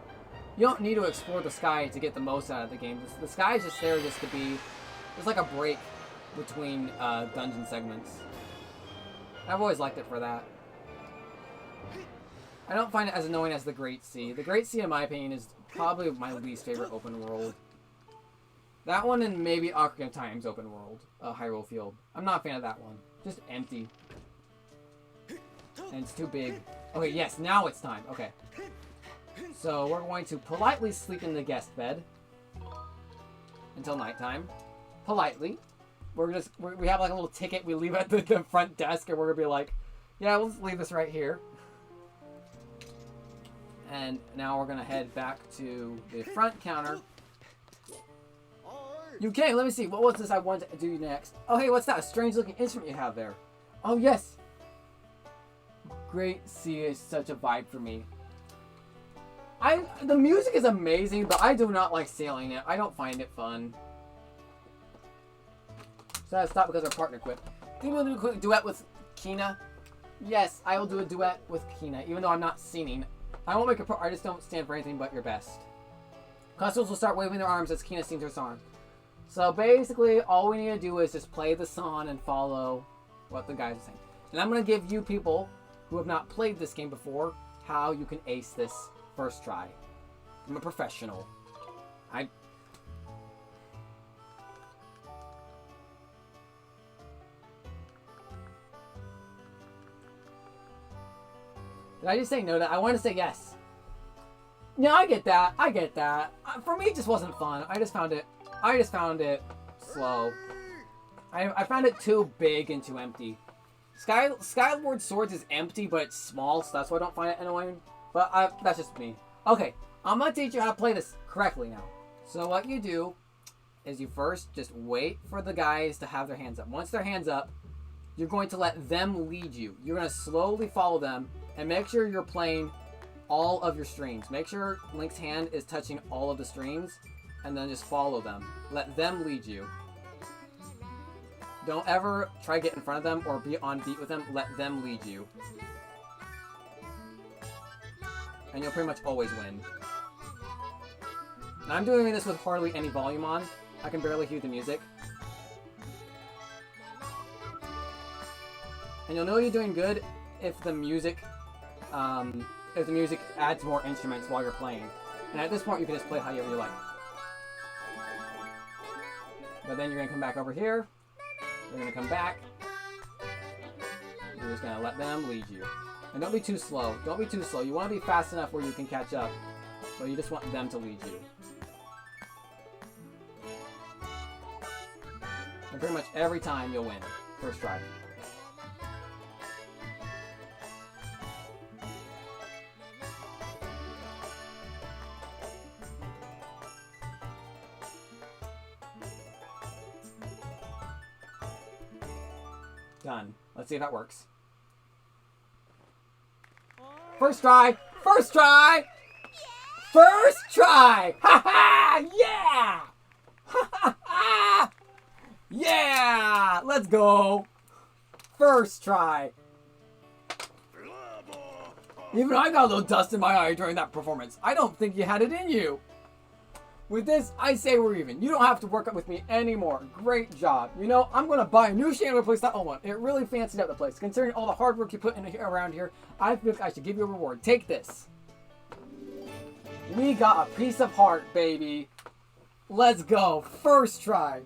You don't need to explore the sky to get the most out of the game. The sky is just there just to be... It's like a break between dungeon segments. I've always liked it for that. I don't find it as annoying as the Great Sea. The Great Sea, in my opinion, is probably my least favorite open world. That one and maybe Ocarina of Time's open world, Hyrule Field. I'm not a fan of that one. Just empty. And it's too big. Okay, yes, now it's time. Okay. So we're going to politely sleep in the guest bed until nighttime. Politely. We have like a little ticket we leave at the front desk, and we're gonna be like, yeah, we'll just leave this right here. And now we're gonna head back to the front counter. Okay, let me see. What was this I wanted to do next? Oh, hey, what's that? A strange looking instrument you have there. Oh, yes. Great Sea is such a vibe for me. The music is amazing, but I do not like sailing it. I don't find it fun. So I stopped because our partner quit. Think we'll do a quick duet with Kina? Yes, I will do a duet with Kina, even though I'm not singing. I won't make a pro. I just don't stand for anything but your best. Customers will start waving their arms as Kina sings her song. So basically, all we need to do is just play the song and follow what the guys are saying. And I'm going to give you people who have not played this game before how you can ace this first try. I'm a professional. Did I just say no to that? I want to say yes. No, I get that. I get that. For me, it just wasn't fun. I just found it slow. I found it too big and too empty. Skyward Sword is empty, but it's small, so that's why I don't find it annoying. But that's just me. Okay, I'm gonna teach you how to play this correctly now. So what you do is you first just wait for the guys to have their hands up. Once their hands up, you're going to let them lead you. You're gonna slowly follow them and make sure you're playing all of your strings. Make sure Link's hand is touching all of the strings, and then just follow them. Let them lead you. Don't ever try to get in front of them or be on beat with them. Let them lead you. And you'll pretty much always win. And I'm doing this with hardly any volume on. I can barely hear the music. And you'll know you're doing good if the music adds more instruments while you're playing. And at this point, you can just play however you like. But then you're going to come back over here. You're going to come back. You're just going to let them lead you. And don't be too slow. Don't be too slow. You want to be fast enough where you can catch up. But you just want them to lead you. And pretty much every time you'll win. First try. Done. Let's see if that works. First try! First try! First try! Ha ha! Yeah! Ha ha ha! Yeah! Let's go! First try. Even I got a little dust in my eye during that performance. I don't think you had it in you. With this, I say we're even. You don't have to work up with me anymore. Great job. You know, I'm going to buy a new chandelier place that I want. It really fancied up the place. Considering all the hard work you put in around here, I think I should give you a reward. Take this. We got a piece of heart, baby. Let's go. First try.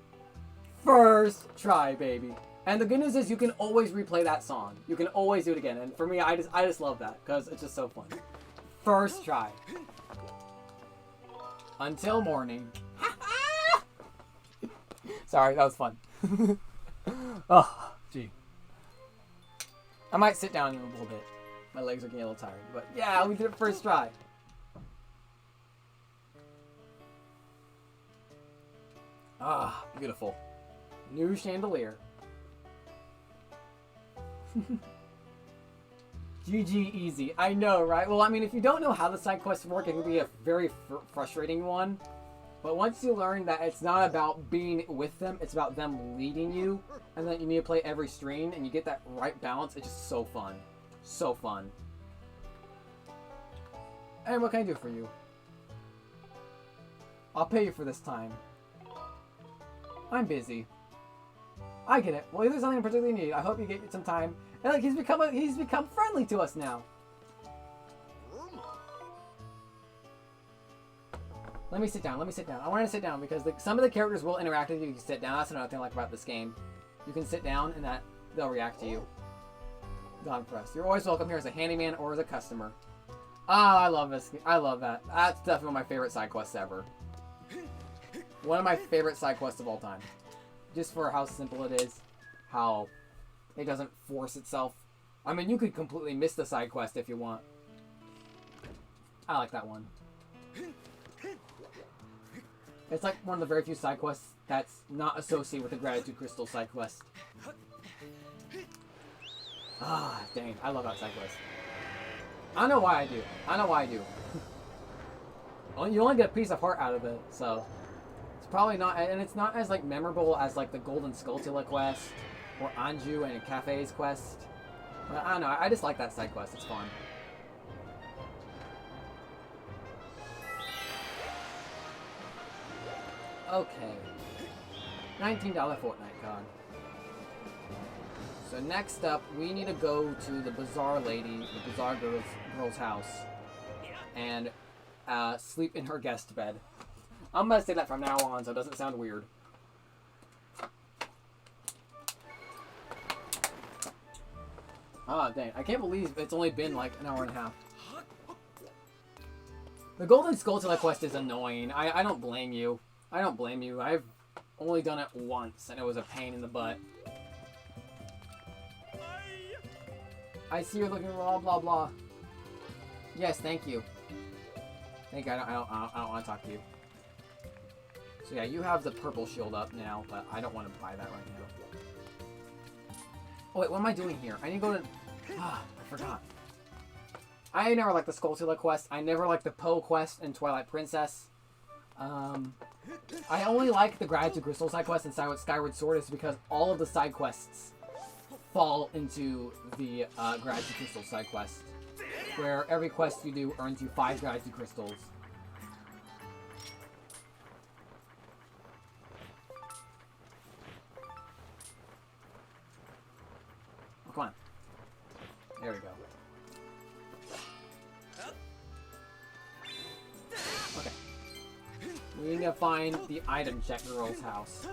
First try, baby. And the good news is you can always replay that song. You can always do it again. And for me, I just love that because it's just so fun. First try. Until morning. Sorry, that was fun. Oh, gee. I might sit down in a little bit. My legs are getting a little tired. But yeah, we did it first try. Ah, beautiful. New chandelier. GG easy. I know, right? Well, I mean, if you don't know how the side quests work, it can be a very frustrating one. But once you learn that it's not about being with them, it's about them leading you, and that you need to play every string, and you get that right balance, it's just so fun. So fun. And what can I do for you? I'll pay you for this time. I'm busy. I get it. Well, if there's something particularly need, I hope you get some time. And like he's become friendly to us now. Let me sit down. Let me sit down. I want to sit down because some of the characters will interact with you. You can sit down. That's another thing I like about this game. You can sit down and they'll react to you. Gone press. You're always welcome here as a handyman or as a customer. Ah, I love this. I love that. That's definitely one of my favorite side quests ever. One of my favorite side quests of all time. Just for how simple it is, how it doesn't force itself. I mean, you could completely miss the side quest if you want. I like that one. It's like one of the very few side quests that's not associated with the Gratitude Crystal side quest. Ah, dang. I love that side quest. I know why I do. I know why I do. Well, you only get a piece of heart out of it, so... It's probably not... And it's not as, like, memorable as, like, the Golden Skulltula quest or Anju and Cafe's quest. But I don't know. I just like that side quest. It's fun. Okay. $19 Fortnite card. So next up, we need to go to the Bazaar Lady, the Bazaar girl's house, and sleep in her guest bed. I'm gonna say that from now on, so it doesn't sound weird. Ah, dang! I can't believe it's only been like an hour and a half. The Golden Skulltula quest is annoying. I don't blame you. I don't blame you. I've only done it once, and it was a pain in the butt. I see you're looking blah blah blah. Yes, thank you. Thank you. I don't want to talk to you. So yeah, you have the purple shield up now, but I don't want to buy that right now. Oh wait, what am I doing here? I need to go to... Ah, I forgot. I never liked the Skulltula quest. I never liked the Poe quest in Twilight Princess. I only like the Gratitude Crystal side quest in Skyward Sword is because all of the side quests fall into the Gratitude Crystal side quest, where every quest you do earns you 5 Gratitude Crystals. Oh, come on. There we go. Okay. We need to find the item check girl's house.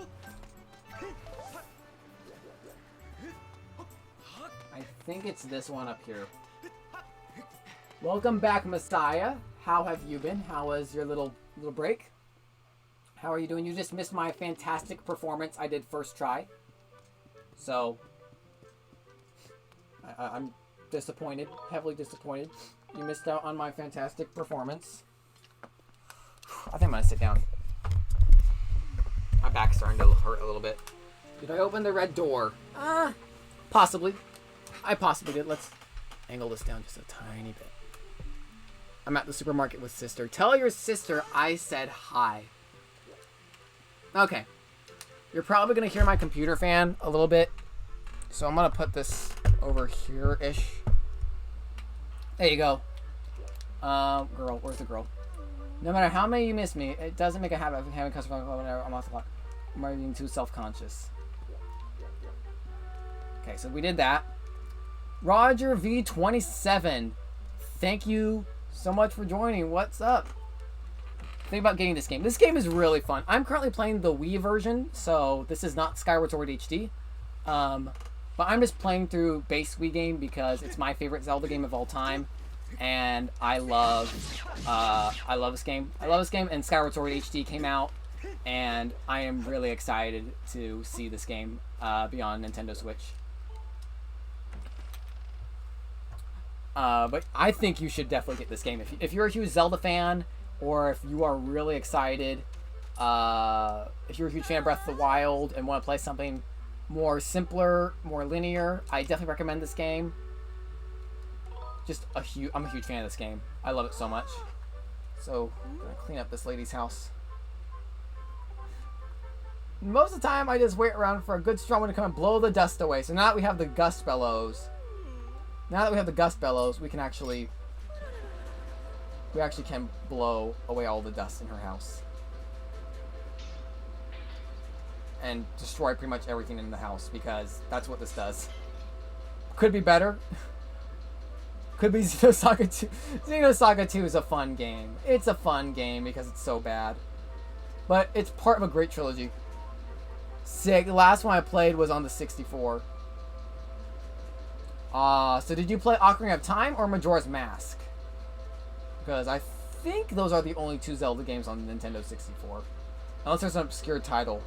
I think it's this one up here. Welcome back, Messiah. How have you been? How was your little break? How are you doing? You just missed my fantastic performance I did first try. So, I'm disappointed, heavily disappointed. You missed out on my fantastic performance. I think I'm gonna sit down. My back's starting to hurt a little bit. Did I open the red door? Possibly. I possibly did. Let's angle this down just a tiny bit. I'm at the supermarket with sister. Tell your sister I said hi. Okay. You're probably gonna hear my computer fan a little bit. So I'm gonna put this over here-ish. There you go. Girl, where's the girl? No matter how many you miss me, it doesn't make a habit of having customer whenever I'm off the clock. I'm being too self-conscious. Okay, so we did that. Roger V27. Thank you so much for joining. What's up? Think about getting this game. This game is really fun. I'm currently playing the Wii version, so this is not Skyward Sword HD. But I'm just playing through base Wii game because it's my favorite Zelda game of all time. And I love this game. I love this game, and Skyward Sword HD came out, and I am really excited to see this game be on Nintendo Switch. But I think you should definitely get this game. If you're a huge Zelda fan, or if you are really excited, if you're a huge fan of Breath of the Wild and want to play something more simpler, more linear, I definitely recommend this game. I'm a huge fan of this game. I love it so much. So, I'm gonna clean up this lady's house. Most of the time, I just wait around for a good strong wind to come and blow the dust away. So now that we have the gust bellows, we can actually can blow away all the dust in her house and destroy pretty much everything in the house, because that's what this does. Could be better. Could be Xenosaga 2. Xenosaga 2 is a fun game. It's a fun game because it's so bad. But it's part of a great trilogy. Sick. The last one I played was on the 64. So did you play Ocarina of Time or Majora's Mask? Because I think those are the only 2 Zelda games on the Nintendo 64. Unless there's an obscure title.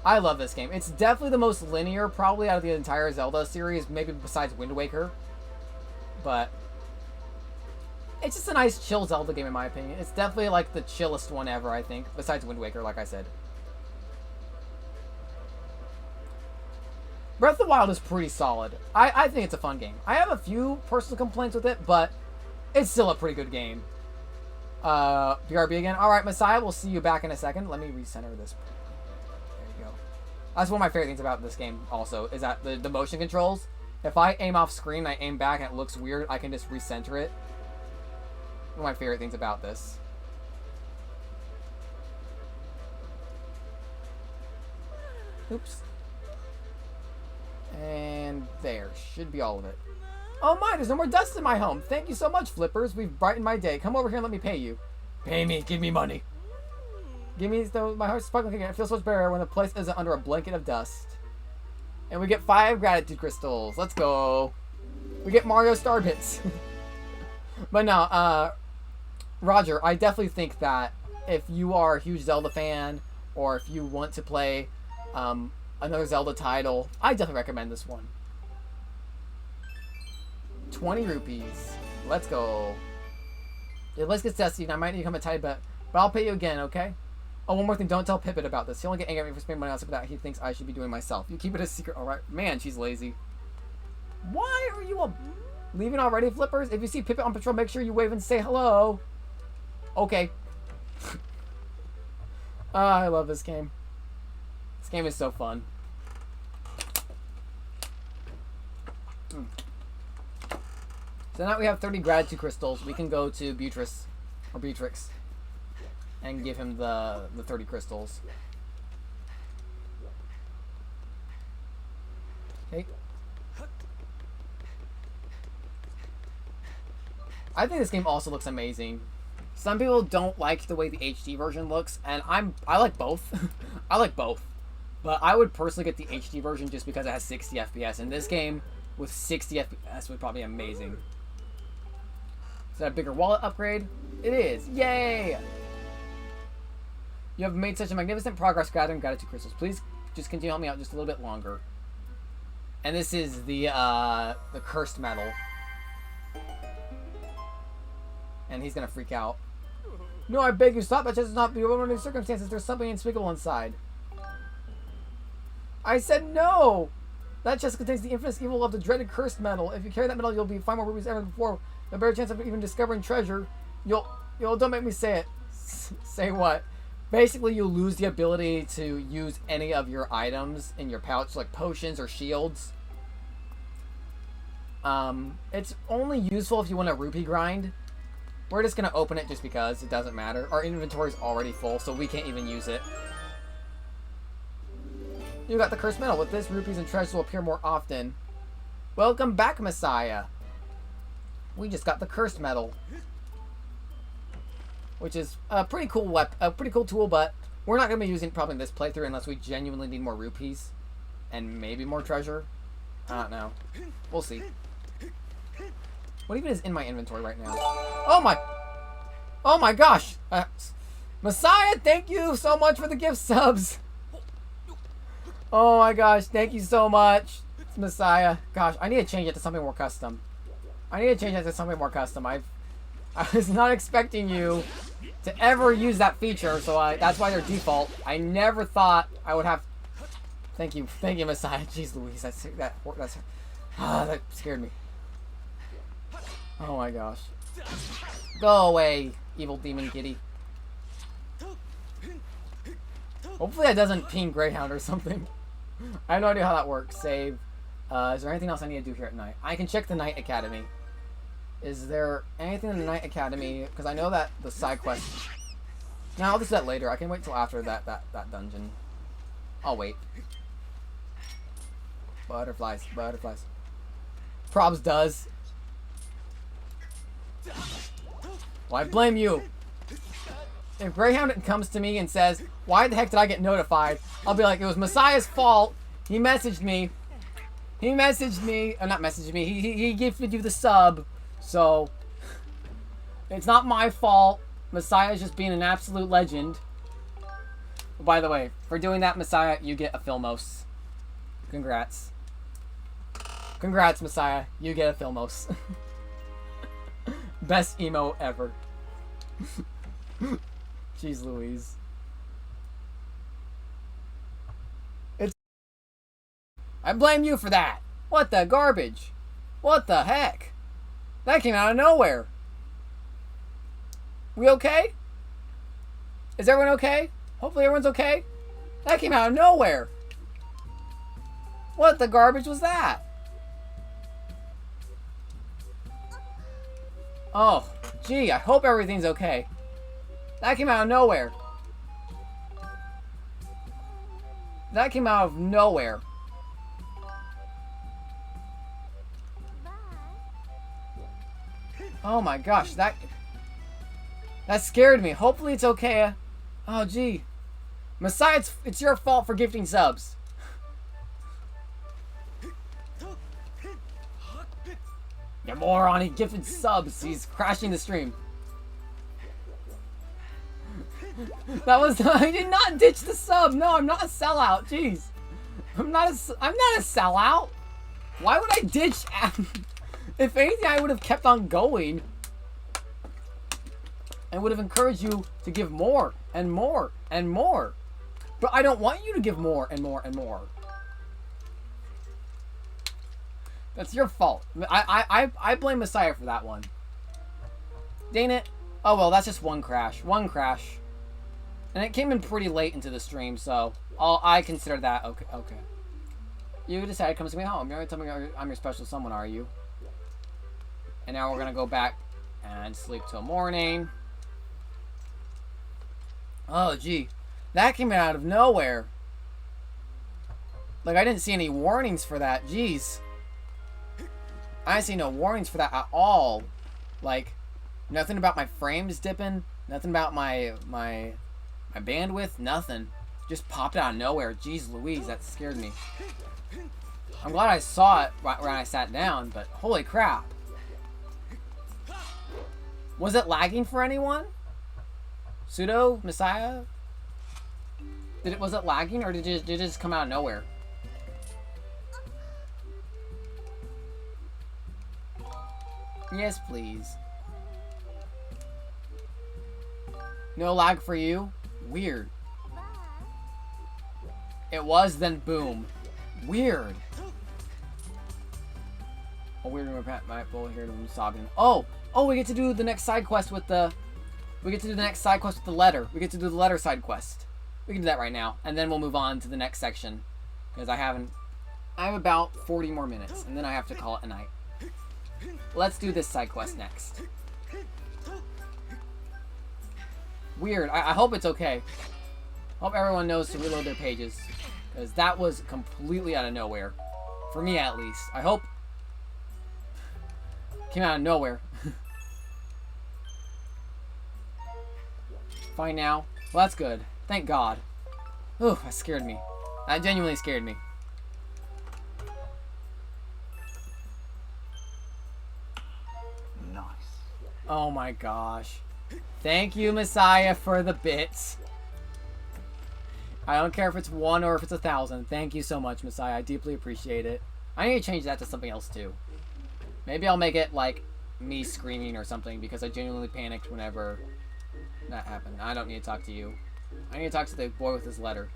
I love this game. It's definitely the most linear, probably, out of the entire Zelda series, maybe besides Wind Waker. but it's just a nice chill Zelda game in my opinion. It's definitely like the chillest one ever, I think, besides Wind Waker, like I said. Breath of the Wild is pretty solid. I think it's a fun game. I have a few personal complaints with it, but it's still a pretty good game. BRB again. Alright, Messiah, we'll see you back in a second. Let me recenter this. There you go. That's one of my favorite things about this game also, is that the motion controls. If I aim off screen and I aim back and it looks weird, I can just recenter it. One of my favorite things about this. Oops. And there. Should be all of it. Oh my, there's no more dust in my home. Thank you so much, Flippers. We've brightened my day. Come over here and let me pay you. Pay me. Give me money. Give me, my heart's sparkling again. It feels so much better when the place isn't under a blanket of dust. And we get 5 gratitude crystals. Let's go. We get Mario Star Bits. But no, Roger, I definitely think that if you are a huge Zelda fan, or if you want to play another Zelda title, I definitely recommend this one. 20 rupees. Let's go. Yeah, let's get tested. I might need to come a tiny bit, but I'll pay you again, okay? Oh, one more thing. Don't tell Pippin about this. He'll only get angry at me for spending money on something that he thinks I should be doing myself. You keep it a secret, alright? Man, she's lazy. Why are you leaving already, Flippers? If you see Pippin on patrol, make sure you wave and say hello. Okay. I love this game. This game is so fun. So now we have 30 gratitude crystals. We can go to Beatrix and give him the 30 crystals. Okay. I think this game also looks amazing. Some people don't like the way the HD version looks, and I like both. I like both. But I would personally get the HD version just because it has 60 FPS. And this game with 60 FPS would probably be amazing. Is that a bigger wallet upgrade? It is. Yay! You have made such a magnificent progress gathering gratitude crystals. Please just continue to help me out just a little bit longer. And this is the cursed metal. And he's gonna freak out. No, I beg you, stop. That just is not under any circumstances. There's something unspeakable inside. I said no! That chest contains the infinite evil of the dreaded cursed metal. If you carry that metal, you'll be far more rubies than ever before. A better chance of even discovering treasure. You'll don't make me say it. Say what? Basically, you lose the ability to use any of your items in your pouch, like potions or shields. It's only useful if you want a rupee grind. We're just gonna open it just because it doesn't matter. Our inventory's already full, so we can't even use it. You got the cursed metal. With this, rupees and treasures will appear more often. Welcome back, Messiah. We just got the cursed metal, which is a pretty cool a pretty cool tool, but we're not gonna be using it probably in this playthrough unless we genuinely need more rupees and maybe more treasure. I don't know. We'll see. What even is in my inventory right now? Oh my gosh! Messiah, thank you so much for the gift subs. Oh my gosh, thank you so much, Messiah. Gosh, I need to change it to something more custom. I was not expecting you to ever use that feature, so that's why they're default. I never thought I would have. Thank you, Messiah. Jeez Louise, that scared me. Oh my gosh. Go away, evil demon kitty. Hopefully that doesn't ping Greyhound or something. I have no idea how that works. Save. Is there anything else I need to do here at night? I can check the Night Academy. Is there anything in the Night Academy? Because I know that the side quest. No, I'll just do that later. I can wait till after that dungeon. I'll wait. Butterflies. Probs does. Well, I blame you. If Greyhound comes to me and says, why the heck did I get notified? I'll be like, it was Messiah's fault. He messaged me. Not messaged me. He gifted you the sub. So, it's not my fault. Messiah's just being an absolute legend. By the way, for doing that, Messiah, you get a Filmos. Congrats. Congrats, Messiah. You get a Filmos. Best emo ever. Jeez Louise. I blame you for that. What the garbage? What the heck? That came out of nowhere. We okay? Is everyone okay? Hopefully everyone's okay. That came out of nowhere. What the garbage was that? Oh, gee, I hope everything's okay. That came out of nowhere. That came out of nowhere. Oh my gosh, that scared me. Hopefully it's okay. Oh gee. Messiah, it's your fault for gifting subs. You moron, he gifted subs. He's crashing the stream. That was I did not ditch the sub. No, I'm not a sellout. Jeez. I'm not a sellout. Why would I ditch? If anything, I would have kept on going. And would have encouraged you to give more and more and more. But I don't want you to give more and more and more. That's your fault. I blame Messiah for that one. Dang it. Oh well, that's just one crash. One crash. And it came in pretty late into the stream, so I consider that okay. Okay. You decided to come to me home. You're gonna tell me I'm your special someone, are you? And now we're gonna go back and sleep till morning. Oh gee, that came out of nowhere. Like I didn't see any warnings for that. Jeez. I see no warnings for that at all. Like, nothing about my frames dipping. Nothing about my bandwidth. Nothing. Just popped out of nowhere. Jeez Louise, that scared me. I'm glad I saw it right when I sat down, but holy crap. Was it lagging for anyone? Pseudo? Messiah? Was it lagging or did it just come out of nowhere? Yes, please. No lag for you? Weird. It was, then boom. Weird. A weird my bull here I'm sobbing. Oh, we get to do the next side quest with the letter. We get to do the letter side quest. We can do that right now, and then we'll move on to the next section. Because I have about 40 more minutes, and then I have to call it a night. Let's do this side quest next. Weird. I hope it's okay. Hope everyone knows to reload their pages. Because that was completely out of nowhere. For me, at least. I hope... Came out of nowhere. Fine now. Well, that's good. Thank God. Ooh, that scared me. That genuinely scared me. Oh my gosh. Thank you, Messiah, for the bits. I don't care if it's 1 or if it's 1,000. Thank you so much, Messiah. I deeply appreciate it. I need to change that to something else, too. Maybe I'll make it, like, me screaming or something because I genuinely panicked whenever that happened. I don't need to talk to you. I need to talk to the boy with his letter.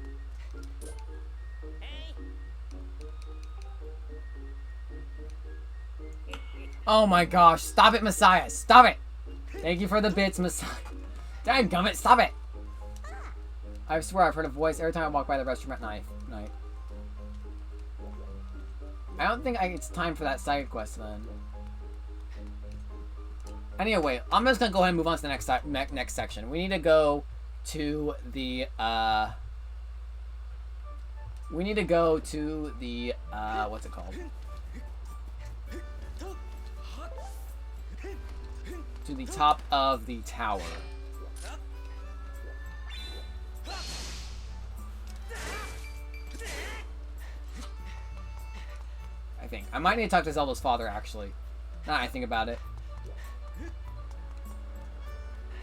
Oh my gosh. Stop it, Messiah. Stop it. Thank you for the bits, Messiah. Dadgummit, stop it. I swear I've heard a voice every time I walk by the restroom at night. I don't think it's time for that side quest then. Anyway, I'm just gonna go ahead and move on to the next section. We need to go to the what's it called? To the top of the tower. I think. I might need to talk to Zelda's father, actually. Now I think about it.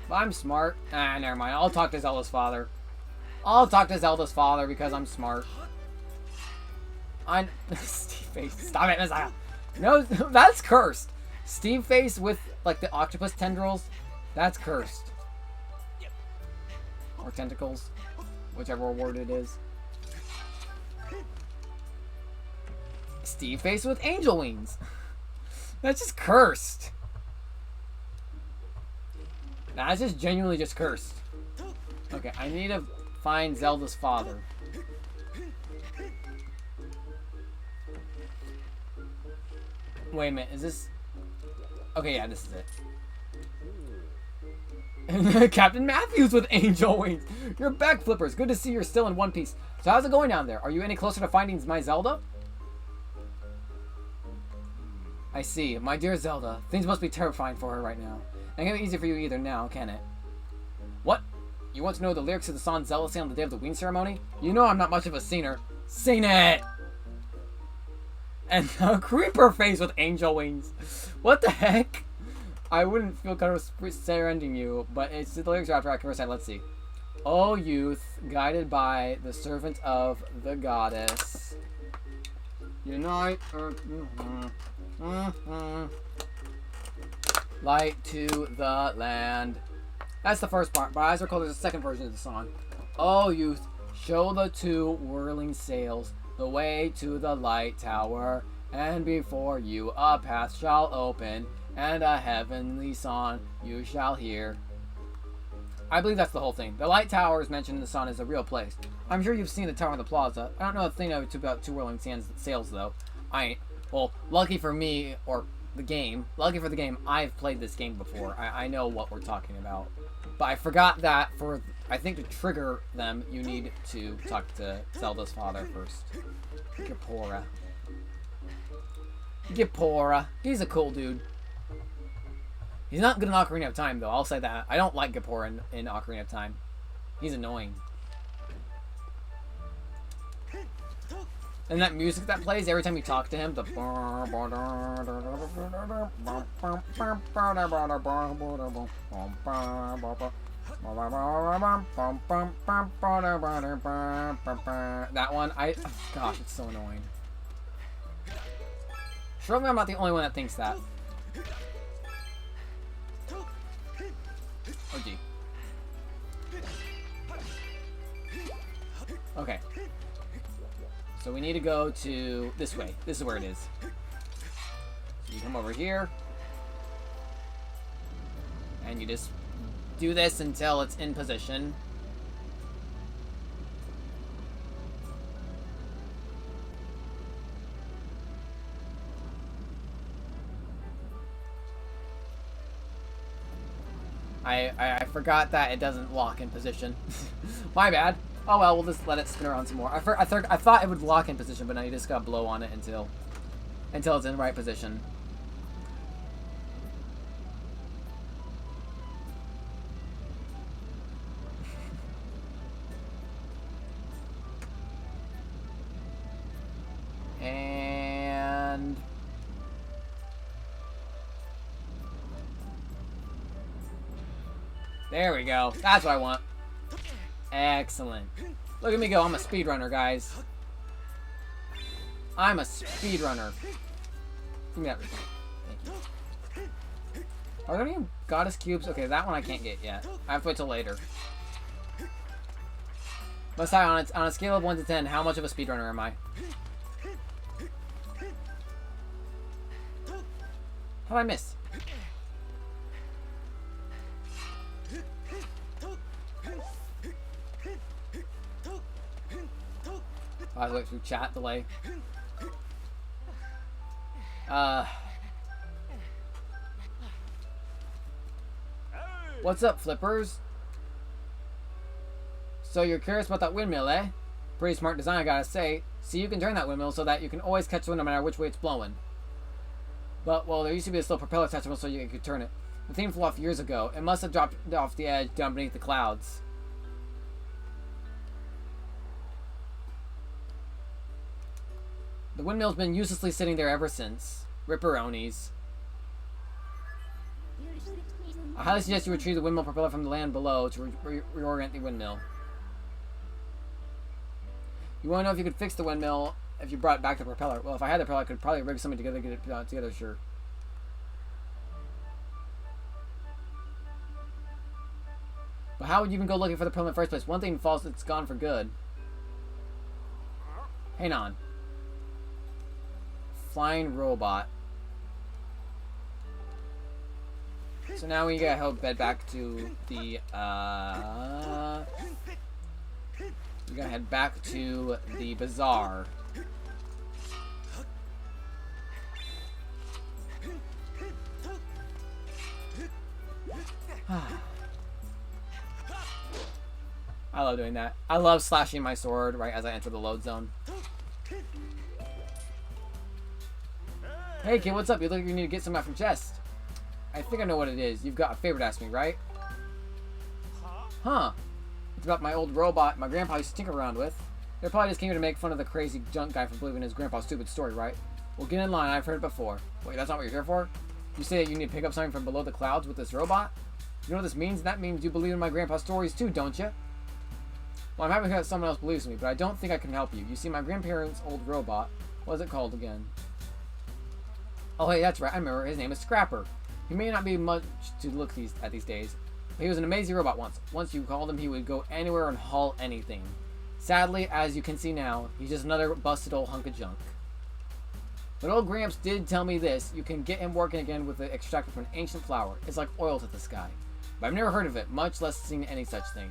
But I'm smart. Never mind. I'll talk to Zelda's father. I'll talk to Zelda's father because I'm smart. Steve face. Stop it, Messiah. No, that's cursed. Steve face with like the octopus tendrils, that's cursed. Or tentacles, whichever word it is. Steve face with angel wings. That's just cursed. That's just genuinely just cursed. Okay, I need to find Zelda's father. Wait a minute, is this... Okay, yeah, this is it. Captain Matthews with angel wings. You're back, Flippers. Good to see you're still in one piece. So how's it going down there? Are you any closer to finding my Zelda? I see. My dear Zelda, things must be terrifying for her right now. And it can't be easy for you either now, can it? What? You want to know the lyrics of the song Zelda sang on the day of the wing ceremony? You know I'm not much of a singer. Sing it! And a creeper face with angel wings. What the heck? I wouldn't feel comfortable surrendering you, but it's the lyrics are after I can recite. Let's see. O youth, guided by the servant of the goddess. Unite. Light to the land. That's the first part, but as I recall, there's a second version of the song. O youth, show the two whirling sails the way to the light tower, and before you a path shall open, and a heavenly song you shall hear. I believe that's the whole thing. The light tower is mentioned in the song as a real place. I'm sure you've seen the tower in the plaza. I don't know a thing about two whirling sails, though. I ain't. Well, lucky for me, or the game, lucky for the game, I've played this game before. I know what we're talking about. But I forgot that for, I think to trigger them, you need to talk to Zelda's father first. Gipora. Gipora. He's a cool dude. He's not good in Ocarina of Time, though. I'll say that. I don't like Gipora in Ocarina of Time. He's annoying. And that music that plays every time you talk to him, the... That one, gosh, it's so annoying. Surely I'm not the only one that thinks that. Oh, gee. Okay. So we need to go to this way. This is where it is. So you come over here. And you just do this until it's in position. I forgot that it doesn't lock in position. My bad. Oh well, we'll just let it spin around some more. I thought it would lock in position, but now you just gotta blow on it until it's in the right position. And there we go. That's what I want. Excellent. Look at me go. I'm a speedrunner, guys. I'm a speedrunner. Give me that. Thank you. Are there any goddess cubes? Okay, that one I can't get yet. I have to wait till later. Let's say on a scale of 1 to 10, how much of a speedrunner am I? How did I miss? I was waiting through chat delay. What's up, Flippers? So you're curious about that windmill, eh? Pretty smart design, I gotta say. See, you can turn that windmill so that you can always catch the wind no matter which way it's blowing. But, well, there used to be a little propeller attachment so you could turn it. The thing flew off years ago. It must have dropped off the edge down beneath the clouds. The windmill's been uselessly sitting there ever since. Ripperonis. I highly suggest you retrieve the windmill propeller from the land below to reorient the windmill. You want to know if you could fix the windmill if you brought back the propeller? Well, if I had the propeller, I could probably rig something together, get it together, sure. how would you even go looking for the pearl in the first place? One thing falls, it's gone for good. Hang on. Flying robot. So now we gotta head back to the, we gotta head back to the bazaar. I love doing that. I love slashing my sword right as I enter the load zone. Hey kid, what's up? You look like you need to get some out from chest. I think I know what it is. You've got a favor to ask me, right? Huh. It's about my old robot my grandpa used to tinker around with. They probably just came here to make fun of the crazy junk guy for believing his grandpa's stupid story, right? Well, get in line. I've heard it before. Wait, that's not what you're here for? You say that you need to pick up something from below the clouds with this robot? You know what this means? That means you believe in my grandpa's stories too, don't you? Well, I'm happy that someone else believes in me, but I don't think I can help you. You see, my grandparents' old robot, what is it called again? Oh, hey, that's right. I remember. His name is Scrapper. He may not be much to look at these days, but he was an amazing robot once. Once you called him, he would go anywhere and haul anything. Sadly, as you can see now, he's just another busted old hunk of junk. But old Gramps did tell me this. You can get him working again with the extracted from an ancient flower. It's like oil to the sky. But I've never heard of it, much less seen any such thing.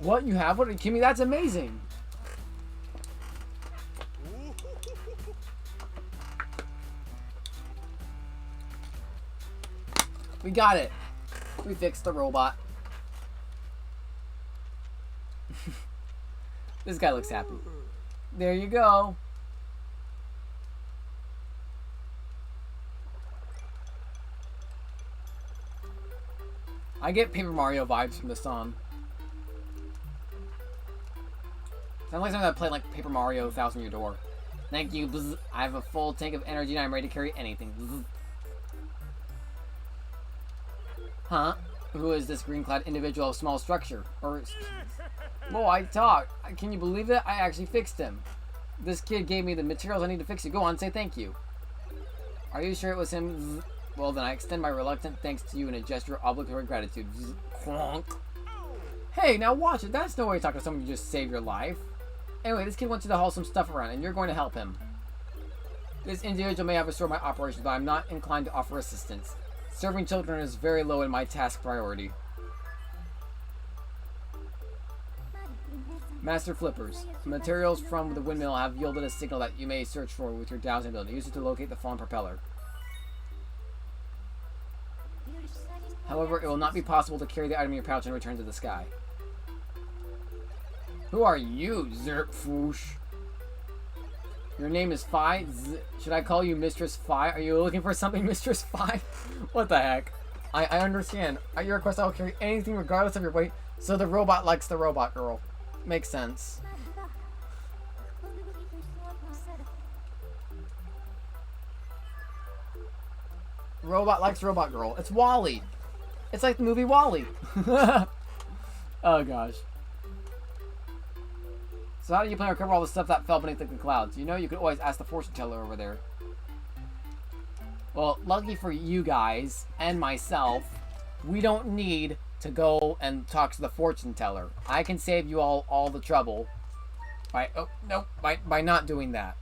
What? You have? What? Kimmy, that's amazing. We got it. We fixed the robot. This guy looks happy. There you go. I get Paper Mario vibes from the song. Sounds like something that played like Paper Mario 1,000 Year Door. Thank you. Bzz. I have a full tank of energy and I'm ready to carry anything. Bzz. Huh? Who is this green-clad individual of small structure? Or... Whoa, I talk. Can you believe it? I actually fixed him. This kid gave me the materials I need to fix it. Go on, say thank you. Are you sure it was him? Well, then I extend my reluctant thanks to you in a gesture of obligatory gratitude. Quonk. Hey, now watch it. That's no way to talk to someone you just saved your life. Anyway, this kid wants you to haul some stuff around, and you're going to help him. This individual may have restored my operations, but I'm not inclined to offer assistance. Serving children is very low in my task priority. Master Flippers. The materials from the windmill have yielded a signal that you may search for with your dowsing ability. Use it to locate the fallen propeller. However, it will not be possible to carry the item in your pouch and return to the sky. Who are you, Zerpfoosh? Your name is Fi? Should I call you Mistress Fi? Are you looking for something, Mistress Fi? What the heck? I understand. At your request, I will carry anything regardless of your weight, so the robot likes the robot girl. Makes sense. Robot likes robot girl. It's WALL-E. It's like the movie WALL-E. Oh gosh. So how do you plan to recover all the stuff that fell beneath the clouds? You know, you could always ask the fortune teller over there. Well, lucky for you guys and myself, we don't need to go and talk to the fortune teller. I can save you all the trouble by by not doing that.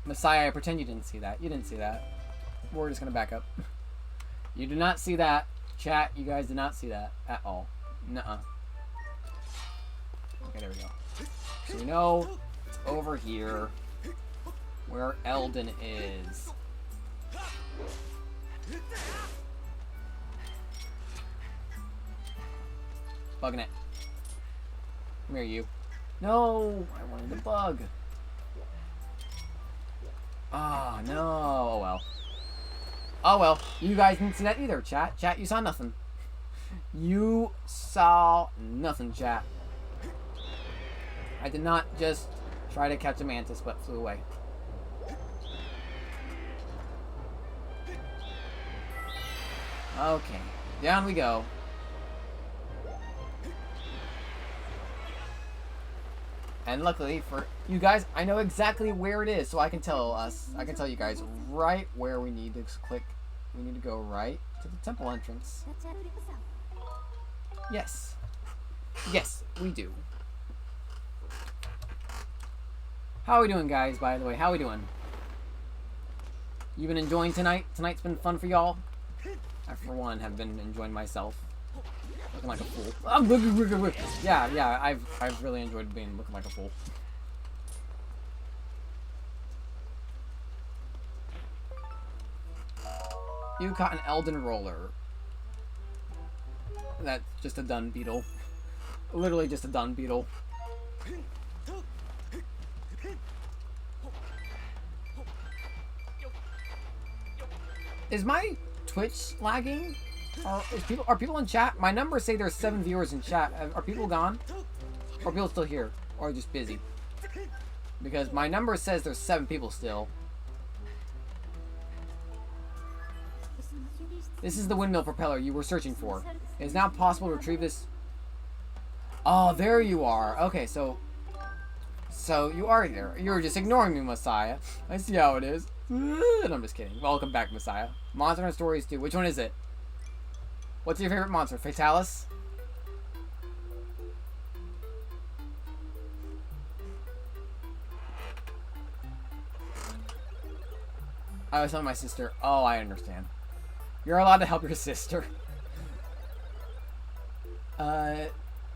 Messiah, I pretend you didn't see that. You didn't see that. We're just gonna back up. You did not see that. Chat, you guys did not see that at all. Nuh-uh. Okay, there we go. So we know it's over here where Eldon is. Bugging it. Come here, you. No! I wanted to bug. Ah, no. Oh, well. Oh, well. You guys didn't see that either, chat. Chat, you saw nothing. You saw nothing, chat. I did not just try to catch a mantis, but flew away. Okay. Down we go. And luckily for you guys, I know exactly where it is, so I can tell you guys right where we need to click. We need to go right to the temple entrance. Yes. Yes, we do. How are we doing, guys, by the way? How are we doing? You been enjoying tonight? Tonight's been fun for y'all? I, for one, have been enjoying myself. Looking like a fool. Yeah, I've really enjoyed looking like a fool. You caught an Elden Roller. That's just a dung beetle. Literally just a dung beetle. Is my Twitch lagging? Are people in chat? My numbers say there's 7 viewers in chat. Are people gone? Or are people still here? Or just busy? Because my number says there's 7 people still. This is the windmill propeller you were searching for. It is now possible to retrieve this. Oh, there you are. Okay, so you are there. You're just ignoring me, Messiah. I see how it is. And I'm just kidding. Welcome back, Messiah. Monster Hunter Stories 2. Which one is it? What's your favorite monster? Fatalis? I was telling my sister. Oh, I understand. You're allowed to help your sister.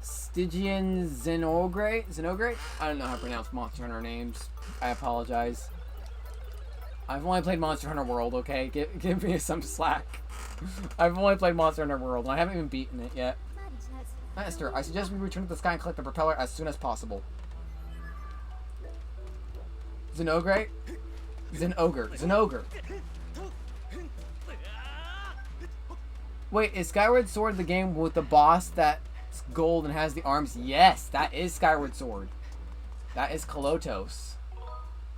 Stygian Xenogre? I don't know how to pronounce Monster Hunter names. I apologize. I've only played Monster Hunter World, okay? Give me some slack. I've only played Monster Hunter World, and I haven't even beaten it yet. Master, I suggest we return to the sky and collect the propeller as soon as possible. Xenogre? Xenogre. Wait, is Skyward Sword the game with the boss that's gold and has the arms? Yes, that is Skyward Sword. That is Kolotos.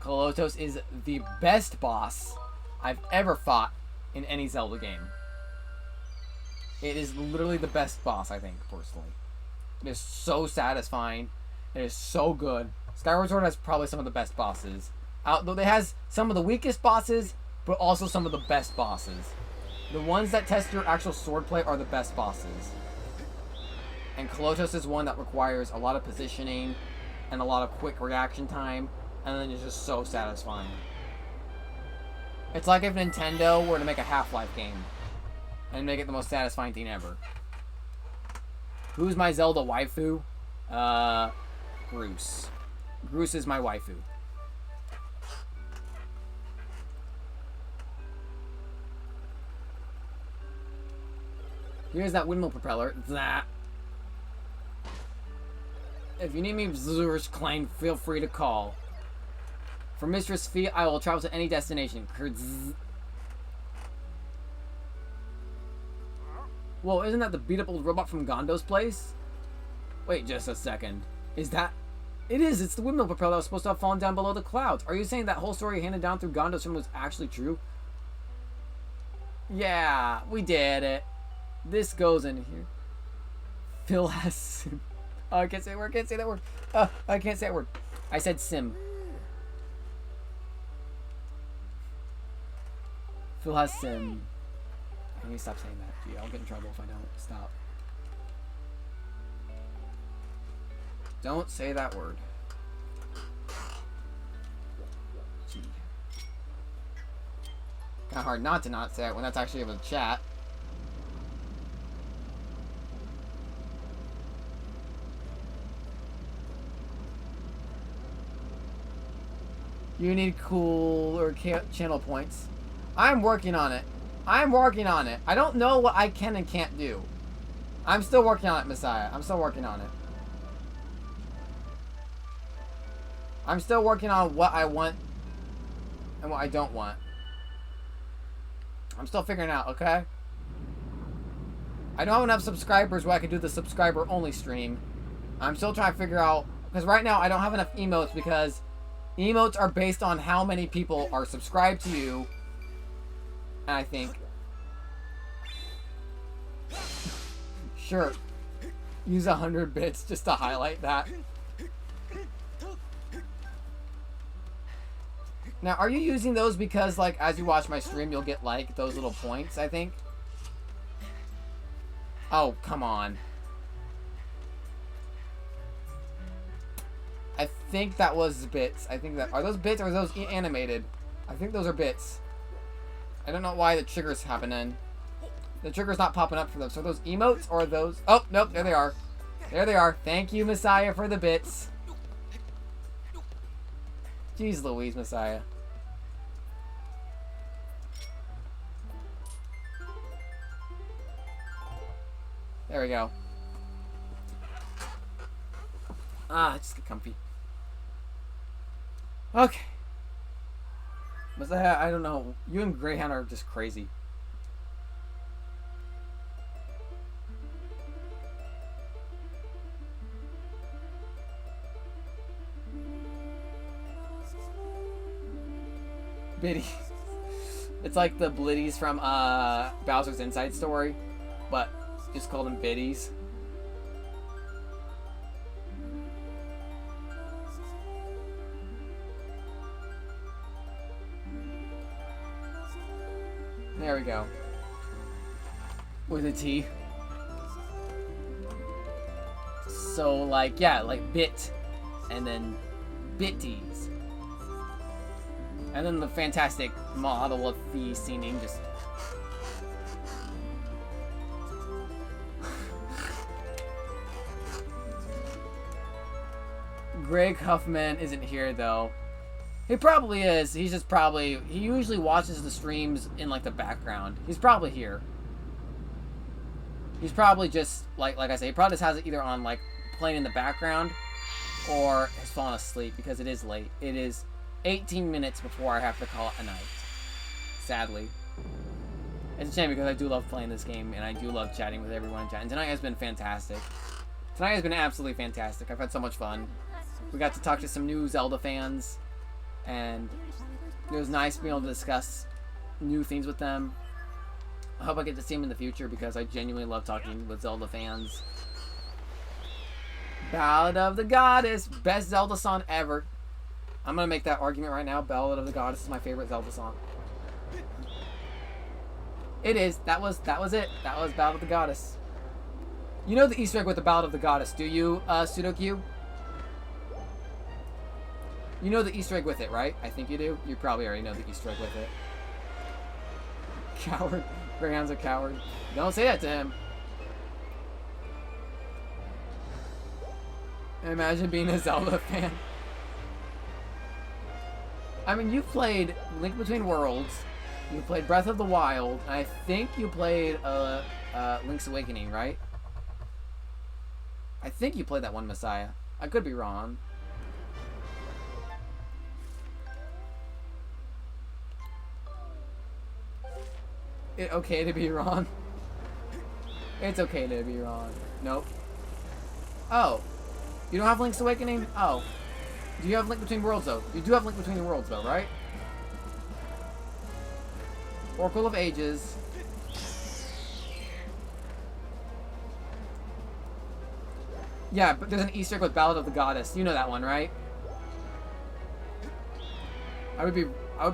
Kolotos is the best boss I've ever fought in any Zelda game. It is literally the best boss, I think, personally. It is so satisfying. It is so good. Skyward Sword has probably some of the best bosses. Though it has some of the weakest bosses, but also some of the best bosses. The ones that test your actual swordplay are the best bosses. And Kolotos is one that requires a lot of positioning and a lot of quick reaction time, and then it's just so satisfying. It's like if Nintendo were to make a Half-Life game and make it the most satisfying thing ever. Who's my Zelda waifu? Groose. Groose is my waifu. Here's that windmill propeller. That. If you need me, Zurich Klein, feel free to call. For Mistress Fee, I will travel to any destination. Whoa, isn't that the beat-up old robot from Gondo's place? Wait just a second. Is that... It is! It's the windmill propeller that was supposed to have fallen down below the clouds. Are you saying that whole story handed down through Gondo's film was actually true? Yeah, we did it. This goes in here. Phil has sim. Oh, I can't say that word. I can't say that word. I can't say that word. I said sim. Phil has sim. Can you stop saying that? Gee, I'll get in trouble if I don't. Stop. Don't say that word. Gee. Kind of hard not to not say it when that's actually able to chat. You need cool or channel points. I'm working on it. I'm working on it. I don't know what I can and can't do. I'm still working on it, Messiah. I'm still working on it. I'm still working on what I want and what I don't want. I'm still figuring out, okay? I don't have enough subscribers where I can do the subscriber-only stream. I'm still trying to figure out... Because right now, I don't have enough emotes because... Emotes are based on how many people are subscribed to you. And I think... Sure. Use 100 bits just to highlight that. Now, are you using those because, like, as you watch my stream, you'll get, like, those little points, I think? Oh, come on. I think that was bits. I think that... Are those bits or are those animated? I think those are bits. I don't know why the trigger's happening. The trigger's not popping up for them. So are those emotes or are those... Oh, nope. There they are. There they are. Thank you, Messiah, for the bits. Jeez Louise, Messiah. There we go. Ah, just get comfy. Okay. Messiah, I don't know. You and Greyhound are just crazy. Biddy. It's like the Blitties from Bowser's Inside Story, but just call them Biddies. There we go. With a T. So, like, yeah, like bit, and then bitties. And then the fantastic model of the scening just... Greg Huffman isn't here, though. He probably is. He's just probably... He usually watches the streams in, like, the background. He's probably here. He's probably just, like I say, he probably just has it either on, like, playing in the background or has fallen asleep because it is late. It is 18 minutes before I have to call it a night. Sadly. It's a shame because I do love playing this game and I do love chatting with everyone in chat. And tonight has been fantastic. Tonight has been absolutely fantastic. I've had so much fun. We got to talk to some new Zelda fans. And it was nice being able to discuss new things with them. I hope I get to see them in the future because I genuinely love talking with Zelda fans. Ballad of the Goddess. Best Zelda song ever. I'm going to make that argument right now. Ballad of the Goddess is my favorite Zelda song. It is. That was it. That was Ballad of the Goddess. You know the Easter egg with the Ballad of the Goddess, do you, Sudoku? You know the Easter egg with it, right? I think you do. You probably already know the Easter egg with it. Coward. Greyhound's a coward. Don't say that to him. Imagine being a Zelda fan. I mean, you played Link Between Worlds. You played Breath of the Wild. And I think you played Link's Awakening, right? I think you played that one, Messiah. I could be wrong. It's okay to be wrong. It's okay to be wrong. Nope. Oh. You don't have Link's Awakening? Oh. Do you have Link Between Worlds, though? You do have Link Between the Worlds, though, right? Oracle of Ages. Yeah, but there's an Easter egg with Ballad of the Goddess. You know that one, right? I would be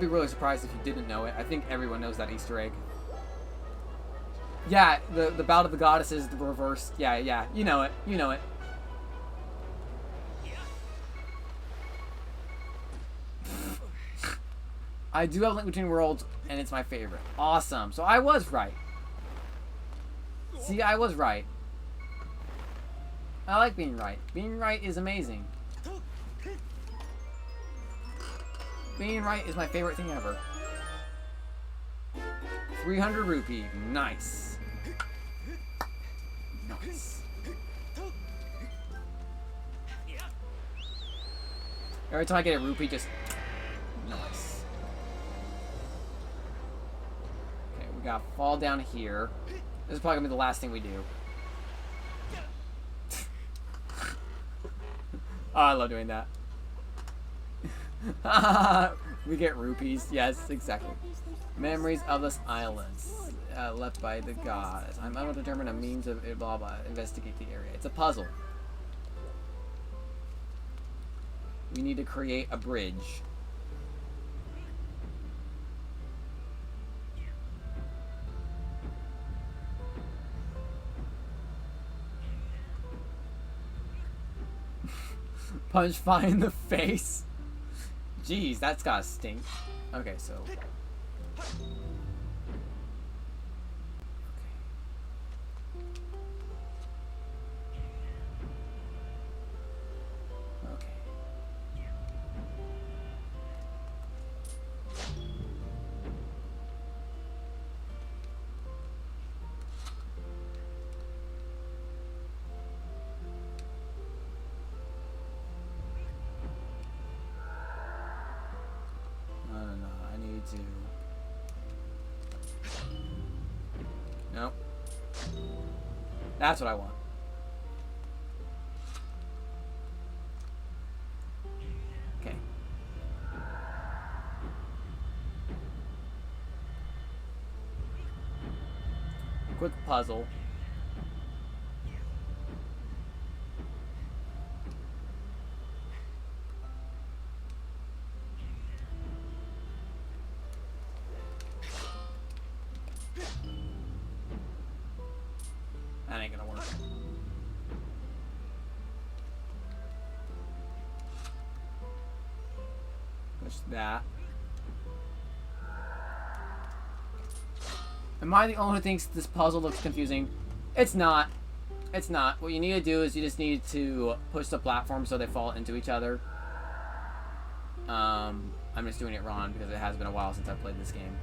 really surprised if you didn't know it. I think everyone knows that Easter egg. Yeah, the Ballad of the Goddess is the reverse. Yeah, yeah. You know it. You know it. I do have Link Between Worlds, and it's my favorite. Awesome. So I was right. See, I was right. I like being right. Being right is amazing. Being right is my favorite thing ever. 300 rupee. Nice. Nice. Every time I get a rupee, just... Nice. Okay, we gotta fall down here. This is probably gonna be the last thing we do. Oh, I love doing that. We get rupees. Yes, exactly. Memories of this island. Left by the gods. I'm able to determine a means of blah blah. Investigate the area. It's a puzzle. We need to create a bridge. Punch Fi in the face. Jeez, that's gotta stink. Okay, so. Okay. No, I need to. Nope. That's what I want. Okay. Quick puzzle. That ain't gonna work. Push that. Am I the only one who thinks this puzzle looks confusing? It's not. It's not. What you need to do is you just need to push the platform so they fall into each other. I'm just doing it wrong because it has been a while since I've played this game.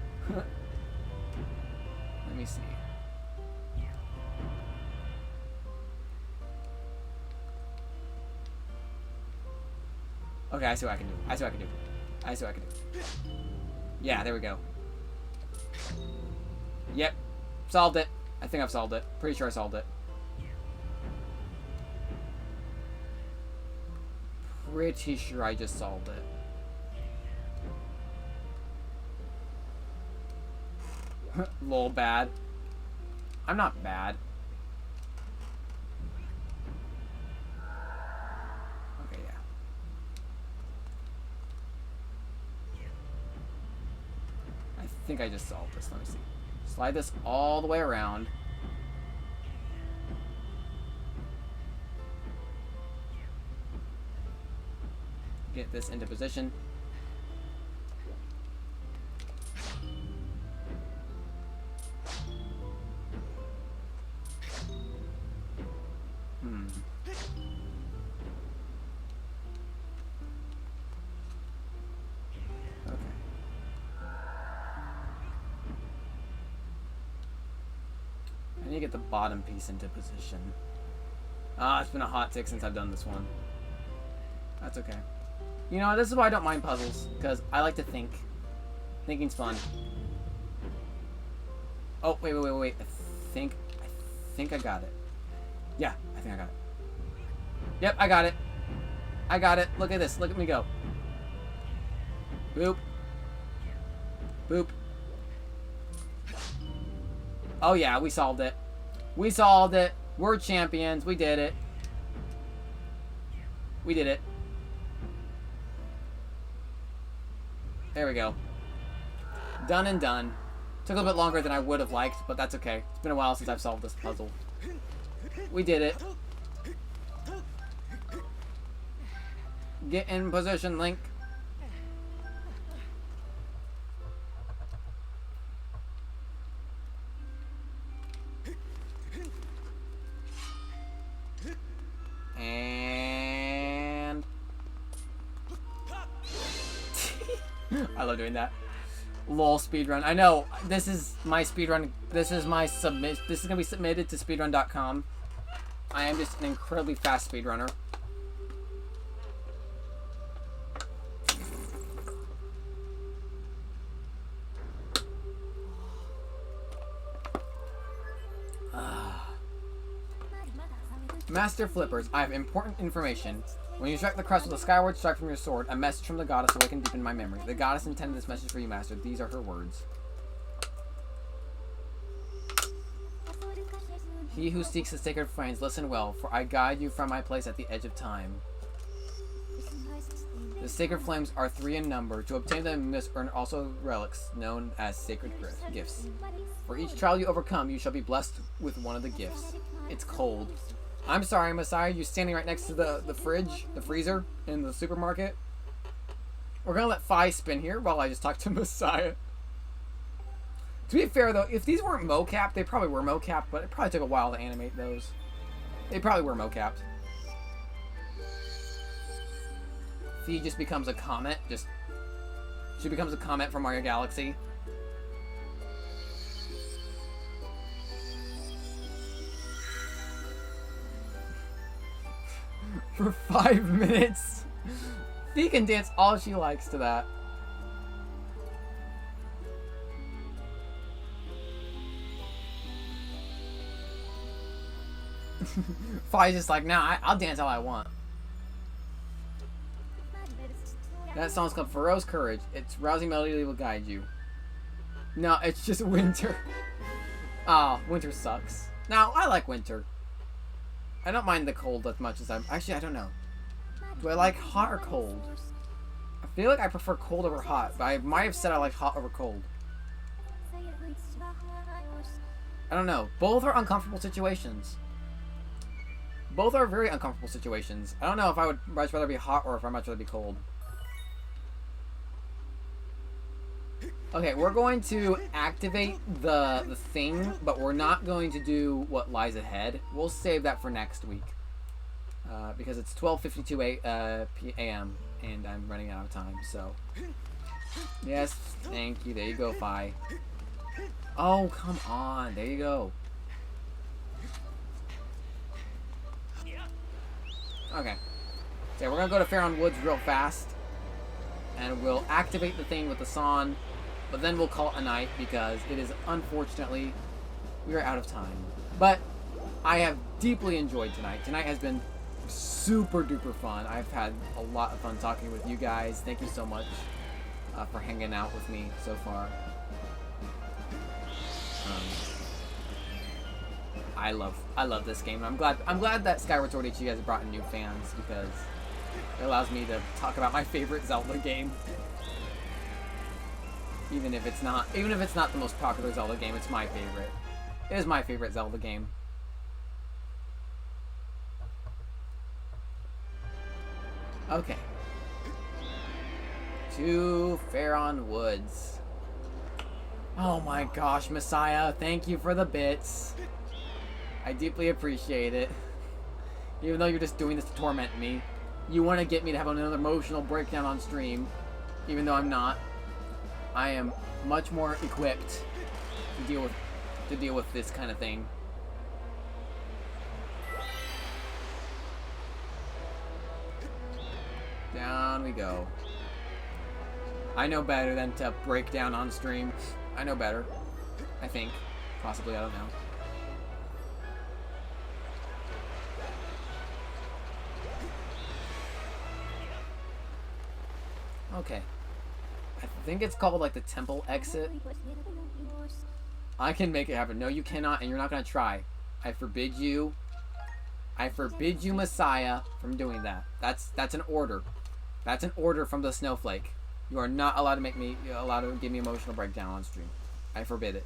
Let me see. Okay, I see what I can do. I see what I can do. I see what I can do. Yeah, there we go. Yep. Solved it. I think I've solved it. Pretty sure I solved it. Pretty sure I just solved it. Lol, bad. I'm not bad. Okay, yeah. I think I just solved this. Let me see. Slide this all the way around. Get this into position. I need to get the bottom piece into position. Ah, it's been a hot tick since I've done this one. That's okay. You know, this is why I don't mind puzzles, because I like to think. Thinking's fun. Oh, wait. I think I got it. Yeah, I think I got it. Yep, I got it. I got it. Look at this. Look at me go. Boop. Boop. Oh yeah, we solved it. We solved it. We're champions. We did it. We did it. There we go. Done and done. Took a little bit longer than I would have liked, but that's okay. It's been a while since I've solved this puzzle. We did it. Get in position, Link. And I love doing that. Lol, speedrun. I know, this is my speedrun. This is my submit. This is gonna be submitted to speedrun.com. I am just an incredibly fast speedrunner. Master Flippers, I have important information. When you strike the crest with a skyward strike from your sword, a message from the goddess awakened deep in my memory. The goddess intended this message for you, Master. These are her words. He who seeks the sacred flames, listen well, for I guide you from my place at the edge of time. The sacred flames are 3 in number. To obtain them, you must earn also relics, known as sacred gifts. For each trial you overcome, you shall be blessed with one of the gifts. It's cold. I'm sorry, Messiah. You're standing right next to the fridge, the freezer in the supermarket. We're gonna let Fi spin here while I just talk to Messiah. To be fair, though, if these weren't mocapped, they probably were mocapped, but it probably took a while to animate those. They probably were mocapped. Fi just becomes a comet. She becomes a comet from Mario Galaxy. For 5 minutes. Fi can dance all she likes to that. Fi's just like, nah, I'll dance all I want. That song's called For Rose Courage. Its rousing melody will guide you. No, it's just winter. Oh, winter sucks. Now, I like winter. I don't mind the cold as much as actually, I don't know. Do I like hot or cold? I feel like I prefer cold over hot, but I might have said I like hot over cold. I don't know. Both are uncomfortable situations. Both are very uncomfortable situations. I don't know if I would much rather be hot or if I'd much rather be cold. Okay, we're going to activate the thing, but we're not going to do what lies ahead. We'll save that for next week. Because it's 12:52 a.m. and I'm running out of time, so... Yes, thank you. There you go, Fi. Oh, come on. There you go. Okay. So we're going to go to Faron Woods real fast. And we'll activate the thing with the San. But then we'll call it a night because it is, unfortunately, we are out of time. But I have deeply enjoyed tonight. Tonight has been super duper fun. I've had a lot of fun talking with you guys. Thank you so much for hanging out with me so far. I love this game. I'm glad that Skyward Sword HU has brought in new fans because it allows me to talk about my favorite Zelda game. Even if it's not the most popular Zelda game, it's my favorite. It is my favorite Zelda game. Okay. To Faron Woods. Oh my gosh, Messiah, thank you for the bits. I deeply appreciate it. Even though you're just doing this to torment me. You want to get me to have another emotional breakdown on stream. Even though I'm not. I am much more equipped to deal with this kind of thing. Down we go. I know better than to break down on stream. I know better. I think. Possibly, I don't know. Okay. I think it's called like the temple exit. I can make it happen. No, you cannot, and you're not gonna try. I forbid you. I forbid you, Messiah, from doing that. That's an order. That's an order from the snowflake. You are not allowed to give me emotional breakdown on stream. I forbid it.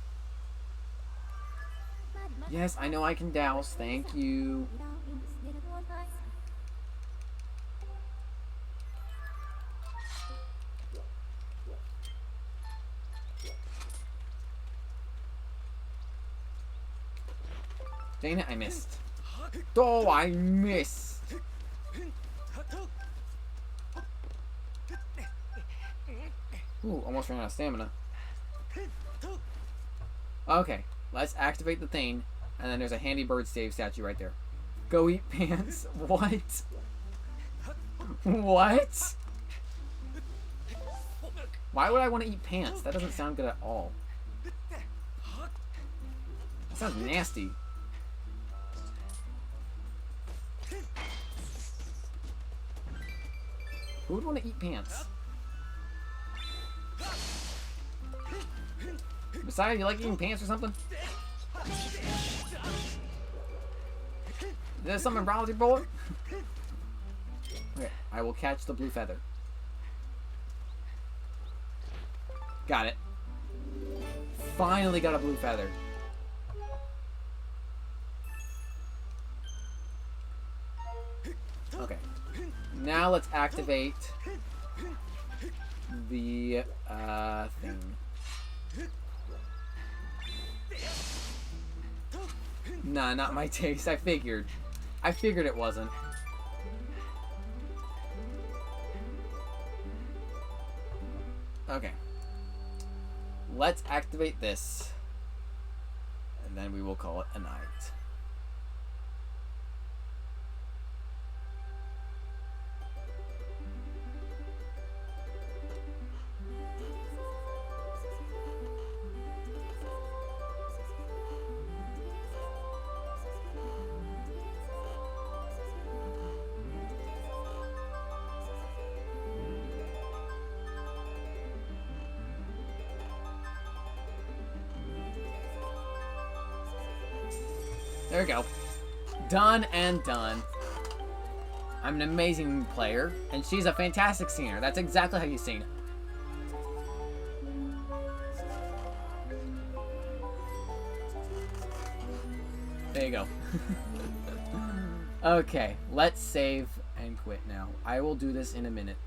Yes, I know I can douse. Thank you. Dang it, I missed. Oh, I missed. Ooh, almost ran out of stamina. Okay, let's activate the thing, and then there's a handy bird stave statue right there. Go eat pants? What? What? Why would I want to eat pants? That doesn't sound good at all. That sounds nasty. Who would want to eat pants? Messiah, you like eating pants or something? Is there something wrong with your boy? Okay, I will catch the blue feather. Got it. Finally got a blue feather. Okay. Now let's activate the thing. Nah, not my taste. I figured it wasn't. Okay. Let's activate this. And then we will call it a night. There we go. Done and done. I'm an amazing player, and she's a fantastic singer. That's exactly how you sing. There you go. Okay, let's save and quit now. I will do this in a minute.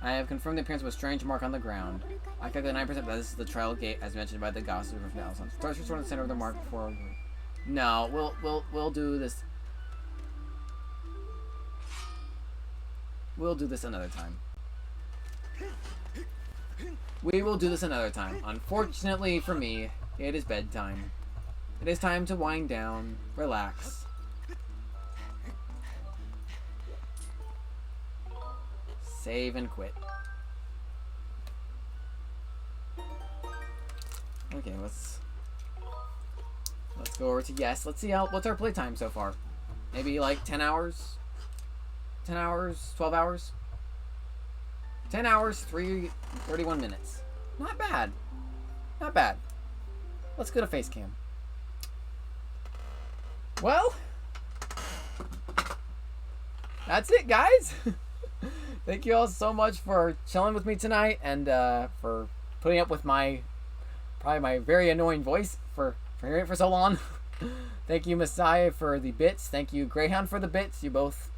I have confirmed the appearance of a strange mark on the ground. I calculate 9% that this is the trial gate, as mentioned by the gossip of Nelson. Starts your sword in the center of the mark before. No, we'll do this. We'll do this another time. We will do this another time. Unfortunately for me, it is bedtime. It is time to wind down, relax. Save and quit. Okay, let's go over to yes. Let's see what's our playtime so far. Maybe like 10 hours? 10 hours? 12 hours? 10 hours, 31 minutes. Not bad. Not bad. Let's go to face cam. Well, that's it, guys. Thank you all so much for chilling with me tonight and for putting up with probably my very annoying voice for hearing it for so long. Thank you, Messiah, for the bits. Thank you, Greyhound, for the bits. You both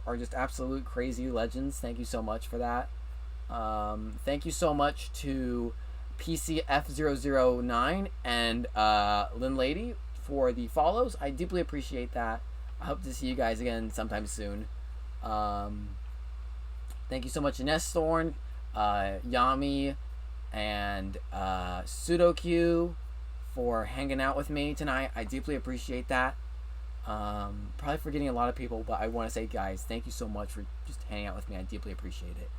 are just absolute crazy legends. Thank you so much for that. Thank you so much to PCF009 and Lynn Lady for the follows. I deeply appreciate that. I hope to see you guys again sometime soon. Thank you so much, Ines Thorn, Yami, and SudoQ for hanging out with me tonight. I deeply appreciate that. Probably forgetting a lot of people, but I want to say, guys, thank you so much for just hanging out with me. I deeply appreciate it.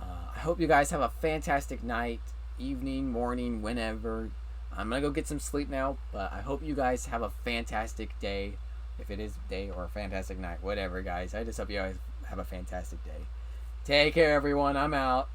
I hope you guys have a fantastic night, evening, morning, whenever. I'm going to go get some sleep now, but I hope you guys have a fantastic day, if it is day or a fantastic night, whatever, guys. I just hope you guys have a fantastic day. Take care, everyone. I'm out.